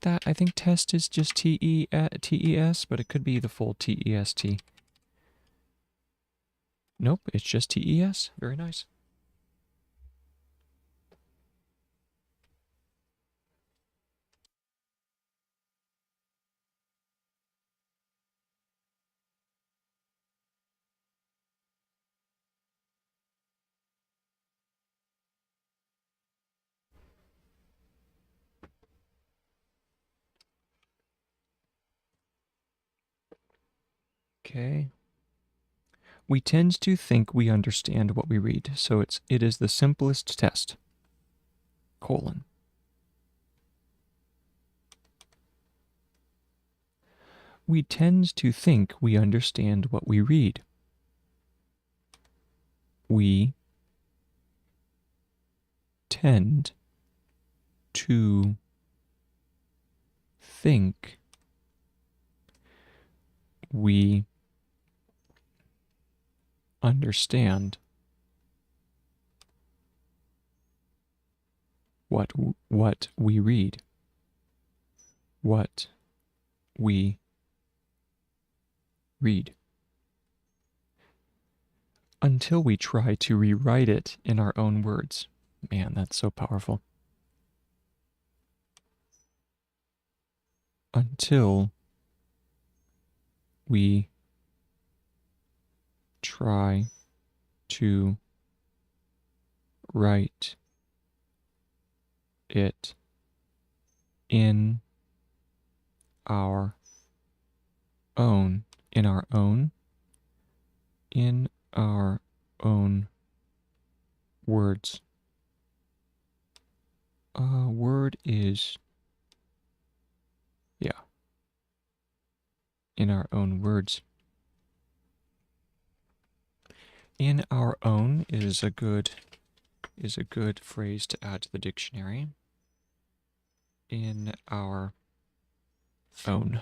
test is just T-E-S, but it could be the full T-E-S-T. Nope, it's just T-E-S. Very nice. Okay. We tend to think we understand what we read, so it is the simplest test. Colon. We tend to think we understand what we read. We tend to think we understand what we read. What we read. Until we try to rewrite it in our own words. Man, that's so powerful. Until we try to write it in our own, in our own words. Word is, yeah, in our own words. In our own is a good phrase to add to the dictionary. In our own.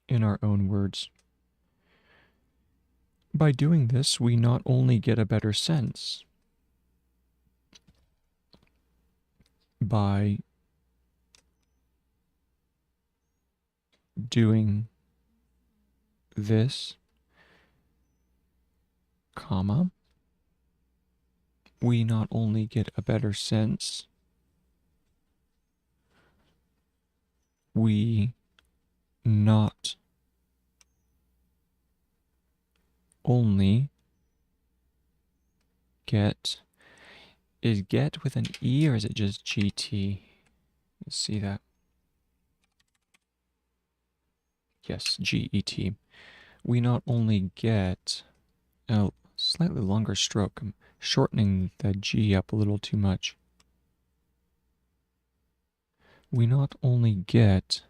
In our own words. By doing this, we not only get a better sense, by doing this, comma, we not only get a better sense, we not only get, is get with an E or is it just GT? Let's see that. Yes, GET. We not only get a slightly longer stroke. I'm shortening the G up a little too much. We not only get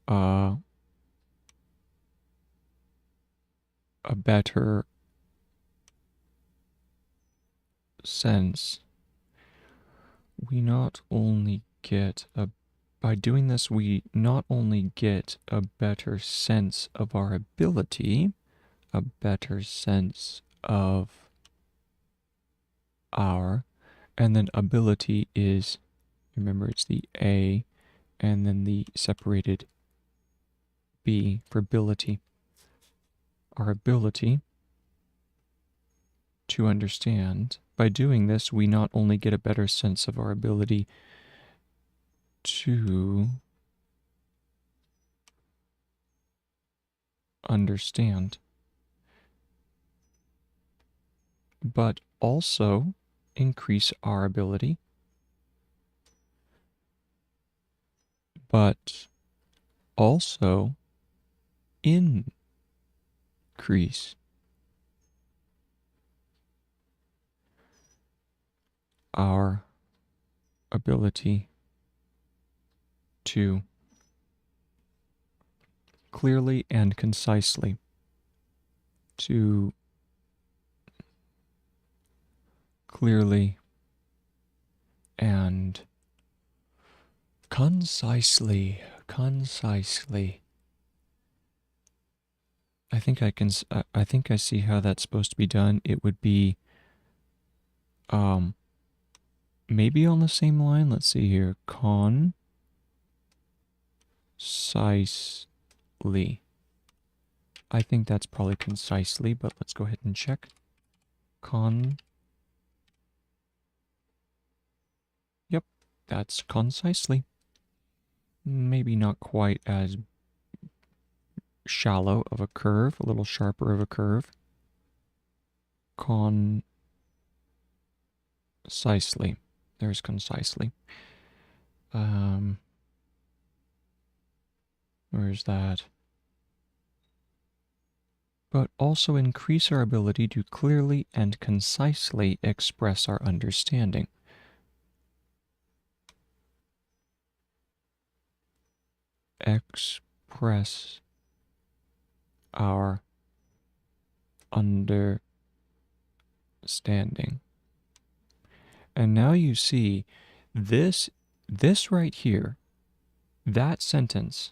a better sense. We not only get a, by doing this, we not only get a better sense of our ability, a better sense of our, and then ability is, remember it's the A and then the separated B for ability. Our ability to understand. By doing this, we not only get a better sense of our ability to understand, but also increase our ability, but also increase our ability to clearly and concisely, to clearly and concisely. I think I see how that's supposed to be done. It would be maybe on the same line. Let's see here. Concisely. I think that's probably concisely, but let's go ahead and check. Yep, that's concisely. Maybe not quite as shallow of a curve, a little sharper of a curve. Concisely. There's concisely. Where's that? But also increase our ability to clearly and concisely express our understanding. Express our understanding. And now you see this right here, that sentence,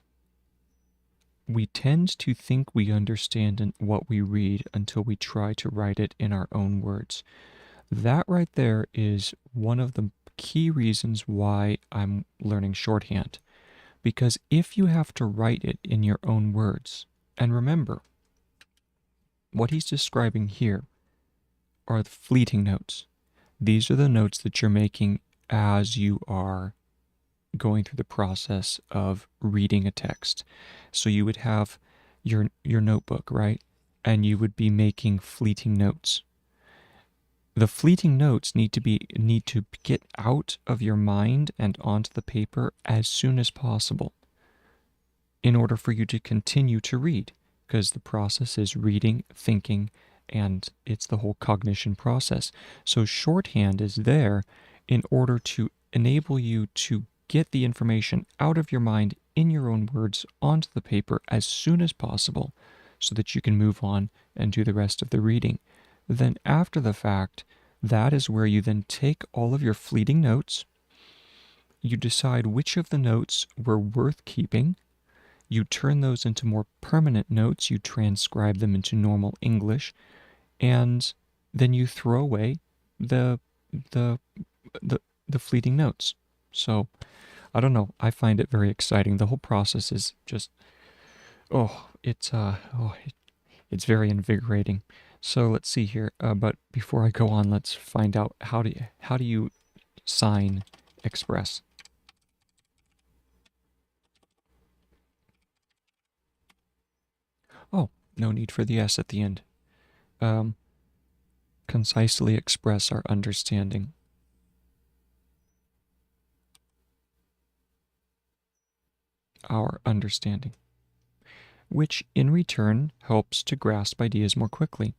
we tend to think we understand what we read until we try to write it in our own words. That right there is one of the key reasons why I'm learning shorthand. Because if you have to write it in your own words, and remember, what he's describing here are the fleeting notes. These are the notes that you're making as you are going through the process of reading a text. So you would have your notebook, right? And you would be making fleeting notes. The fleeting notes need to get out of your mind and onto the paper as soon as possible in order for you to continue to read, because the process is reading, thinking, and it's the whole cognition process. So shorthand is there in order to enable you to get the information out of your mind in your own words onto the paper as soon as possible so that you can move on and do the rest of the reading. Then after the fact, that is where you then take all of your fleeting notes, you decide which of the notes were worth keeping, you turn those into more permanent notes, you transcribe them into normal English, and then you throw away the the the fleeting notes. So, I don't know, I find it very exciting. The whole process is just it's very invigorating. So let's see here. But before I go on, let's find out how do you sign express. Oh, no need for the S at the end. Concisely express our understanding. Our understanding, which in return helps to grasp ideas more quickly,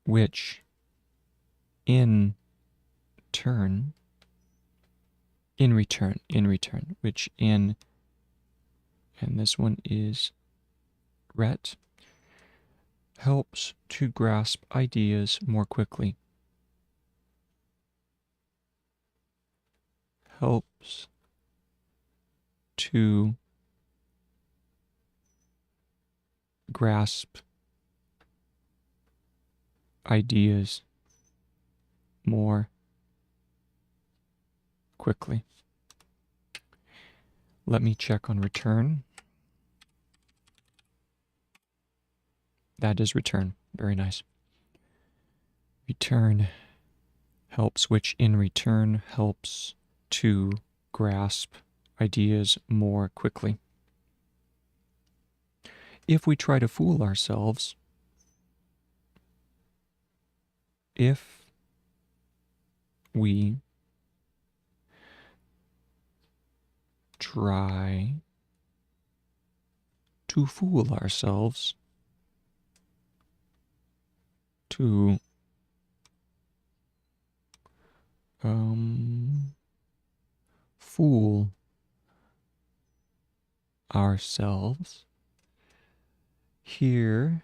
which in return, which in, and this one is ret, helps to grasp ideas more quickly. Helps to grasp ideas more quickly. Let me check on return. That is return. Very nice. Return helps, which in return helps to grasp ideas more quickly. If we try to fool ourselves, if we try to fool ourselves, to fool ourselves here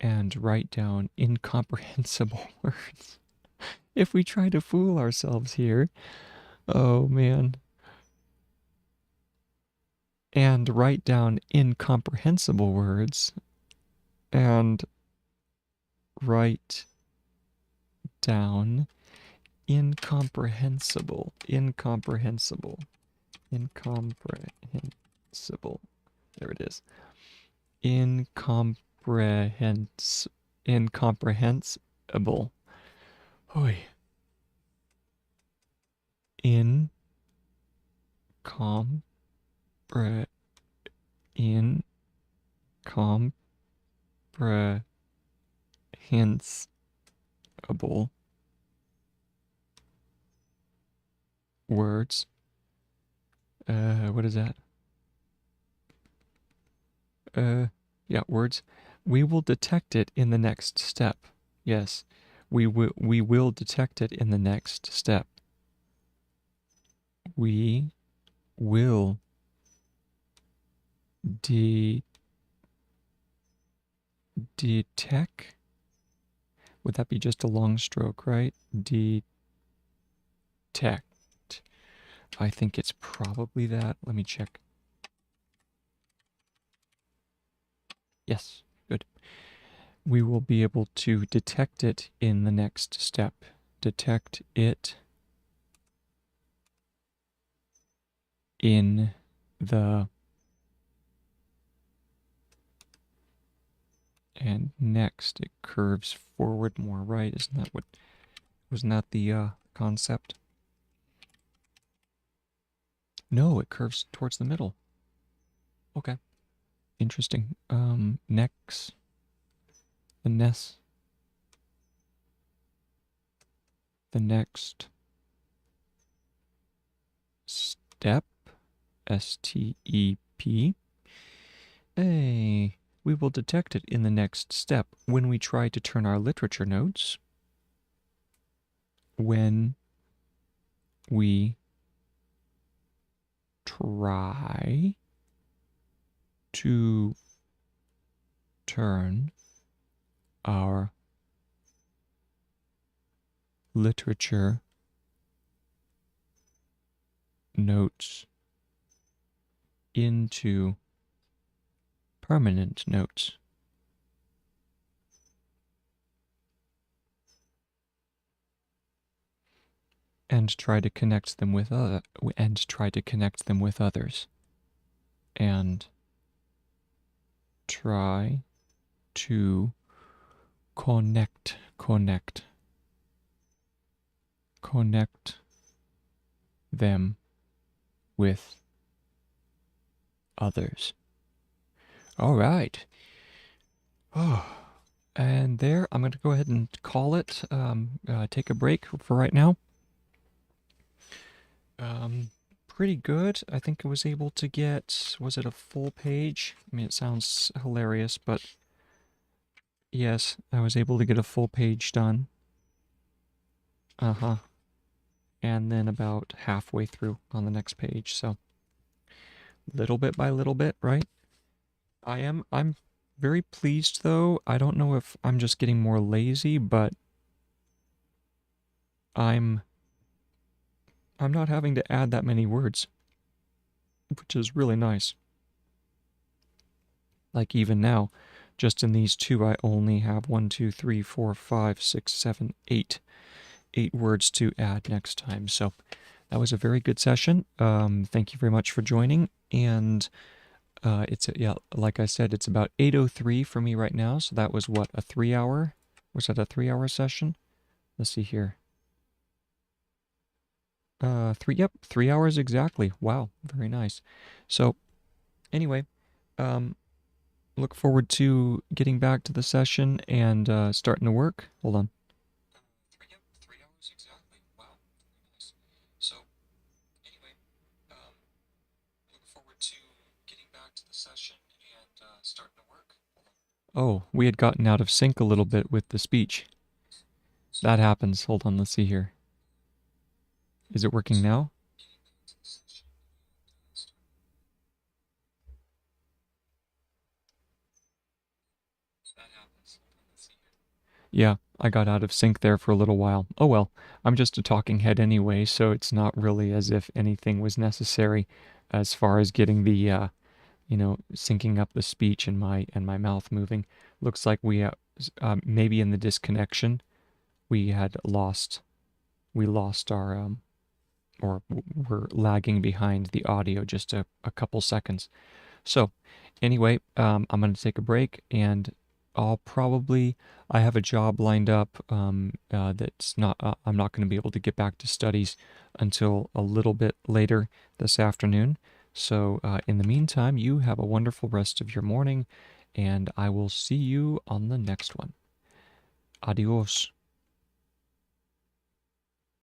and write down incomprehensible words. If we try to fool ourselves here, oh man, and write down incomprehensible words and write down incomprehensible. There it is. Incomprehensible. Oy. Incomprehensible words. What is that? yeah, words. We will detect it in the next step. Yes, we will detect it in the next step. We will detect. Would that be just a long stroke, right? Detect. I think it's probably that. Let me check. Yes, good. We will be able to detect it in the next step. Detect it in the and next. It curves forward more, right? Wasn't that the concept? No, it curves towards the middle. Okay. Interesting. Next. The next. The next step. STEP. Hey, we will detect it in the next step when we try to turn our literature notes. When we try to turn our literature notes into permanent notes. And try to connect them with others. And try to connect them with others. And try to connect them with others. All right. Oh, and there, I'm going to go ahead and call it. Take a break for right now. Pretty good. I think I was able to get, was it a full page? I mean, it sounds hilarious, but yes, I was able to get a full page done. Uh-huh. And then about halfway through on the next page, so little bit by little bit, right? I'm very pleased though. I don't know if I'm just getting more lazy, but I'm not having to add that many words, which is really nice. Like even now, just in these two, I only have 1, 2, 3, 4, 5, 6, 7, 8 words to add next time. So that was a very good session. Thank you very much for joining. And yeah, like I said, it's about 8:03 for me right now. So that was what, a 3-hour? Was that a 3-hour session? Let's see here. Yep, 3 hours exactly. Wow, very nice. So anyway, um, look forward to getting back to the session and starting to work. Hold on. Yep, 3 hours exactly. Wow, very nice. So anyway, look forward to getting back to the session and starting to work. Hold on. Oh, we had gotten out of sync a little bit with the speech. That happens. Hold on, let's see here. Is it working now? Yeah, I got out of sync there for a little while. Oh well, I'm just a talking head anyway, so it's not really as if anything was necessary as far as getting the syncing up the speech and my mouth moving. Looks like maybe in the disconnection we had lost our or we're lagging behind the audio just a couple seconds. So anyway, I'm going to take a break and I have a job lined up that's not, I'm not going to be able to get back to studies until a little bit later this afternoon. So in the meantime, you have a wonderful rest of your morning, and I will see you on the next one. Adios.